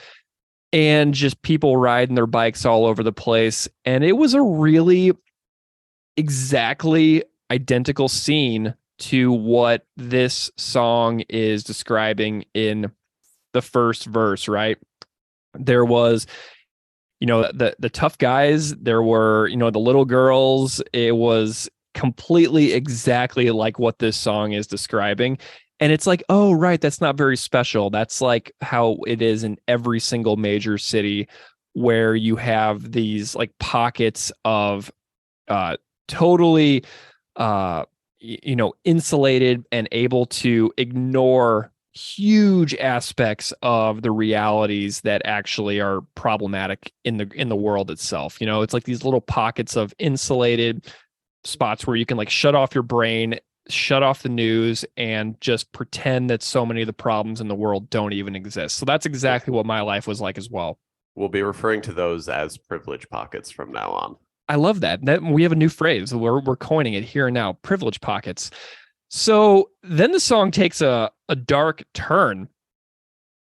and just people riding their bikes all over the place. And it was a really exactly identical scene to what this song is describing in the first verse, right? There was the tough guys, there were, the little girls. It was completely exactly like what this song is describing. And it's like, oh, right, that's not very special. That's like how it is in every single major city where you have these like pockets of totally insulated and able to ignore huge aspects of the realities that actually are problematic in the world itself. It's like these little pockets of insulated spots where you can like shut off your brain, shut off the news, and just pretend that so many of the problems in the world don't even exist. So that's exactly what my life was like as well. We'll be referring to those as privilege pockets from now on. I love that. We have a new phrase. We're coining it here and now, privilege pockets. So then the song takes a dark turn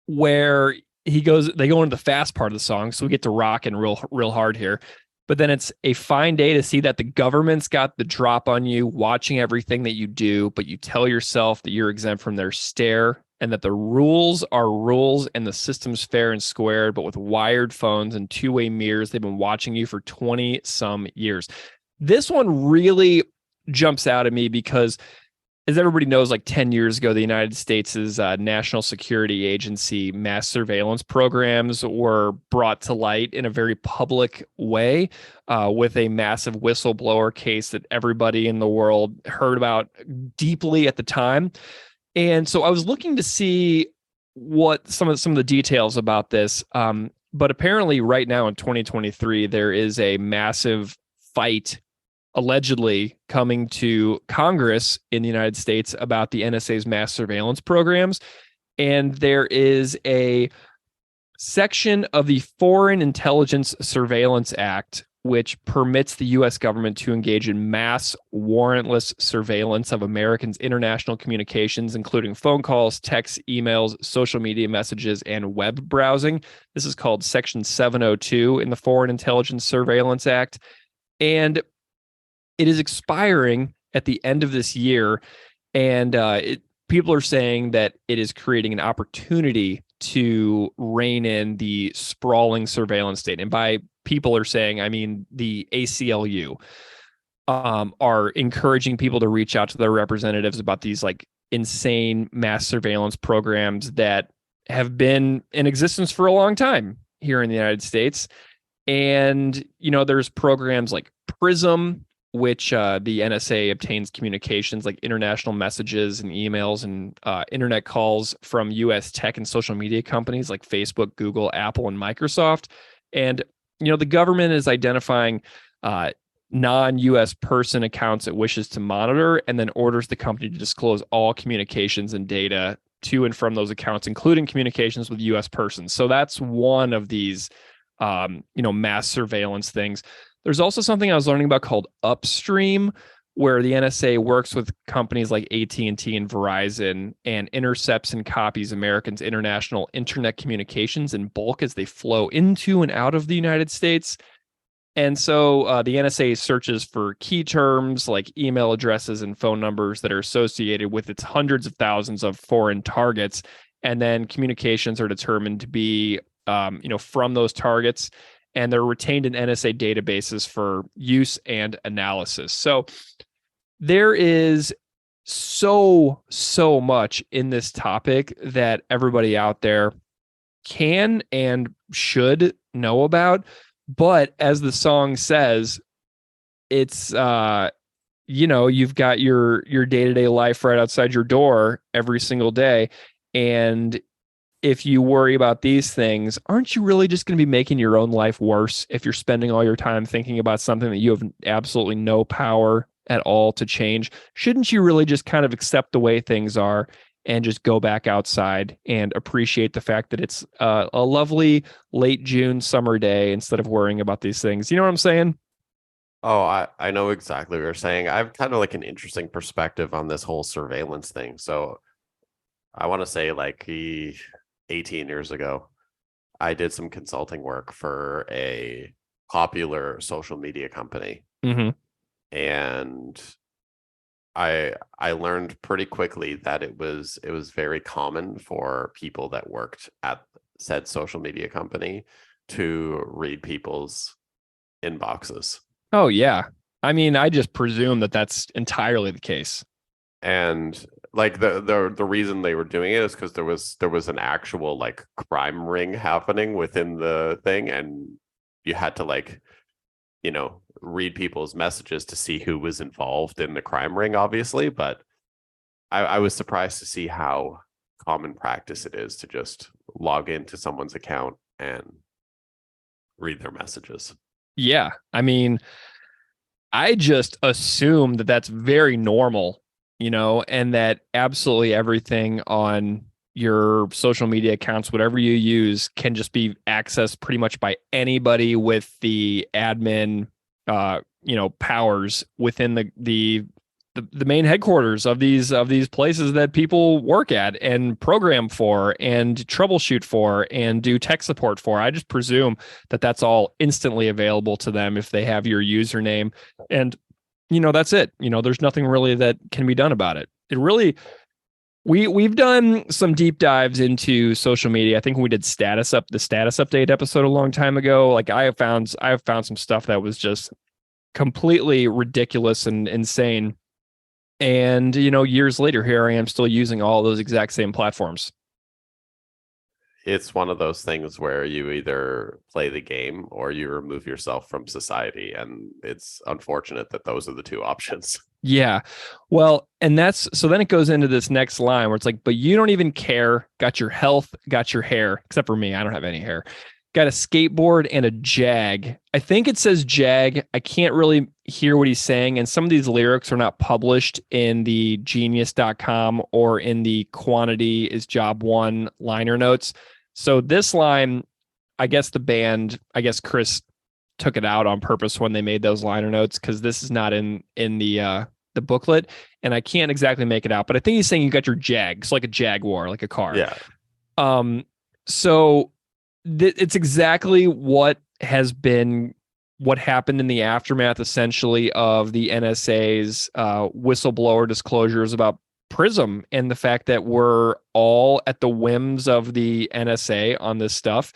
where they go into the fast part of the song. So we get to rock and real hard here. But then it's a fine day to see that the government's got the drop on you, watching everything that you do, but you tell yourself that you're exempt from their stare and that the rules are rules and the system's fair and squared, but with wired phones and two-way mirrors, they've been watching you for 20 some years. This one really jumps out at me because, as everybody knows, like 10 years ago, the United States' National Security Agency mass surveillance programs were brought to light in a very public way with a massive whistleblower case that everybody in the world heard about deeply at the time. And so I was looking to see what some of the details about this. But apparently right now in 2023, there is a massive fight allegedly coming to Congress in the United States about the NSA's mass surveillance programs. And there is a section of the Foreign Intelligence Surveillance Act, which permits the U.S. government to engage in mass warrantless surveillance of Americans' international communications, including phone calls, texts, emails, social media messages, and web browsing. This is called Section 702 in the Foreign Intelligence Surveillance Act. And it is expiring at the end of this year, and people are saying that it is creating an opportunity to rein in the sprawling surveillance state. And by people are saying, I mean the ACLU are encouraging people to reach out to their representatives about these like insane mass surveillance programs that have been in existence for a long time here in the United States. And, there's programs like PRISM, which the NSA obtains communications like international messages and emails and internet calls from U.S. tech and social media companies like Facebook, Google, Apple, and Microsoft. And, the government is identifying non-U.S. person accounts it wishes to monitor and then orders the company to disclose all communications and data to and from those accounts, including communications with U.S. persons. So that's one of these, mass surveillance things. There's also something I was learning about called Upstream, where the NSA works with companies like AT&T and Verizon and intercepts and copies Americans' international internet communications in bulk as they flow into and out of the United States. And so the NSA searches for key terms like email addresses and phone numbers that are associated with its hundreds of thousands of foreign targets. And then communications are determined to be, from those targets. And they're retained in NSA databases for use and analysis. So there is so much in this topic that everybody out there can and should know about. But as the song says, it's, you've got your day-to-day life right outside your door every single day. And if you worry about these things, aren't you really just going to be making your own life worse if you're spending all your time thinking about something that you have absolutely no power at all to change? Shouldn't you really just kind of accept the way things are and just go back outside and appreciate the fact that it's a lovely late June summer day instead of worrying about these things? You know what I'm saying? Oh, I know exactly what you're saying. I have kind of like an interesting perspective on this whole surveillance thing. So I want to say like 18 years ago, I did some consulting work for a popular social media company. Mm-hmm. And I learned pretty quickly that it was very common for people that worked at said social media company to read people's inboxes. Oh yeah. I mean, I just presume that that's entirely the case. And like the reason they were doing it is because there was an actual like crime ring happening within the thing, and you had to like, you know, read people's messages to see who was involved in the crime ring, obviously. But I was surprised to see how common practice it is to just log into someone's account and read their messages. Yeah. I mean, I just assume that that's very normal, you know, and that absolutely everything on your social media accounts, whatever you use, can just be accessed pretty much by anybody with the admin, powers within the main headquarters of these places that people work at and program for and troubleshoot for and do tech support for. I just presume that that's all instantly available to them if they have your username, and that's it. There's nothing really that can be done about it. It really, we've done some deep dives into social media. I think when we did the status update episode a long time ago, like I have found some stuff that was just completely ridiculous and insane. And, years later, here I am still using all those exact same platforms. It's one of those things where you either play the game or you remove yourself from society. And it's unfortunate that those are the two options. Yeah. Well, and so then it goes into this next line where it's like, but you don't even care. Got your health, got your hair, except for me. I don't have any hair. Got a skateboard and a Jag. I think it says Jag. I can't really hear what he's saying. And some of these lyrics are not published in the genius.com or in the Quantity is Job One liner notes. So this line, I guess Chris took it out on purpose when they made those liner notes, because this is not in the booklet, and I can't exactly make it out. But I think he's saying you got your Jag. It's like a Jaguar, like a car. Yeah. So it's exactly what happened in the aftermath, essentially, of the NSA's whistleblower disclosures about PRISM, and the fact that we're all at the whims of the NSA on this stuff.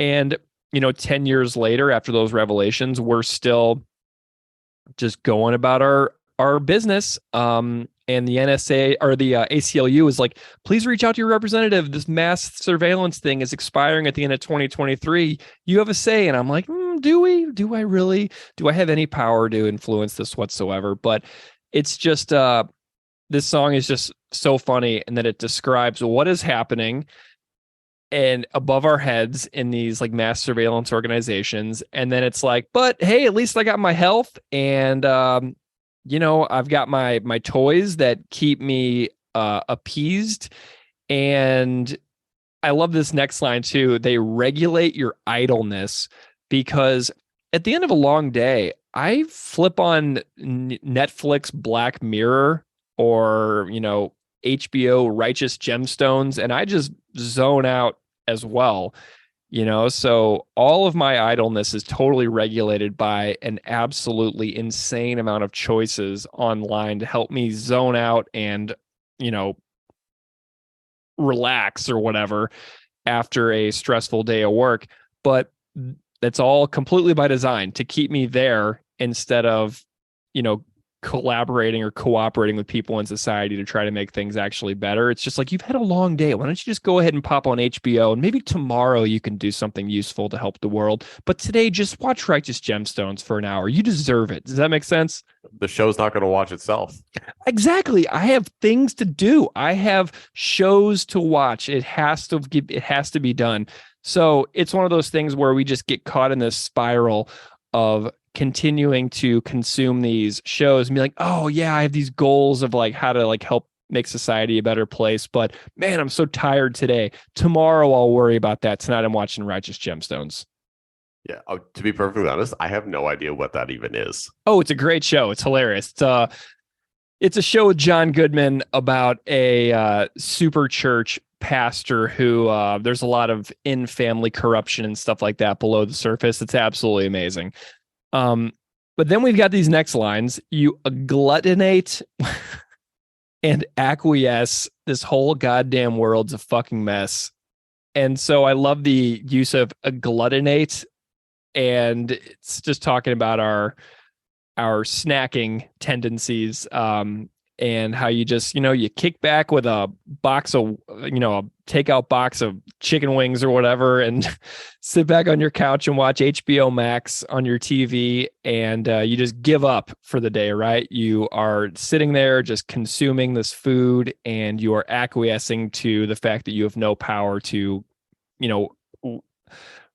And 10 years later, after those revelations, we're still just going about our business. And the NSA or the ACLU is like, please reach out to your representative. This mass surveillance thing is expiring at the end of 2023. You have a say. And I'm like, do we? Do I really? Do I have any power to influence this whatsoever? But it's just, this song is just so funny, and that it describes what is happening and above our heads in these like mass surveillance organizations. And then it's like, but hey, at least I got my health, and I've got my toys that keep me appeased. And I love this next line too. They regulate your idleness, because at the end of a long day, I flip on Netflix Black Mirror or, HBO Righteous Gemstones, and I just zone out as well. So all of my idleness is totally regulated by an absolutely insane amount of choices online to help me zone out and, relax or whatever after a stressful day of work. But that's all completely by design to keep me there instead of, collaborating or cooperating with people in society to try to make things actually better. It's just like, you've had a long day. Why don't you just go ahead and pop on HBO, and maybe tomorrow you can do something useful to help the world. But today, just watch Righteous Gemstones for an hour. You deserve it. Does that make sense? The show's not going to watch itself. Exactly. I have things to do. I have shows to watch. It has to be done. So it's one of those things where we just get caught in this spiral of continuing to consume these shows and be like, oh yeah, I have these goals of like how to like help make society a better place, but man, I'm so tired today. Tomorrow I'll worry about that. Tonight I'm watching Righteous Gemstones. Yeah. To be perfectly honest, I have no idea what that even is. Oh, it's a great show. It's hilarious. It's a show with John Goodman about a super church pastor who there's a lot of in-family corruption and stuff like that below the surface. It's absolutely amazing. But then we've got these next lines. You agglutinate and acquiesce. This whole goddamn world's a fucking mess. And so I love the use of a gluttonate, and it's just talking about our snacking tendencies, and how you just, you kick back with a box of, a takeout box of chicken wings or whatever, and sit back on your couch and watch HBO Max on your TV, and you just give up for the day, right? You are sitting there just consuming this food, and you are acquiescing to the fact that you have no power to,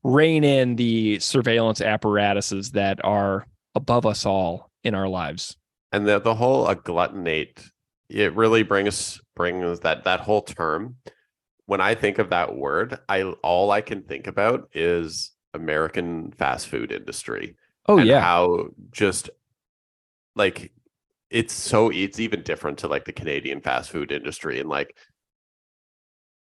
rein in the surveillance apparatuses that are above us all in our lives. And the whole gluttonate, it really brings that whole term. When I think of that word, all I can think about is American fast food industry. Oh, and yeah. how just like it's even different to like the Canadian fast food industry. And like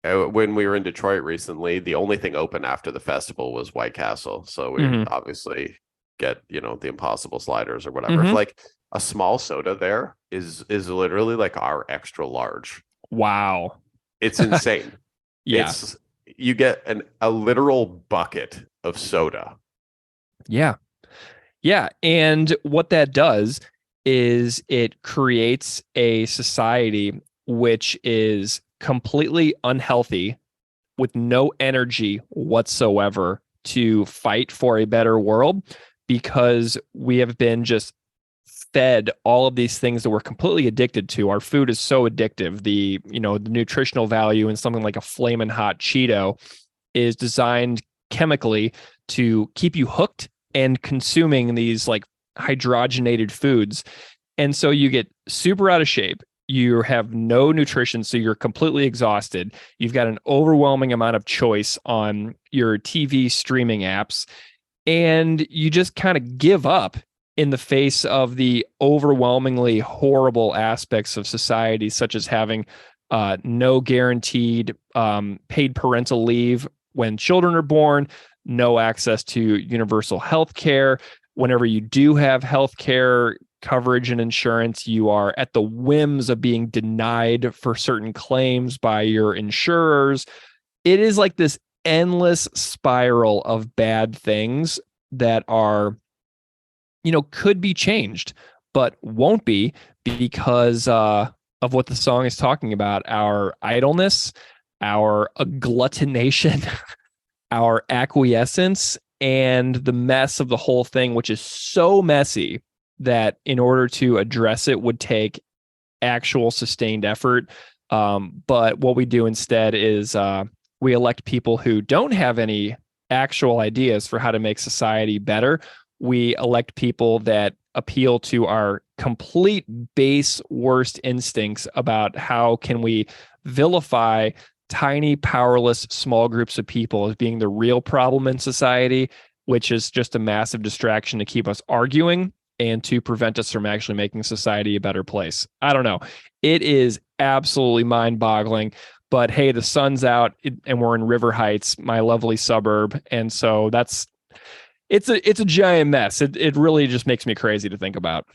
when we were in Detroit recently, the only thing open after the festival was White Castle. So we obviously get, the Impossible sliders or whatever. It's like a small soda there is literally like our extra large. Wow. It's insane. Yeah. You get a literal bucket of soda. Yeah. Yeah. And what that does is it creates a society which is completely unhealthy, with no energy whatsoever to fight for a better world, because we have been just fed all of these things that we're completely addicted to. Our food is so addictive. The nutritional value in something like a flamin' hot Cheeto is designed chemically to keep you hooked and consuming these like hydrogenated foods. And so you get super out of shape. You have no nutrition, so you're completely exhausted. You've got an overwhelming amount of choice on your TV streaming apps, and you just kind of give up in the face of the overwhelmingly horrible aspects of society, such as having no guaranteed paid parental leave when children are born, no access to universal health care. Whenever you do have health care coverage and insurance, you are at the whims of being denied for certain claims by your insurers. It is like this endless spiral of bad things that are, could be changed, but won't be, because of what the song is talking about: our idleness, our agglutination, our acquiescence, and the mess of the whole thing, which is so messy that in order to address it would take actual sustained effort. But what we do instead is we elect people who don't have any actual ideas for how to make society better. We elect people that appeal to our complete base worst instincts about how can we vilify tiny, powerless, small groups of people as being the real problem in society, which is just a massive distraction to keep us arguing and to prevent us from actually making society a better place. I don't know. It is absolutely mind-boggling. But hey, the sun's out and we're in River Heights, my lovely suburb. And so it's a giant mess. It really just makes me crazy to think about.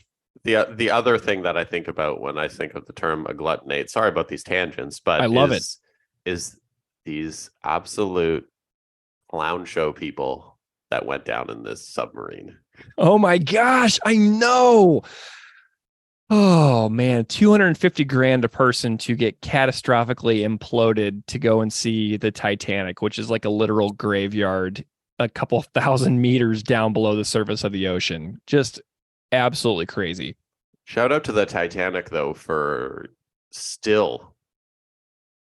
The other thing that I think about when I think of the term agglutinate, sorry about these tangents, but I love it, is these absolute clown show people that went down in this submarine. Oh my gosh, I know. Oh man, 250 grand a person to get catastrophically imploded to go and see the Titanic, which is like a literal graveyard a couple thousand meters down below the surface of the ocean. Just absolutely crazy. Shout out to the Titanic, though, for still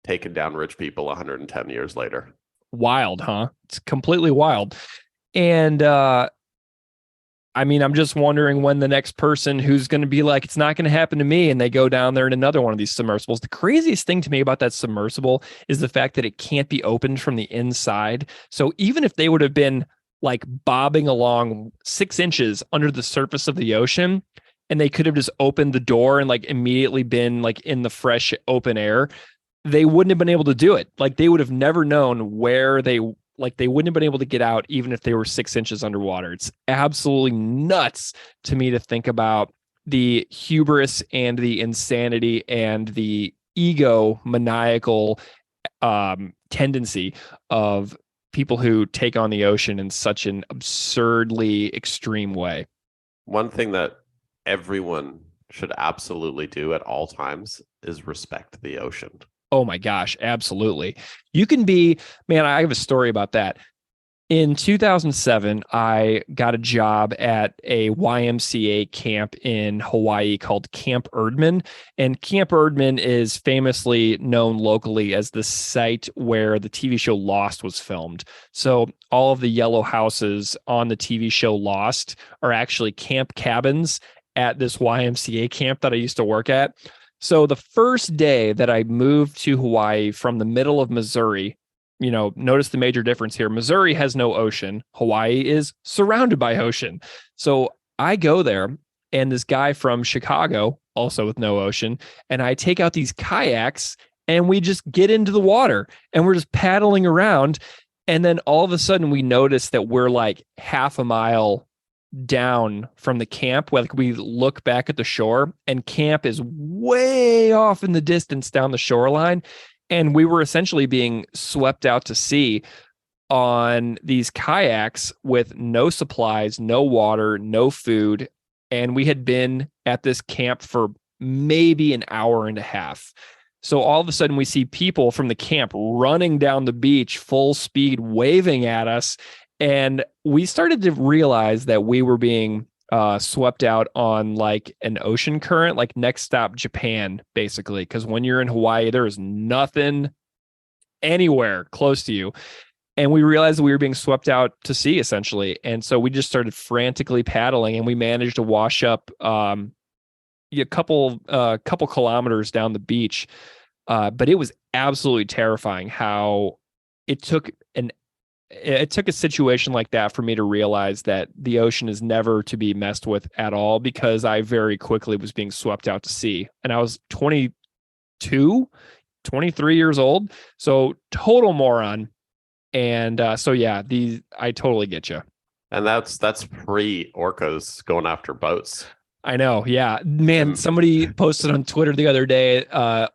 taking down rich people 110 years later. Wild, huh? It's completely wild. And I'm just wondering when the next person who's going to be like, it's not going to happen to me, and they go down there in another one of these submersibles. The craziest thing to me about that submersible is the fact that it can't be opened from the inside. So even if they would have been like bobbing along 6 inches under the surface of the ocean, and they could have just opened the door and like immediately been like in the fresh open air, they wouldn't have been able to do it. Like they would have never known where they wouldn't have been able to get out even if they were 6 inches underwater. It's absolutely nuts to me to think about the hubris and the insanity and the ego maniacal tendency of people who take on the ocean in such an absurdly extreme way. One thing that everyone should absolutely do at all times is respect the ocean. Oh my gosh, absolutely. You can be, man, I have a story about that. In 2007, I got a job at a YMCA camp in Hawaii called Camp Erdman. And Camp Erdman is famously known locally as the site where the TV show Lost was filmed. So all of the yellow houses on the TV show Lost are actually camp cabins at this YMCA camp that I used to work at. So the first day that I moved to Hawaii from the middle of Missouri, notice the major difference here. Missouri has no ocean. Hawaii is surrounded by ocean. So I go there, and this guy from Chicago, also with no ocean, and I take out these kayaks and we just get into the water and we're just paddling around. And then all of a sudden we notice that we're like half a mile down from the camp. Like we look back at the shore and camp is way off in the distance down the shoreline. And we were essentially being swept out to sea on these kayaks with no supplies, no water, no food. And we had been at this camp for maybe an hour and a half. So all of a sudden we see people from the camp running down the beach, full speed, waving at us. And we started to realize that we were being swept out on like an ocean current, like next stop Japan, basically. Because when you're in Hawaii, there is nothing anywhere close to you. And we realized we were being swept out to sea, essentially. And so we just started frantically paddling, and we managed to wash up a couple kilometers down the beach. But it was absolutely terrifying how it took a situation like that for me to realize that the ocean is never to be messed with at all, because I very quickly was being swept out to sea. And I was 23 years old. So total moron. And so, yeah, I totally get you. And that's pre orcas going after boats. I know. Yeah, man. Somebody posted on Twitter the other day,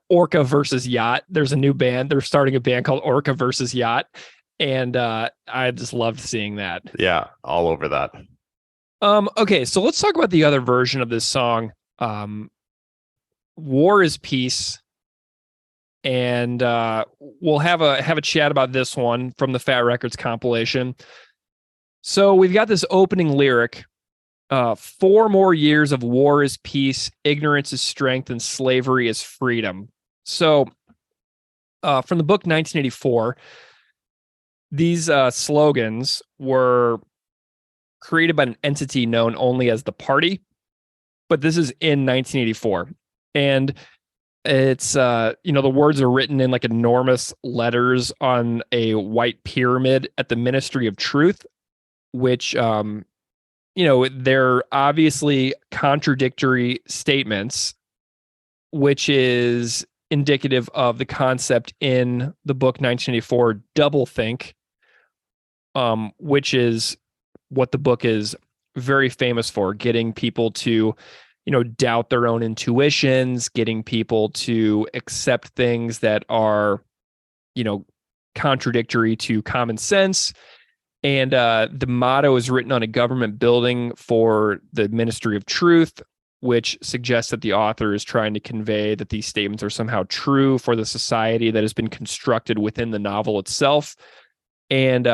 Orca versus Yacht. There's a new band. They're starting a band called Orca versus Yacht. And I just loved seeing that. Yeah, all over that. Okay, so let's talk about the other version of this song. War is Peace. And we'll have a chat about this one from the Fat Records compilation. So we've got this opening lyric. 4 more years of war is peace, ignorance is strength, and slavery is freedom. So from the book 1984, these slogans were created by an entity known only as the Party, but this is in 1984. And it's, the words are written in like enormous letters on a white pyramid at the Ministry of Truth, which, they're obviously contradictory statements, which is indicative of the concept in the book 1984, doublethink, which is what the book is very famous for, getting people to, doubt their own intuitions, getting people to accept things that are, contradictory to common sense. And the motto is written on a government building for the Ministry of Truth, which suggests that the author is trying to convey that these statements are somehow true for the society that has been constructed within the novel itself. And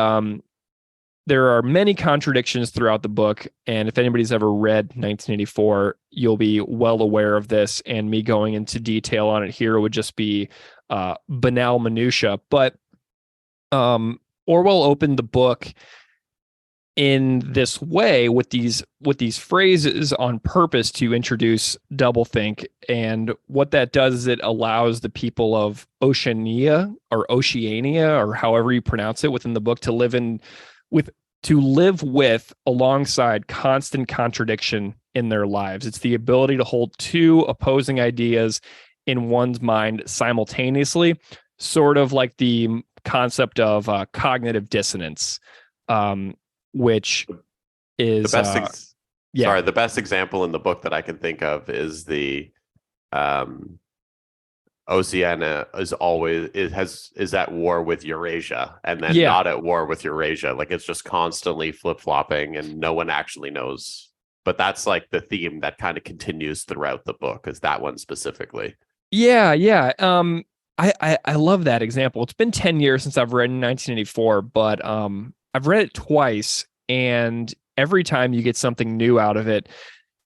there are many contradictions throughout the book. And if anybody's ever read 1984, you'll be well aware of this. And me going into detail on it here would just be banal minutia. But Orwell opened the book in this way with these phrases on purpose to introduce doublethink. And what that does is it allows the people of Oceania or however you pronounce it within the book to live with alongside constant contradiction in their lives. It's the ability to hold 2 opposing ideas in one's mind simultaneously, sort of like the concept of cognitive dissonance, which is the best example in the book that I can think of is the Oceania is at war with Eurasia, and then Yeah. not at war with Eurasia. Like it's just constantly flip-flopping and no one actually knows. But that's like the theme that kind of continues throughout the book, is that one specifically. Yeah. I love that example. It's been 10 years since I've read 1984, but I've read it twice, and every time you get something new out of it.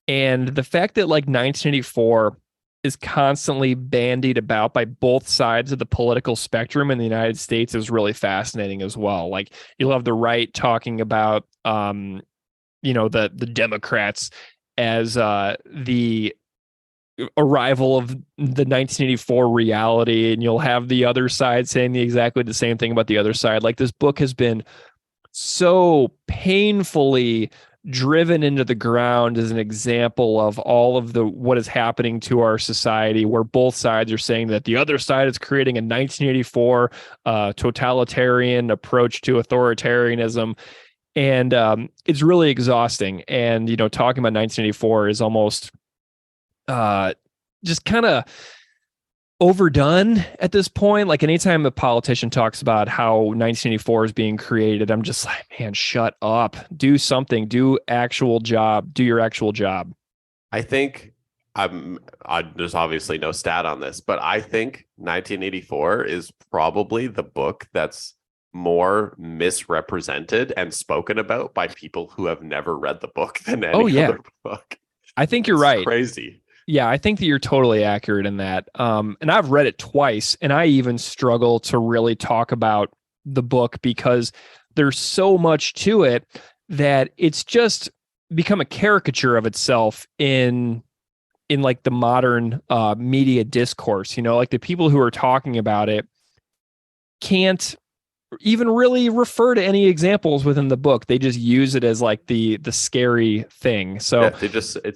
And the fact that like 1984 is constantly bandied about by both sides of the political spectrum in the United States is really fascinating as well. Like you'll have the right talking about the Democrats as the arrival of the 1984 reality, and you'll have the other side saying exactly the same thing about the other side. Like this book has been so painfully driven into the ground as an example of all of what is happening to our society, where both sides are saying that the other side is creating a 1984 totalitarian approach to authoritarianism. And it's really exhausting. And, talking about 1984 is almost just kind of overdone at this point. Like anytime a politician talks about how 1984 is being created, I'm just like, man, shut up, do something, do your actual job. I think there's obviously no stat on this, but I think 1984 is probably the book that's more misrepresented and spoken about by people who have never read the book than any other book. I think you're right. Crazy. Yeah, I think that you're totally accurate in that. And I've read it twice, and I even struggle to really talk about the book because there's so much to it that it's just become a caricature of itself in like the modern media discourse. Like the people who are talking about it can't even really refer to any examples within the book. They just use it as like the scary thing. So they just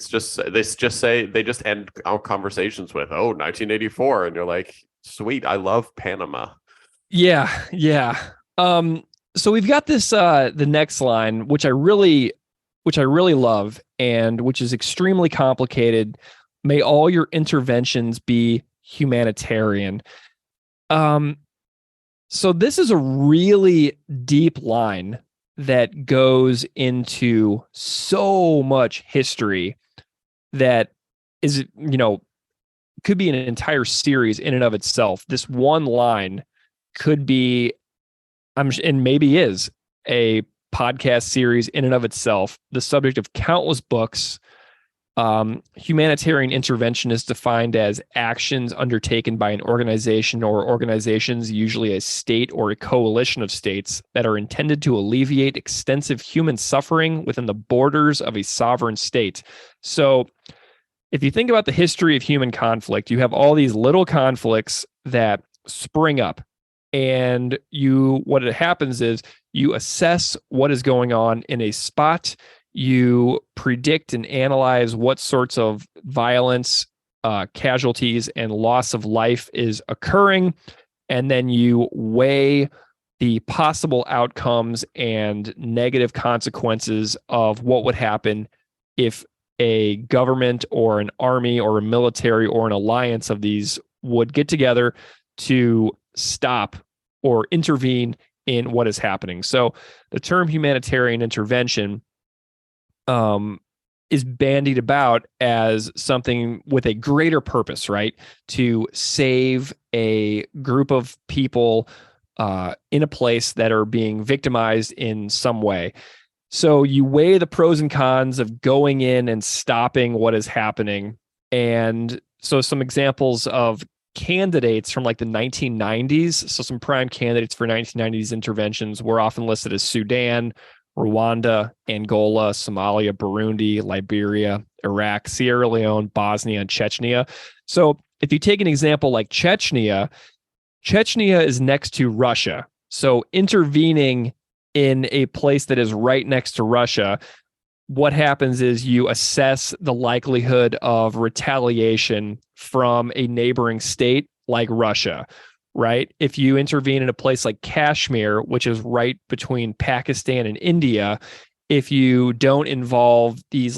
end our conversations with 1984, and you're like, sweet, I love Panama. Yeah. So we've got this the next line, which I really love, and which is extremely complicated. May all your interventions be humanitarian. So this is a really deep line that goes into so much history that is, could be an entire series in and of itself. This one line could be, and maybe is, a podcast series in and of itself, the subject of countless books. Humanitarian intervention is defined as actions undertaken by an organization or organizations, usually a state or a coalition of states, that are intended to alleviate extensive human suffering within the borders of a sovereign state. So if you think about the history of human conflict, you have all these little conflicts that spring up, and what happens is you assess what is going on in a spot. You predict and analyze what sorts of violence, casualties, and loss of life is occurring. And then you weigh the possible outcomes and negative consequences of what would happen if a government or an army or a military or an alliance of these would get together to stop or intervene in what is happening. So the term humanitarian intervention is bandied about as something with a greater purpose, right? To save a group of people in a place that are being victimized in some way. So you weigh the pros and cons of going in and stopping what is happening. And so some examples of candidates from like the 1990s. So some prime candidates for 1990s interventions were often listed as Sudan, Rwanda, Angola, Somalia, Burundi, Liberia, Iraq, Sierra Leone, Bosnia, and Chechnya. So if you take an example like Chechnya is next to Russia. So intervening in a place that is right next to Russia, what happens is you assess the likelihood of retaliation from a neighboring state like Russia. Right? If you intervene in a place like Kashmir, which is right between Pakistan and India, if you don't involve these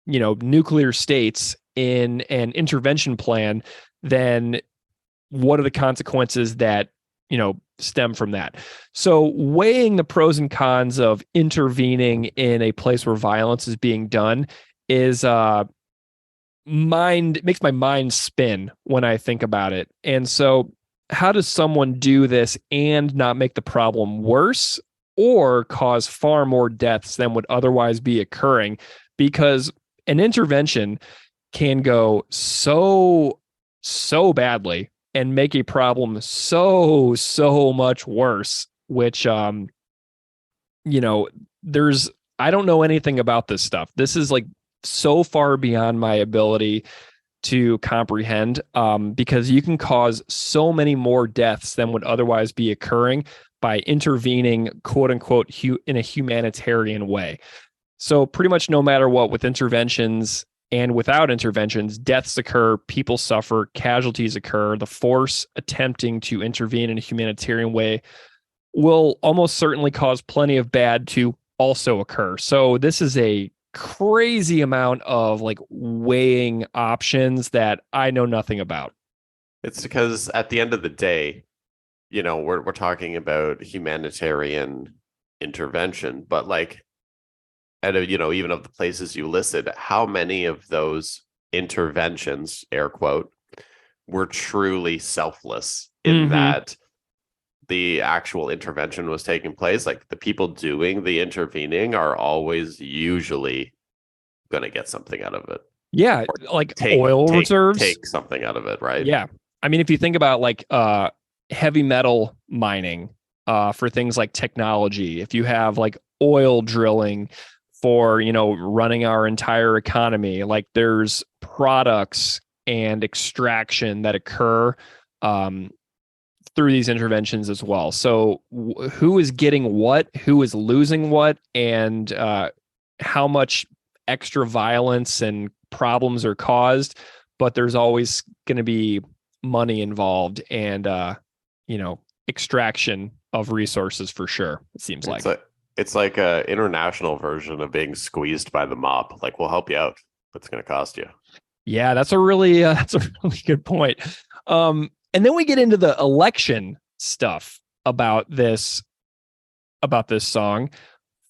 nuclear states in an intervention plan, then what are the consequences that, stem from that? So weighing the pros and cons of intervening in a place where violence is being done is makes my mind spin when I think about it. And so how does someone do this and not make the problem worse or cause far more deaths than would otherwise be occurring? Because an intervention can go so badly and make a problem so much worse, which, I don't know anything about this stuff. This is like so far beyond my ability to comprehend, because you can cause so many more deaths than would otherwise be occurring by intervening, quote unquote, in a humanitarian way. So pretty much no matter what, with interventions and without interventions, deaths occur, people suffer, casualties occur. The force attempting to intervene in a humanitarian way will almost certainly cause plenty of bad to also occur. So this is a crazy amount of like weighing options that I know nothing about. It's because at the end of the day, we're talking about humanitarian intervention, but like, even of the places you listed, how many of those interventions, air quote, were truly selfless in that the actual intervention was taking place? Like the people doing the intervening are always usually going to get something out of it. Yeah, like oil reserves. Take something out of it, right? Yeah. I mean, if you think about like heavy metal mining for things like technology, if you have like oil drilling for, running our entire economy, like there's products and extraction that occur through these interventions as well. So who is getting what, who is losing what, and how much extra violence and problems are caused, but there's always going to be money involved and, extraction of resources for sure. It seems like. It's like a international version of being squeezed by the mob. Like, we'll help you out, but it's going to cost you. Yeah, that's a really good point. And then we get into the election stuff about this song.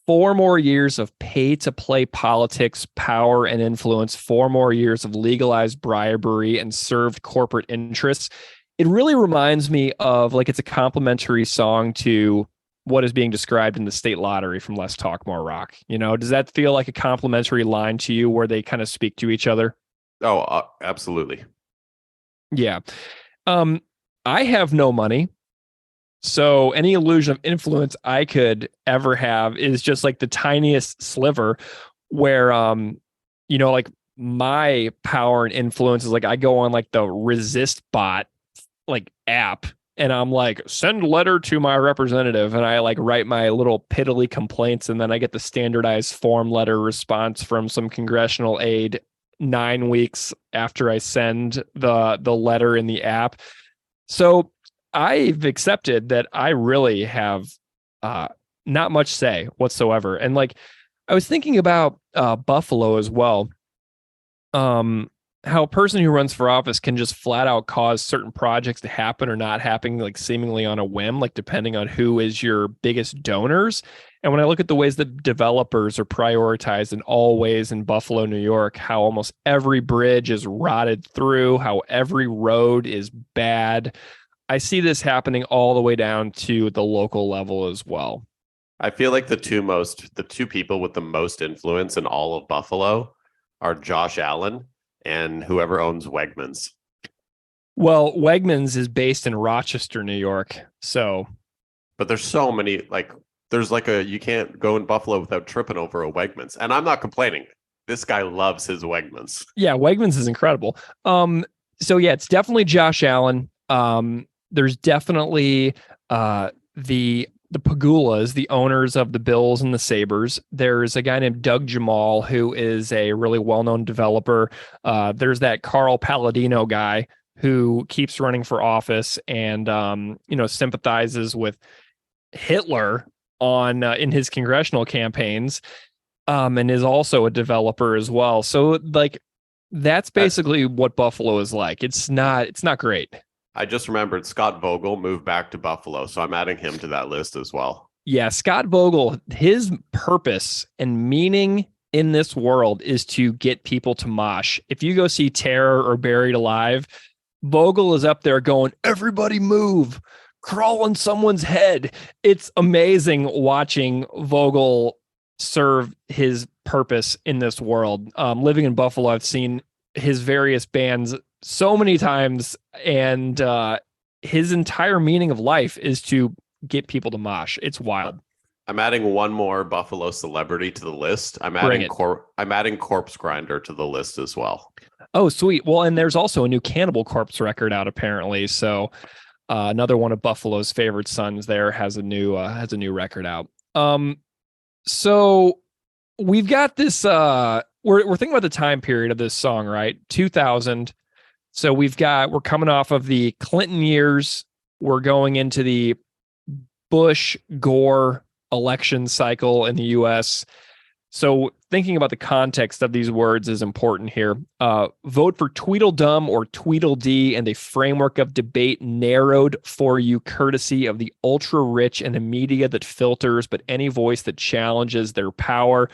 4 more years of pay-to-play politics, power, and influence. 4 more years of legalized bribery and served corporate interests. It really reminds me of like it's a complimentary song to what is being described in the state lottery from Less Talk More Rock. Does that feel like a complimentary line to you where they kind of speak to each other? Oh, absolutely. Yeah. I have no money. So any illusion of influence I could ever have is just like the tiniest sliver where, like my power and influence is like I go on like the Resist bot like app and I'm like, send letter to my representative. And I like write my little piddly complaints. And then I get the standardized form letter response from some congressional aide 9 weeks after I send the letter in the app. So I've accepted that I really have not much say whatsoever. And like, I was thinking about Buffalo as well. How a person who runs for office can just flat out cause certain projects to happen or not happen, like seemingly on a whim, like depending on who is your biggest donors. And when I look at the ways that developers are prioritized in all ways in Buffalo, New York, how almost every bridge is rotted through, how every road is bad, I see this happening all the way down to the local level as well. I feel like the two people with the most influence in all of Buffalo are Josh Allen and whoever owns Wegmans. Well, Wegmans is based in Rochester, New York. So, but there's so many, like, there's like you can't go in Buffalo without tripping over a Wegmans. And I'm not complaining. This guy loves his Wegmans. Yeah, Wegmans is incredible. So yeah, it's definitely Josh Allen. There's definitely the Pagulas, the owners of the Bills and the Sabres. There's a guy named Doug Jamal, who is a really well-known developer. There's that Carl Palladino guy who keeps running for office and, sympathizes with Hitler in his congressional campaigns, and is also a developer as well. So like, that's basically what Buffalo is like. It's not great. I just remembered Scott Vogel moved back to Buffalo, so I'm adding him to that list as well. Yeah, Scott Vogel, his purpose and meaning in this world is to get people to mosh. If you go see Terror or Buried Alive, Vogel is up there going, everybody move, crawl on someone's head. It's amazing watching Vogel serve his purpose in this world. Living in Buffalo, I've seen his various bands so many times, and his entire meaning of life is to get people to mosh. It's wild. I'm adding one more Buffalo celebrity to the list. I'm adding Corpse Grinder to the list as well. Oh, sweet. Well, and there's also a new Cannibal Corpse record out apparently. So another one of Buffalo's favorite sons there has a new record out. So we've got this we're thinking about the time period of this song, right? 2000. So we're coming off of the Clinton years. We're going into the Bush Gore election cycle in the US. So thinking about the context of these words is important here. Vote for Tweedledum or Tweedledee, and a framework of debate narrowed for you courtesy of the ultra rich and the media that filters, but any voice that challenges their power,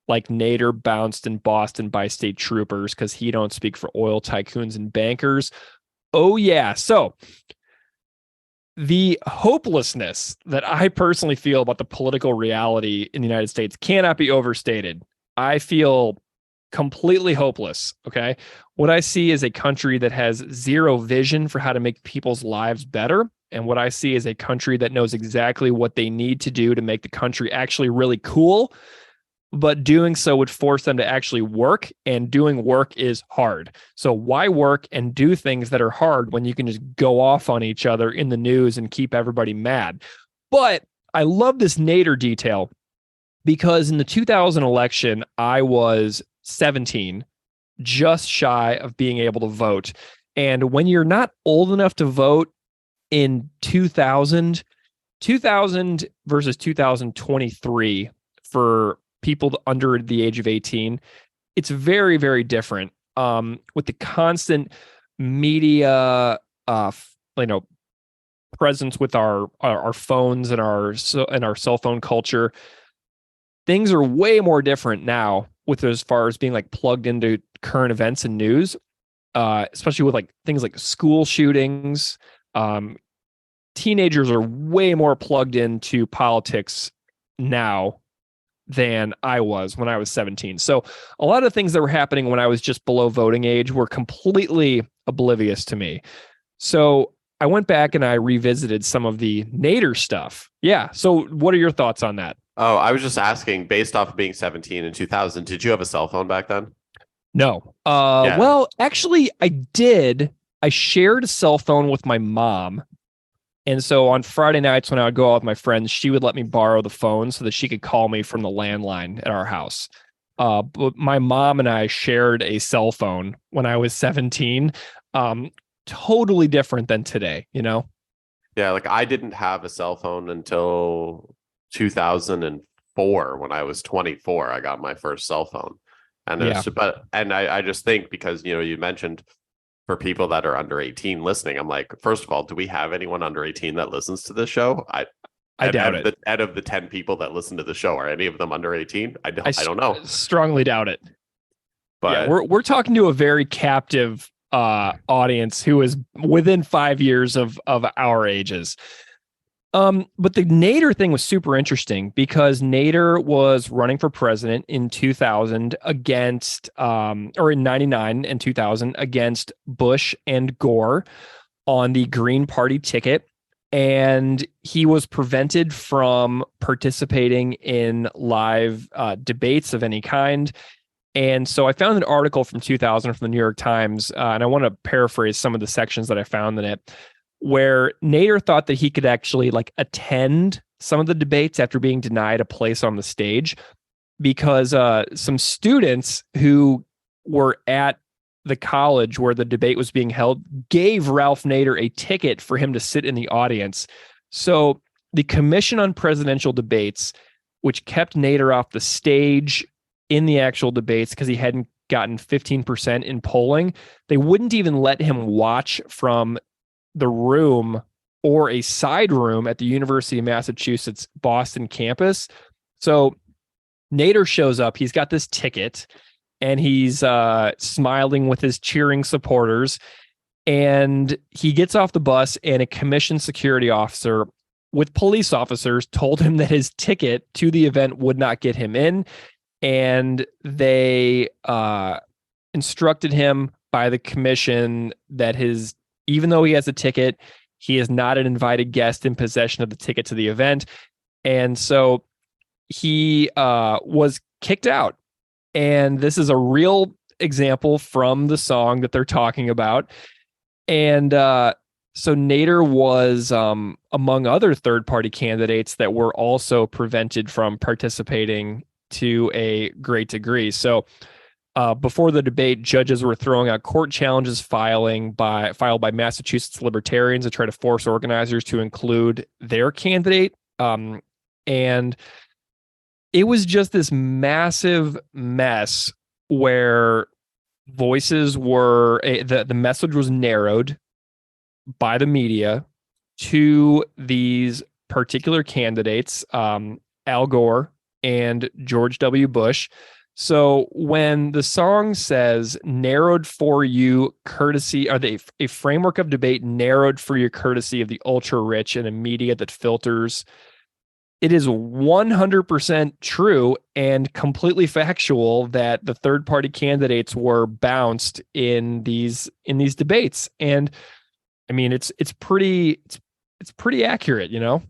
like Nader bounced in Boston by state troopers because he don't speak for oil tycoons and bankers. Oh yeah. So the hopelessness that I personally feel about the political reality in the United States cannot be overstated. I feel completely hopeless. Okay. What I see is a country that has zero vision for how to make people's lives better. And what I see is a country that knows exactly what they need to do to make the country actually really cool. But doing so would force them to actually work, and doing work is hard. So why work and do things that are hard when you can just go off on each other in the news and keep everybody mad? But I love this Nader detail because in the 2000 election, I was 17, just shy of being able to vote. And when you're not old enough to vote in 2000 versus 2023 for people under the age of 18, it's very, very different. With the constant media, presence with our phones and our cell phone culture, things are way more different now. With as far as being like plugged into current events and news, especially with like things like school shootings. Teenagers are way more plugged into politics now than I was when I was 17. So a lot of things that were happening when I was just below voting age were completely oblivious to me. So I went back and I revisited some of the Nader stuff. Yeah. So what are your thoughts on that? Oh, I was just asking, based off of being 17 in 2000, did you have a cell phone back then? No. Yeah. Well, actually I did. I shared a cell phone with my mom. And so on Friday nights when I would go out with my friends, she would let me borrow the phone so that she could call me from the landline at our house. But my mom and I shared a cell phone when I was 17. Totally different than today, you know? Yeah, like I didn't have a cell phone until 2004. When I was 24, I got my first cell phone. And I just think, because you mentioned for people that are under 18 listening, I'm like, first of all, do we have anyone under 18 that listens to this show? I doubt it. Out of the 10 people that listen to the show, are any of them under 18? I don't know. Strongly doubt it. But yeah, we're talking to a very captive audience who is within 5 years of our ages. But the Nader thing was super interesting because Nader was running for president in 2000 against, or in 99 and 2000 against Bush and Gore on the Green Party ticket. And he was prevented from participating in live debates of any kind. And so I found an article from 2000 from the New York Times, and I want to paraphrase some of the sections that I found in it, where Nader thought that he could actually attend some of the debates after being denied a place on the stage, because some students who were at the college where the debate was being held gave Ralph Nader a ticket for him to sit in the audience. So the Commission on Presidential Debates, which kept Nader off the stage in the actual debates because he hadn't gotten 15% in polling, they wouldn't even let him watch from the room or a side room at the University of Massachusetts Boston campus. So Nader shows up. He's got this ticket and he's smiling with his cheering supporters. And he gets off the bus, and a commissioned security officer with police officers told him that his ticket to the event would not get him in. And they instructed him by the commission that even though he has a ticket, he is not an invited guest in possession of the ticket to the event. And so he was kicked out. And this is a real example from the song that they're talking about. And so Nader was among other third-party candidates that were also prevented from participating to a great degree. So before the debate, judges were throwing out court challenges filed by Massachusetts libertarians to try to force organizers to include their candidate. And it was just this massive mess where voices were the message was narrowed by the media to these particular candidates, Al Gore and George W. Bush. So when the song says narrowed for you courtesy, are they a framework of debate narrowed for your courtesy of the ultra rich and a media that filters, it is 100% true and completely factual that the third party candidates were bounced in these debates. And I mean, it's pretty accurate, you know?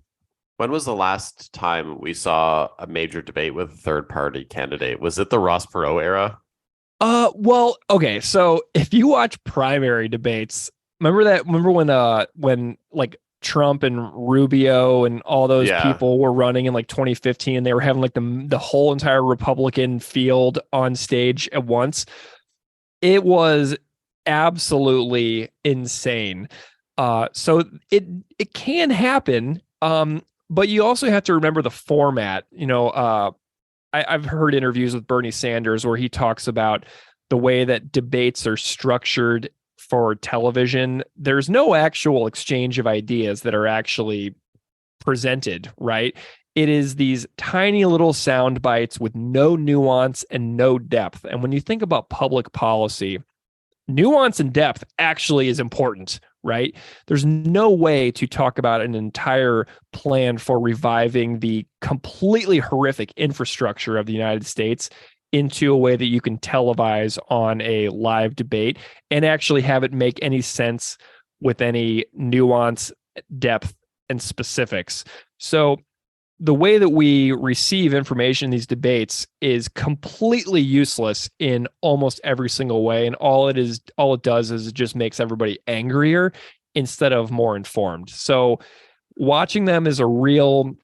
When was the last time we saw a major debate with a third party candidate? Was it the Ross Perot era? Well, okay. So if you watch primary debates, remember when like Trump and Rubio and all those people were running in like 2015, and they were having like the whole entire Republican field on stage at once. It was absolutely insane. So it can happen. But you also have to remember the format. You know, I've heard interviews with Bernie Sanders where he talks about the way that debates are structured for television. There's no actual exchange of ideas that are actually presented, right? It is these tiny little sound bites with no nuance and no depth. And when you think about public policy, nuance and depth actually is important, right? There's no way to talk about an entire plan for reviving the completely horrific infrastructure of the United States into a way that you can televise on a live debate and actually have it make any sense with any nuance, depth, and specifics. So the way that we receive information in these debates is completely useless in almost every single way. And all it does is it just makes everybody angrier instead of more informed. So watching them is a real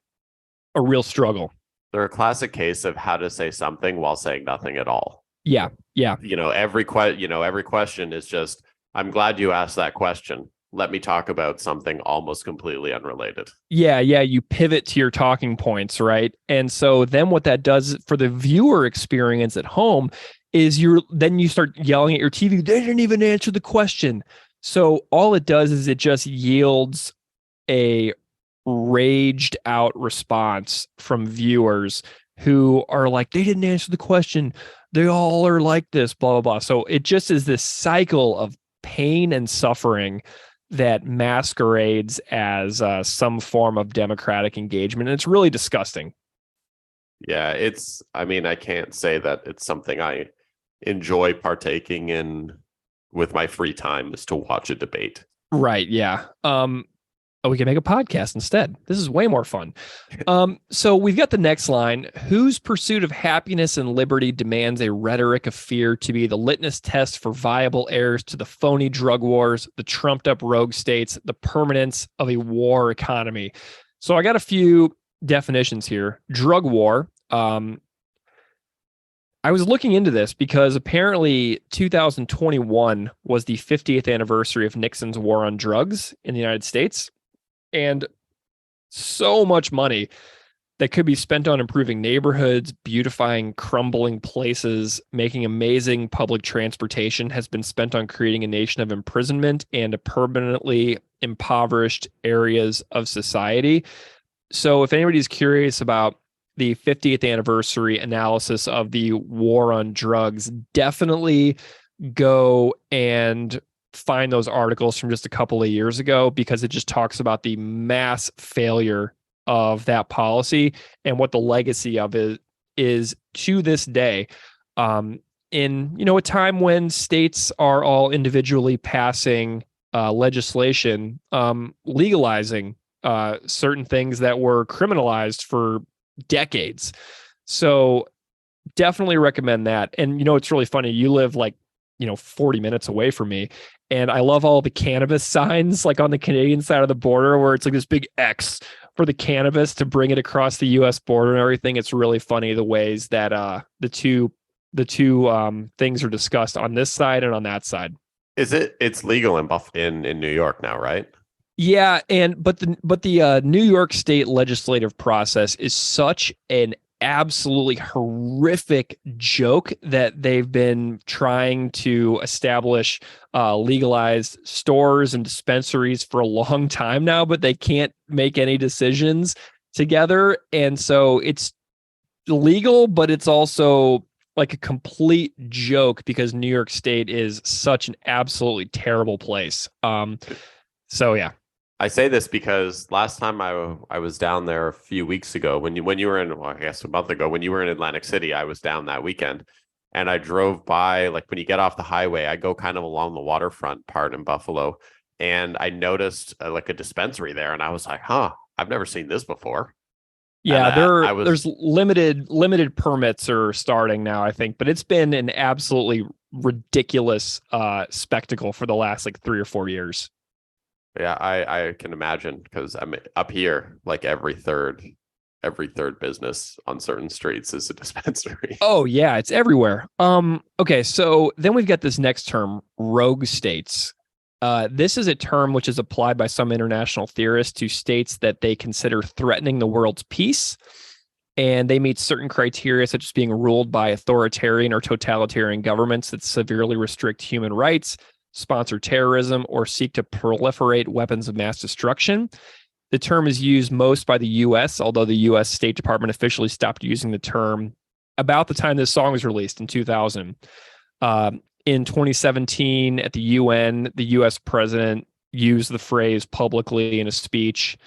struggle. They're a classic case of how to say something while saying nothing at all. Yeah. You know, every question is just, I'm glad you asked that question. Let me talk about something almost completely unrelated. Yeah. You pivot to your talking points, right? And so then what that does for the viewer experience at home is you start yelling at your TV. They didn't even answer the question. So all it does is it just yields a raged out response from viewers who are like, they didn't answer the question. They all are like this, blah, blah, blah. So it just is this cycle of pain and suffering that masquerades as some form of democratic engagement. And it's really disgusting. Yeah, I can't say that it's something I enjoy partaking in with my free time is to watch a debate. Right. Yeah. We can make a podcast instead. This is way more fun. So we've got the next line. Whose pursuit of happiness and liberty demands a rhetoric of fear to be the litmus test for viable heirs to the phony drug wars, the trumped up rogue states, the permanence of a war economy. So I got a few definitions here. Drug war. I was looking into this because apparently 2021 was the 50th anniversary of Nixon's war on drugs in the United States. And so much money that could be spent on improving neighborhoods, beautifying crumbling places, making amazing public transportation has been spent on creating a nation of imprisonment and a permanently impoverished areas of society. So if anybody's curious about the 50th anniversary analysis of the war on drugs, definitely go and find those articles from just a couple of years ago, because it just talks about the mass failure of that policy and what the legacy of it is to this day. In a time when states are all individually passing legislation legalizing certain things that were criminalized for decades. So definitely recommend that. And it's really funny. You live 40 minutes away from me, and I love all the cannabis signs like on the Canadian side of the border, where it's like this big X for the cannabis to bring it across the US border and everything. It's really funny the ways that the two things are discussed on this side and on that side. It's legal in New York now, right? Yeah, but the New York State legislative process is such an absolutely horrific joke that they've been trying to establish legalized stores and dispensaries for a long time now, but they can't make any decisions together. And so it's legal, but it's also like a complete joke because New York State is such an absolutely terrible place. So yeah. I say this because last time I was down there a few weeks ago, when you were in, well, I guess a month ago, when you were in Atlantic City, I was down that weekend, and I drove by, like when you get off the highway, I go kind of along the waterfront part in Buffalo, and I noticed like a dispensary there, and I was like, I've never seen this before. Yeah, there's limited permits are starting now, I think, but it's been an absolutely ridiculous spectacle for the last 3 or 4 years. Yeah, I can imagine, because I'm up here, like every third business on certain streets is a dispensary. Oh yeah, it's everywhere. Okay, so then we've got this next term, rogue states. This is a term which is applied by some international theorists to states that they consider threatening the world's peace, and they meet certain criteria, such as being ruled by authoritarian or totalitarian governments that severely restrict human rights, sponsor terrorism, or seek to proliferate weapons of mass destruction. The term is used most by the U.S., although the U.S. State Department officially stopped using the term about the time this song was released in 2000. In 2017, at the UN, the U.S. president used the phrase publicly in a speech.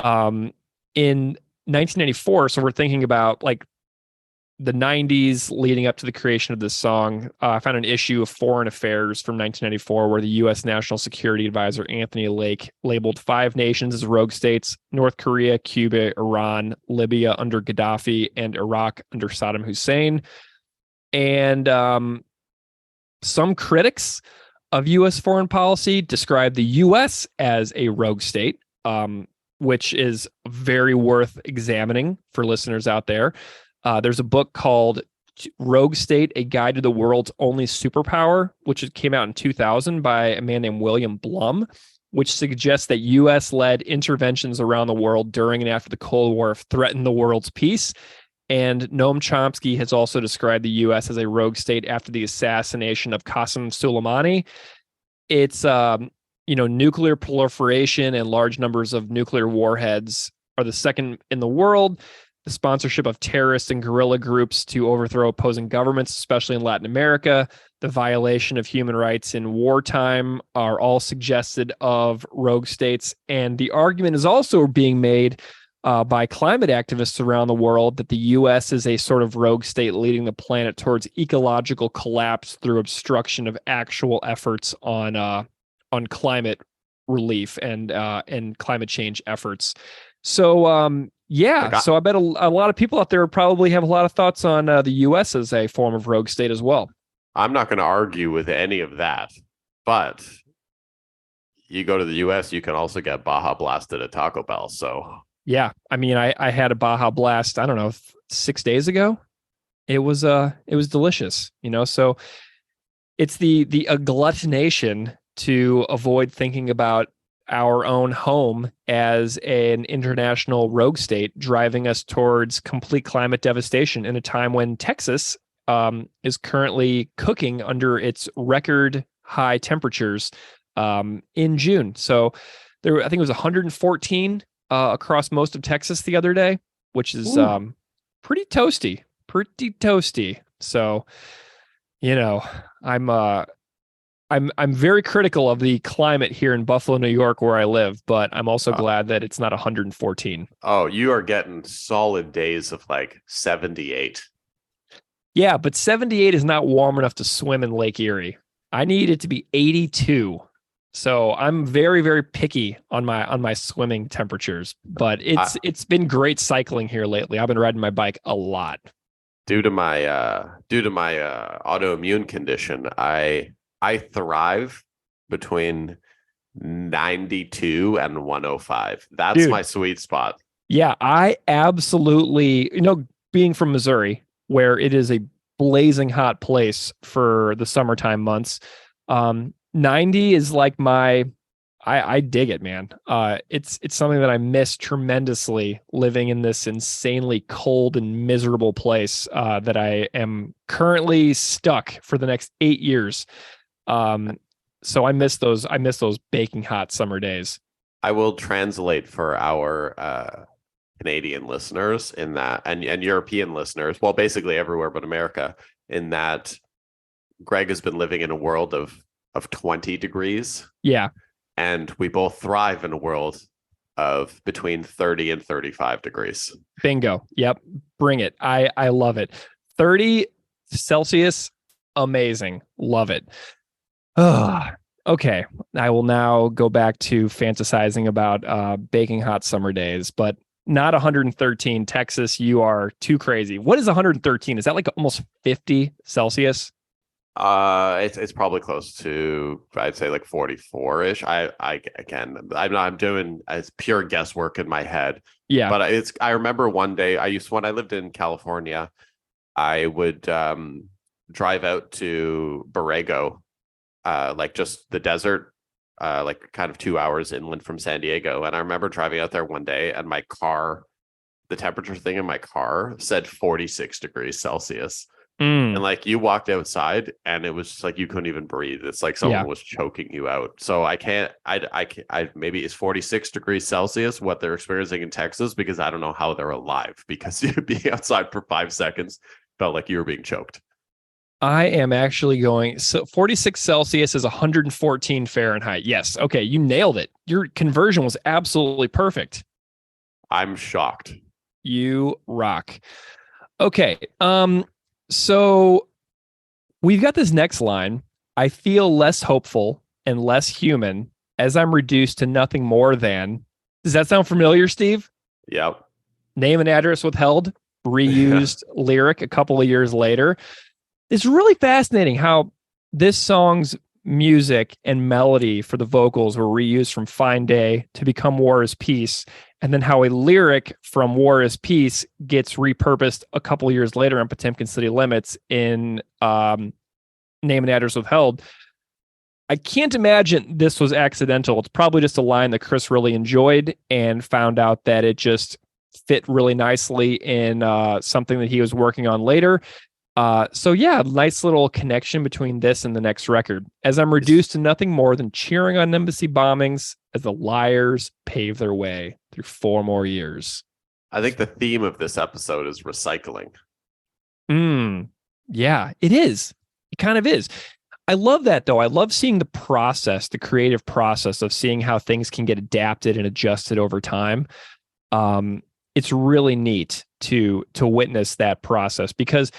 In 1994, so we're thinking about the 90s leading up to the creation of this song. I found an issue of Foreign Affairs from 1994 where the U.S. National Security Advisor Anthony Lake labeled 5 nations as rogue states: North Korea, Cuba, Iran, Libya under Gaddafi, and Iraq under Saddam Hussein. And some critics of U.S. foreign policy describe the U.S. as a rogue state, which is very worth examining for listeners out there. There's a book called Rogue State, A Guide to the World's Only Superpower, which came out in 2000 by a man named William Blum, which suggests that U.S.-led interventions around the world during and after the Cold War have threatened the world's peace. And Noam Chomsky has also described the U.S. as a rogue state after the assassination of Qasem Soleimani. It's, nuclear proliferation and large numbers of nuclear warheads are the second in the world. The sponsorship of terrorists and guerrilla groups to overthrow opposing governments, especially in Latin America, the violation of human rights in wartime are all suggested of rogue states. And the argument is also being made by climate activists around the world that the U.S. is a sort of rogue state leading the planet towards ecological collapse through obstruction of actual efforts on climate relief and climate change efforts. So, so I bet a lot of people out there probably have a lot of thoughts on the U.S. as a form of rogue state as well. I'm not going to argue with any of that, but you go to the U.S., you can also get Baja Blasted at Taco Bell. So yeah, I mean, I had a Baja Blast, I don't know, 6 days ago. It was delicious, so it's the agglutination to avoid thinking about our own home as an international rogue state driving us towards complete climate devastation in a time when Texas is currently cooking under its record high temperatures in June. So I think it was 114 across most of Texas the other day, which is pretty toasty. So, I'm very critical of the climate here in Buffalo, New York, where I live, but I'm also glad that it's not 114. Oh, you are getting solid days of like 78. Yeah, but 78 is not warm enough to swim in Lake Erie. I need it to be 82. So I'm very, very picky on my swimming temperatures, but it's been great cycling here lately. I've been riding my bike a lot. Due to my autoimmune condition, I thrive between 92 and 105. That's my sweet spot. Yeah, I absolutely, being from Missouri, where it is a blazing hot place for the summertime months, 90 is like I dig it, man. It's something that I miss tremendously, living in this insanely cold and miserable place that I am currently stuck for the next 8 years. So I miss those baking hot summer days. I will translate for our Canadian listeners in that, and European listeners, well, basically everywhere but America, in that Greg has been living in a world of 20 degrees. Yeah. And we both thrive in a world of between 30 and 35 degrees. Bingo. Yep. Bring it. I love it. 30 Celsius. Amazing. Love it. Okay. I will now go back to fantasizing about baking hot summer days, but not 113. Texas, you are too crazy. What is 113? Is that like almost 50 Celsius? It's probably close to, I'd say, like 44-ish. I'm doing as pure guesswork in my head. Yeah. But I remember one day when I lived in California, I would drive out to Borrego, like just the desert, like kind of 2 hours inland from San Diego. And I remember driving out there one day, and the temperature thing in my car said 46 degrees Celsius. And like you walked outside and it was just like you couldn't even breathe. It's like someone was choking you out. So I maybe it's 46 degrees Celsius what they're experiencing in Texas, because I don't know how they're alive, because you'd be outside for 5 seconds felt like you were being choked. I am actually going, so 46 Celsius is 114 Fahrenheit. Yes. Okay. You nailed it. Your conversion was absolutely perfect. I'm shocked. You rock. Okay. So we've got this next line. I feel less hopeful and less human as I'm reduced to nothing more than. Does that sound familiar, Steve? Yep. Name and address withheld, reused lyric a couple of years later. It's really fascinating how this song's music and melody for the vocals were reused from Fine Day to become War is Peace, and then how a lyric from War is Peace gets repurposed a couple of years later in Potemkin City Limits in Name and Address Withheld. I can't imagine this was accidental. It's probably just a line that Chris really enjoyed and found out that it just fit really nicely in something that he was working on later. So yeah, nice little connection between this and the next record. As I'm reduced to nothing more than cheering on embassy bombings as the liars pave their way through 4 more years. I think the theme of this episode is recycling. Yeah, it is. It kind of is. I love that though. I love seeing the process, the creative process of seeing how things can get adapted and adjusted over time. It's really neat to witness that process, because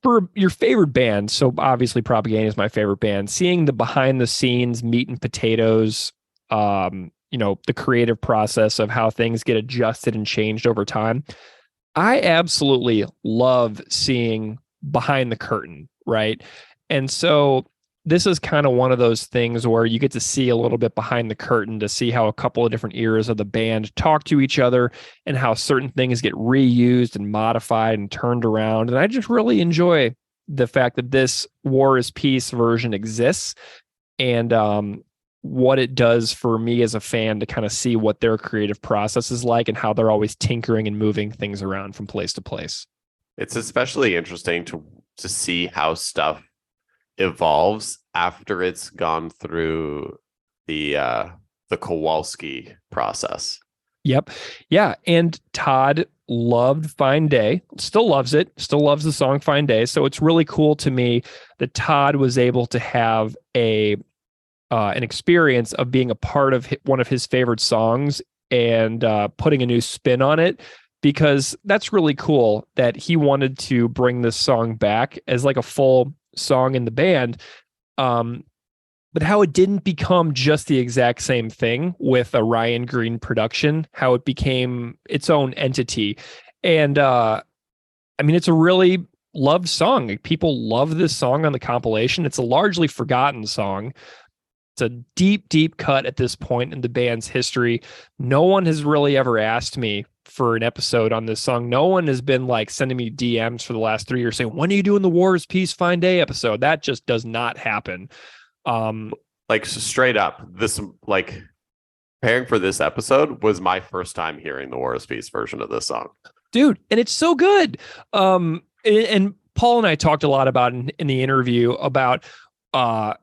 for your favorite band, so obviously Propagandhi is my favorite band, seeing the behind the scenes meat and potatoes, the creative process of how things get adjusted and changed over time. I absolutely love seeing behind the curtain, right? And so this is kind of one of those things where you get to see a little bit behind the curtain to see how a couple of different eras of the band talk to each other and how certain things get reused and modified and turned around. And I just really enjoy the fact that this War is Peace version exists, and what it does for me as a fan to kind of see what their creative process is like and how they're always tinkering and moving things around from place to place. It's especially interesting to see how stuff evolves after it's gone through the the Kowalski process. Yep. Yeah. And Todd loved Fine Day, still loves it, still loves the song Fine Day. So it's really cool to me that Todd was able to have an experience of being a part of one of his favorite songs and putting a new spin on it, because that's really cool that he wanted to bring this song back as like a full song in the band. But how it didn't become just the exact same thing with a Ryan Green production, how it became its own entity. And I mean, it's a really loved song. Like, people love this song on the compilation. It's a largely forgotten song. It's a deep, deep cut at this point in the band's history. No one has really ever asked me for an episode on this song. No one has been like sending me DMs for the last 3 years saying, when are you doing the War is Peace Fine Day episode? That just does not happen. Like, straight up, this, like, preparing for this episode was my first time hearing the War is Peace version of this song. Dude, and it's so good. And Paul and I talked a lot about in the interview about how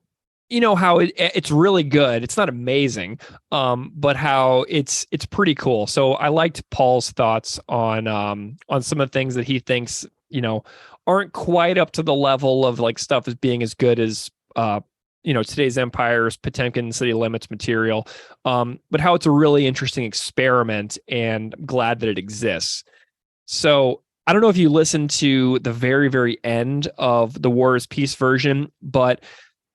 it's really good. It's not amazing, but how it's pretty cool. So I liked Paul's thoughts on some of the things that he thinks, aren't quite up to the level of like stuff as being as good as today's Empire's Potemkin City Limits material, but how it's a really interesting experiment, and I'm glad that it exists. So I don't know if you listened to the very, very end of the War is Peace version, but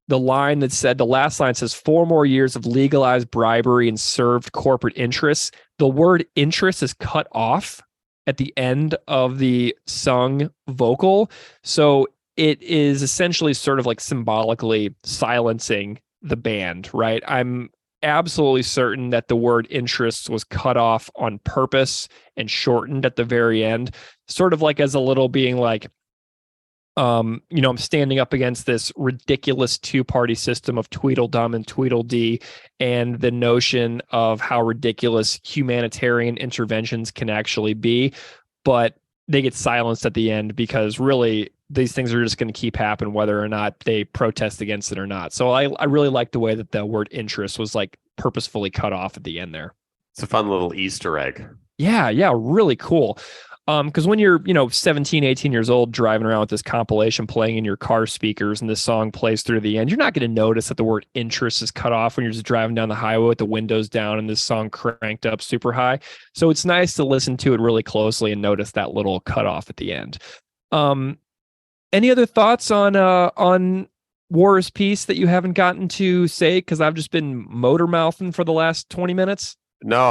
the last line says 4 more years of legalized bribery and served corporate interests. The word interest is cut off at the end of the sung vocal. So it is essentially sort of like symbolically silencing the band, right? I'm absolutely certain that the word interests was cut off on purpose and shortened at the very end, sort of like as a little being like, I'm standing up against this ridiculous 2-party system of Tweedledum and Tweedledee, and the notion of how ridiculous humanitarian interventions can actually be, but they get silenced at the end because really these things are just going to keep happening whether or not they protest against it or not. So I really like the way that the word interest was like purposefully cut off at the end there. It's a fun little Easter egg. Yeah, really cool. Because when you're, 17, 18 years old, driving around with this compilation playing in your car speakers and this song plays through the end, you're not going to notice that the word interest is cut off when you're just driving down the highway with the windows down and this song cranked up super high. So it's nice to listen to it really closely and notice that little cut off at the end. Any other thoughts on War is Peace that you haven't gotten to say? Because I've just been motor mouthing for the last 20 minutes. No,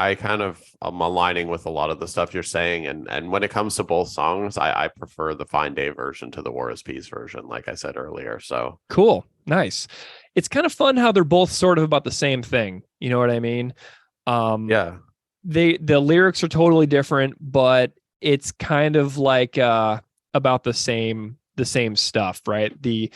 I kind of am aligning with a lot of the stuff you're saying. And when it comes to both songs, I prefer the Fine Day version to the War is Peace version, like I said earlier. So cool. Nice. It's kind of fun how they're both sort of about the same thing. You know what I mean? Yeah. The lyrics are totally different, but it's kind of like about the same stuff, right? The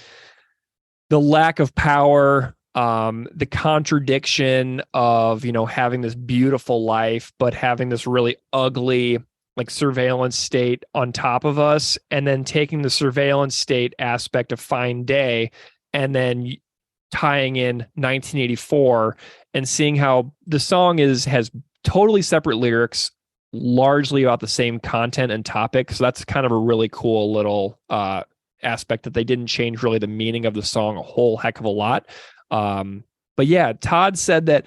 lack of power, the contradiction of, having this beautiful life, but having this really ugly, like, surveillance state on top of us, and then taking the surveillance state aspect of Fine Day and then tying in 1984 and seeing how the song has totally separate lyrics, largely about the same content and topic. So that's kind of a really cool little aspect, that they didn't change really the meaning of the song a whole heck of a lot. But yeah, Todd said that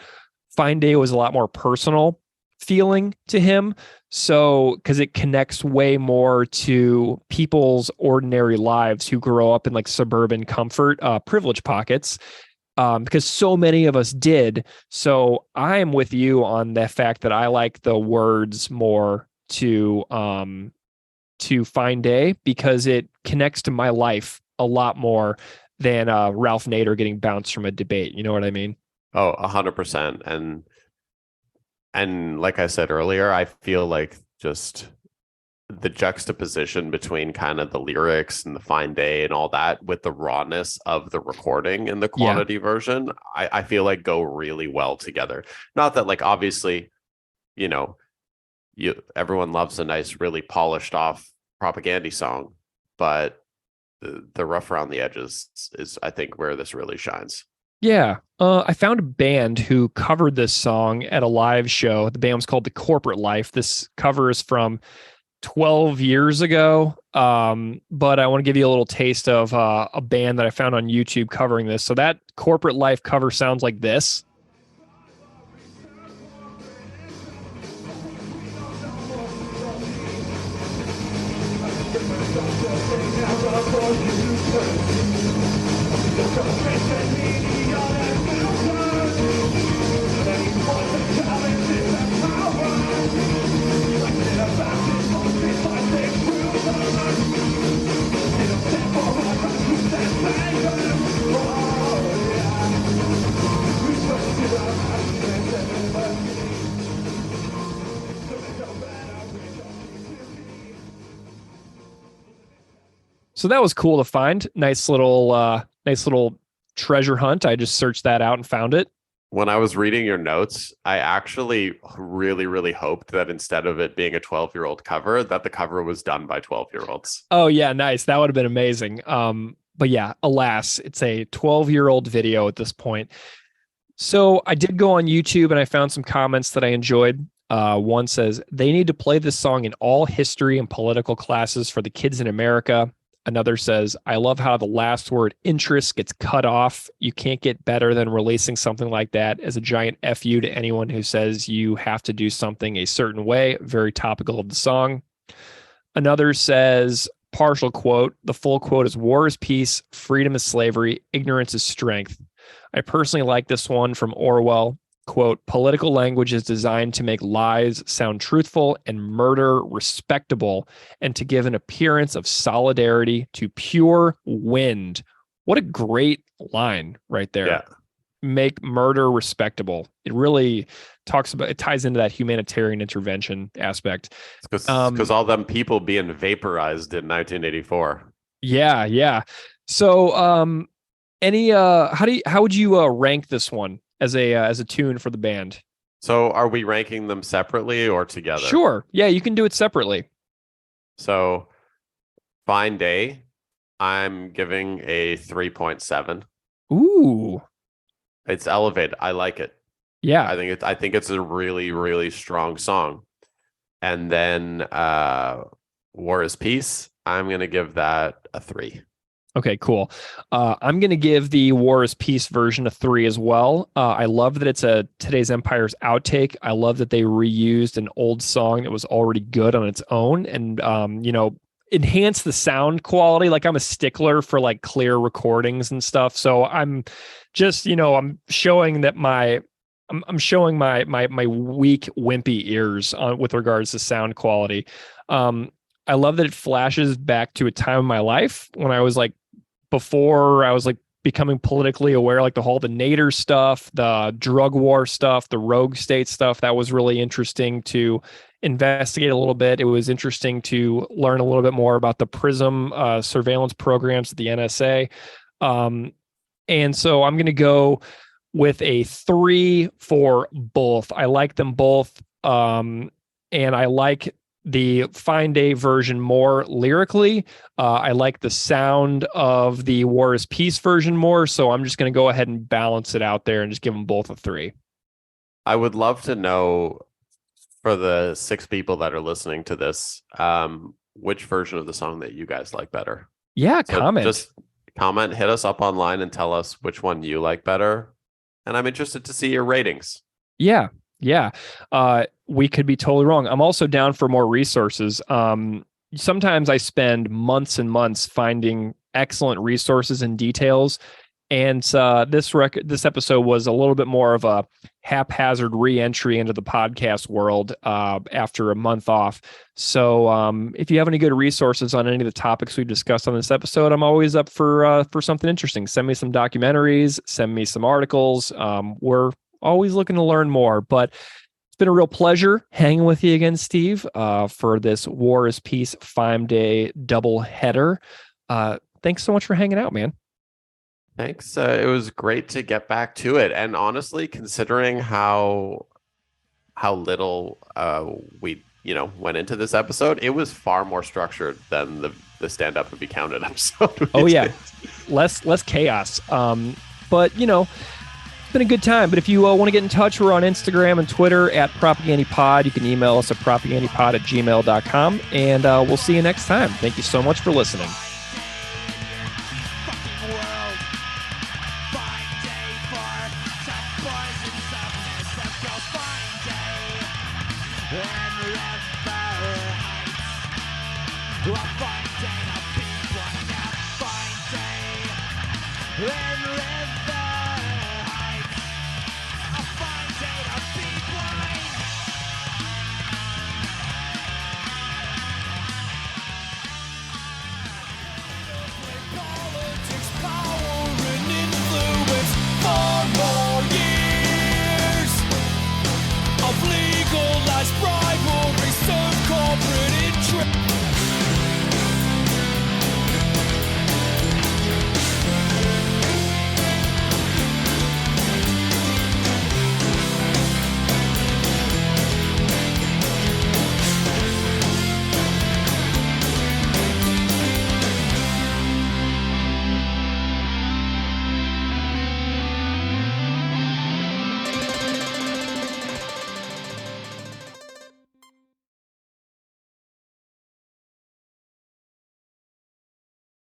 Fine Day was a lot more personal feeling to him. So, because it connects way more to people's ordinary lives who grow up in like suburban comfort, privilege pockets, because so many of us did. So I am with you on the fact that I like the words more to Fine Day, because it connects to my life a lot more than Ralph Nader getting bounced from a debate. You know what I mean? Oh, 100%. And like I said earlier, I feel like just the juxtaposition between kind of the lyrics and the Fine Day and all that with the rawness of the recording in the quantity version, I feel like go really well together. Not that, like, obviously, everyone loves a nice, really polished off Propagandhi song, but the rough around the edges is I think where this really shines. Yeah. I found a band who covered this song at a live show. The band was called The Corporate Life. This cover is from 12 years ago. But I want to give you a little taste of a band that I found on YouTube covering this. So that Corporate Life cover sounds like this. So that was cool to find. Nice little treasure hunt. I just searched that out and found it. When I was reading your notes, I actually really, really hoped that instead of it being a 12-year-old cover, that the cover was done by 12-year-olds. Oh yeah, nice. That would have been amazing. But yeah, alas, it's a 12-year-old video at this point. So I did go on YouTube and I found some comments that I enjoyed. One says, they need to play this song in all history and political classes for the kids in America. Another says, I love how the last word interest gets cut off. You can't get better than releasing something like that as a giant FU to anyone who says you have to do something a certain way. Very topical of the song. Another says, partial quote, the full quote is, war is peace, freedom is slavery, ignorance is strength. I personally like this one from Orwell. Quote, political language is designed to make lies sound truthful and murder respectable and to give an appearance of solidarity to pure wind. What a great line right there. Yeah. Make murder respectable. It really it ties into that humanitarian intervention aspect. Because all them people being vaporized in 1984. Yeah. So how would you rank this one as a tune for the band? So are we ranking them separately or together? Sure. Yeah, you can do it separately. So Fine Day, I'm giving a 3.7. Ooh. It's elevated. I like it. Yeah. I think it's a really, really strong song. And then War is Peace, I'm going to give that a 3. Okay, cool. I'm going to give the War is Peace version a 3 as well. I love that it's a Today's Empire's outtake. I love that they reused an old song that was already good on its own and, enhance the sound quality. Like, I'm a stickler for like clear recordings and stuff. So I'm just, I'm showing that I'm showing my weak, wimpy ears with regards to sound quality. I love that it flashes back to a time in my life when I was like, before I was like becoming politically aware, like the Nader stuff, the drug war stuff, the rogue state stuff. That was really interesting to investigate a little bit. It was interesting to learn a little bit more about the PRISM surveillance programs at the NSA. And so I'm going to go with a 3 for both. I like them both. And I like the Fine Day version more lyrically. I like the sound of the War is Peace version more. So I'm just going to go ahead and balance it out there and just give them both a 3. I would love to know, for the 6 people that are listening to this, which version of the song that you guys like better. Yeah, So comment. Just comment, hit us up online and tell us which one you like better. And I'm interested to see your ratings. Yeah. We could be totally wrong. I'm also down for more resources. Sometimes I spend months and months finding excellent resources and details. And this episode was a little bit more of a haphazard re-entry into the podcast world after a month off. So if you have any good resources on any of the topics we've discussed on this episode, I'm always up for something interesting. Send me some documentaries, send me some articles. We're always looking to learn more, but it's been a real pleasure hanging with you again, Steve, for this War is Peace 5-day double header. Thanks so much for hanging out, man. Thanks. It was great to get back to it. And honestly, considering how little we went into this episode, it was far more structured than the Stand Up and Be Counted episode. Oh yeah, less chaos. But, you know, it's been a good time. But if you want to get in touch, we're on Instagram and Twitter at PropagandhiPod. You can email us at propagandhipod@gmail.com. And we'll see you next time. Thank you so much for listening. Fucking world. Fine day for some boys and some girls. Fine day. And River Heights. A fine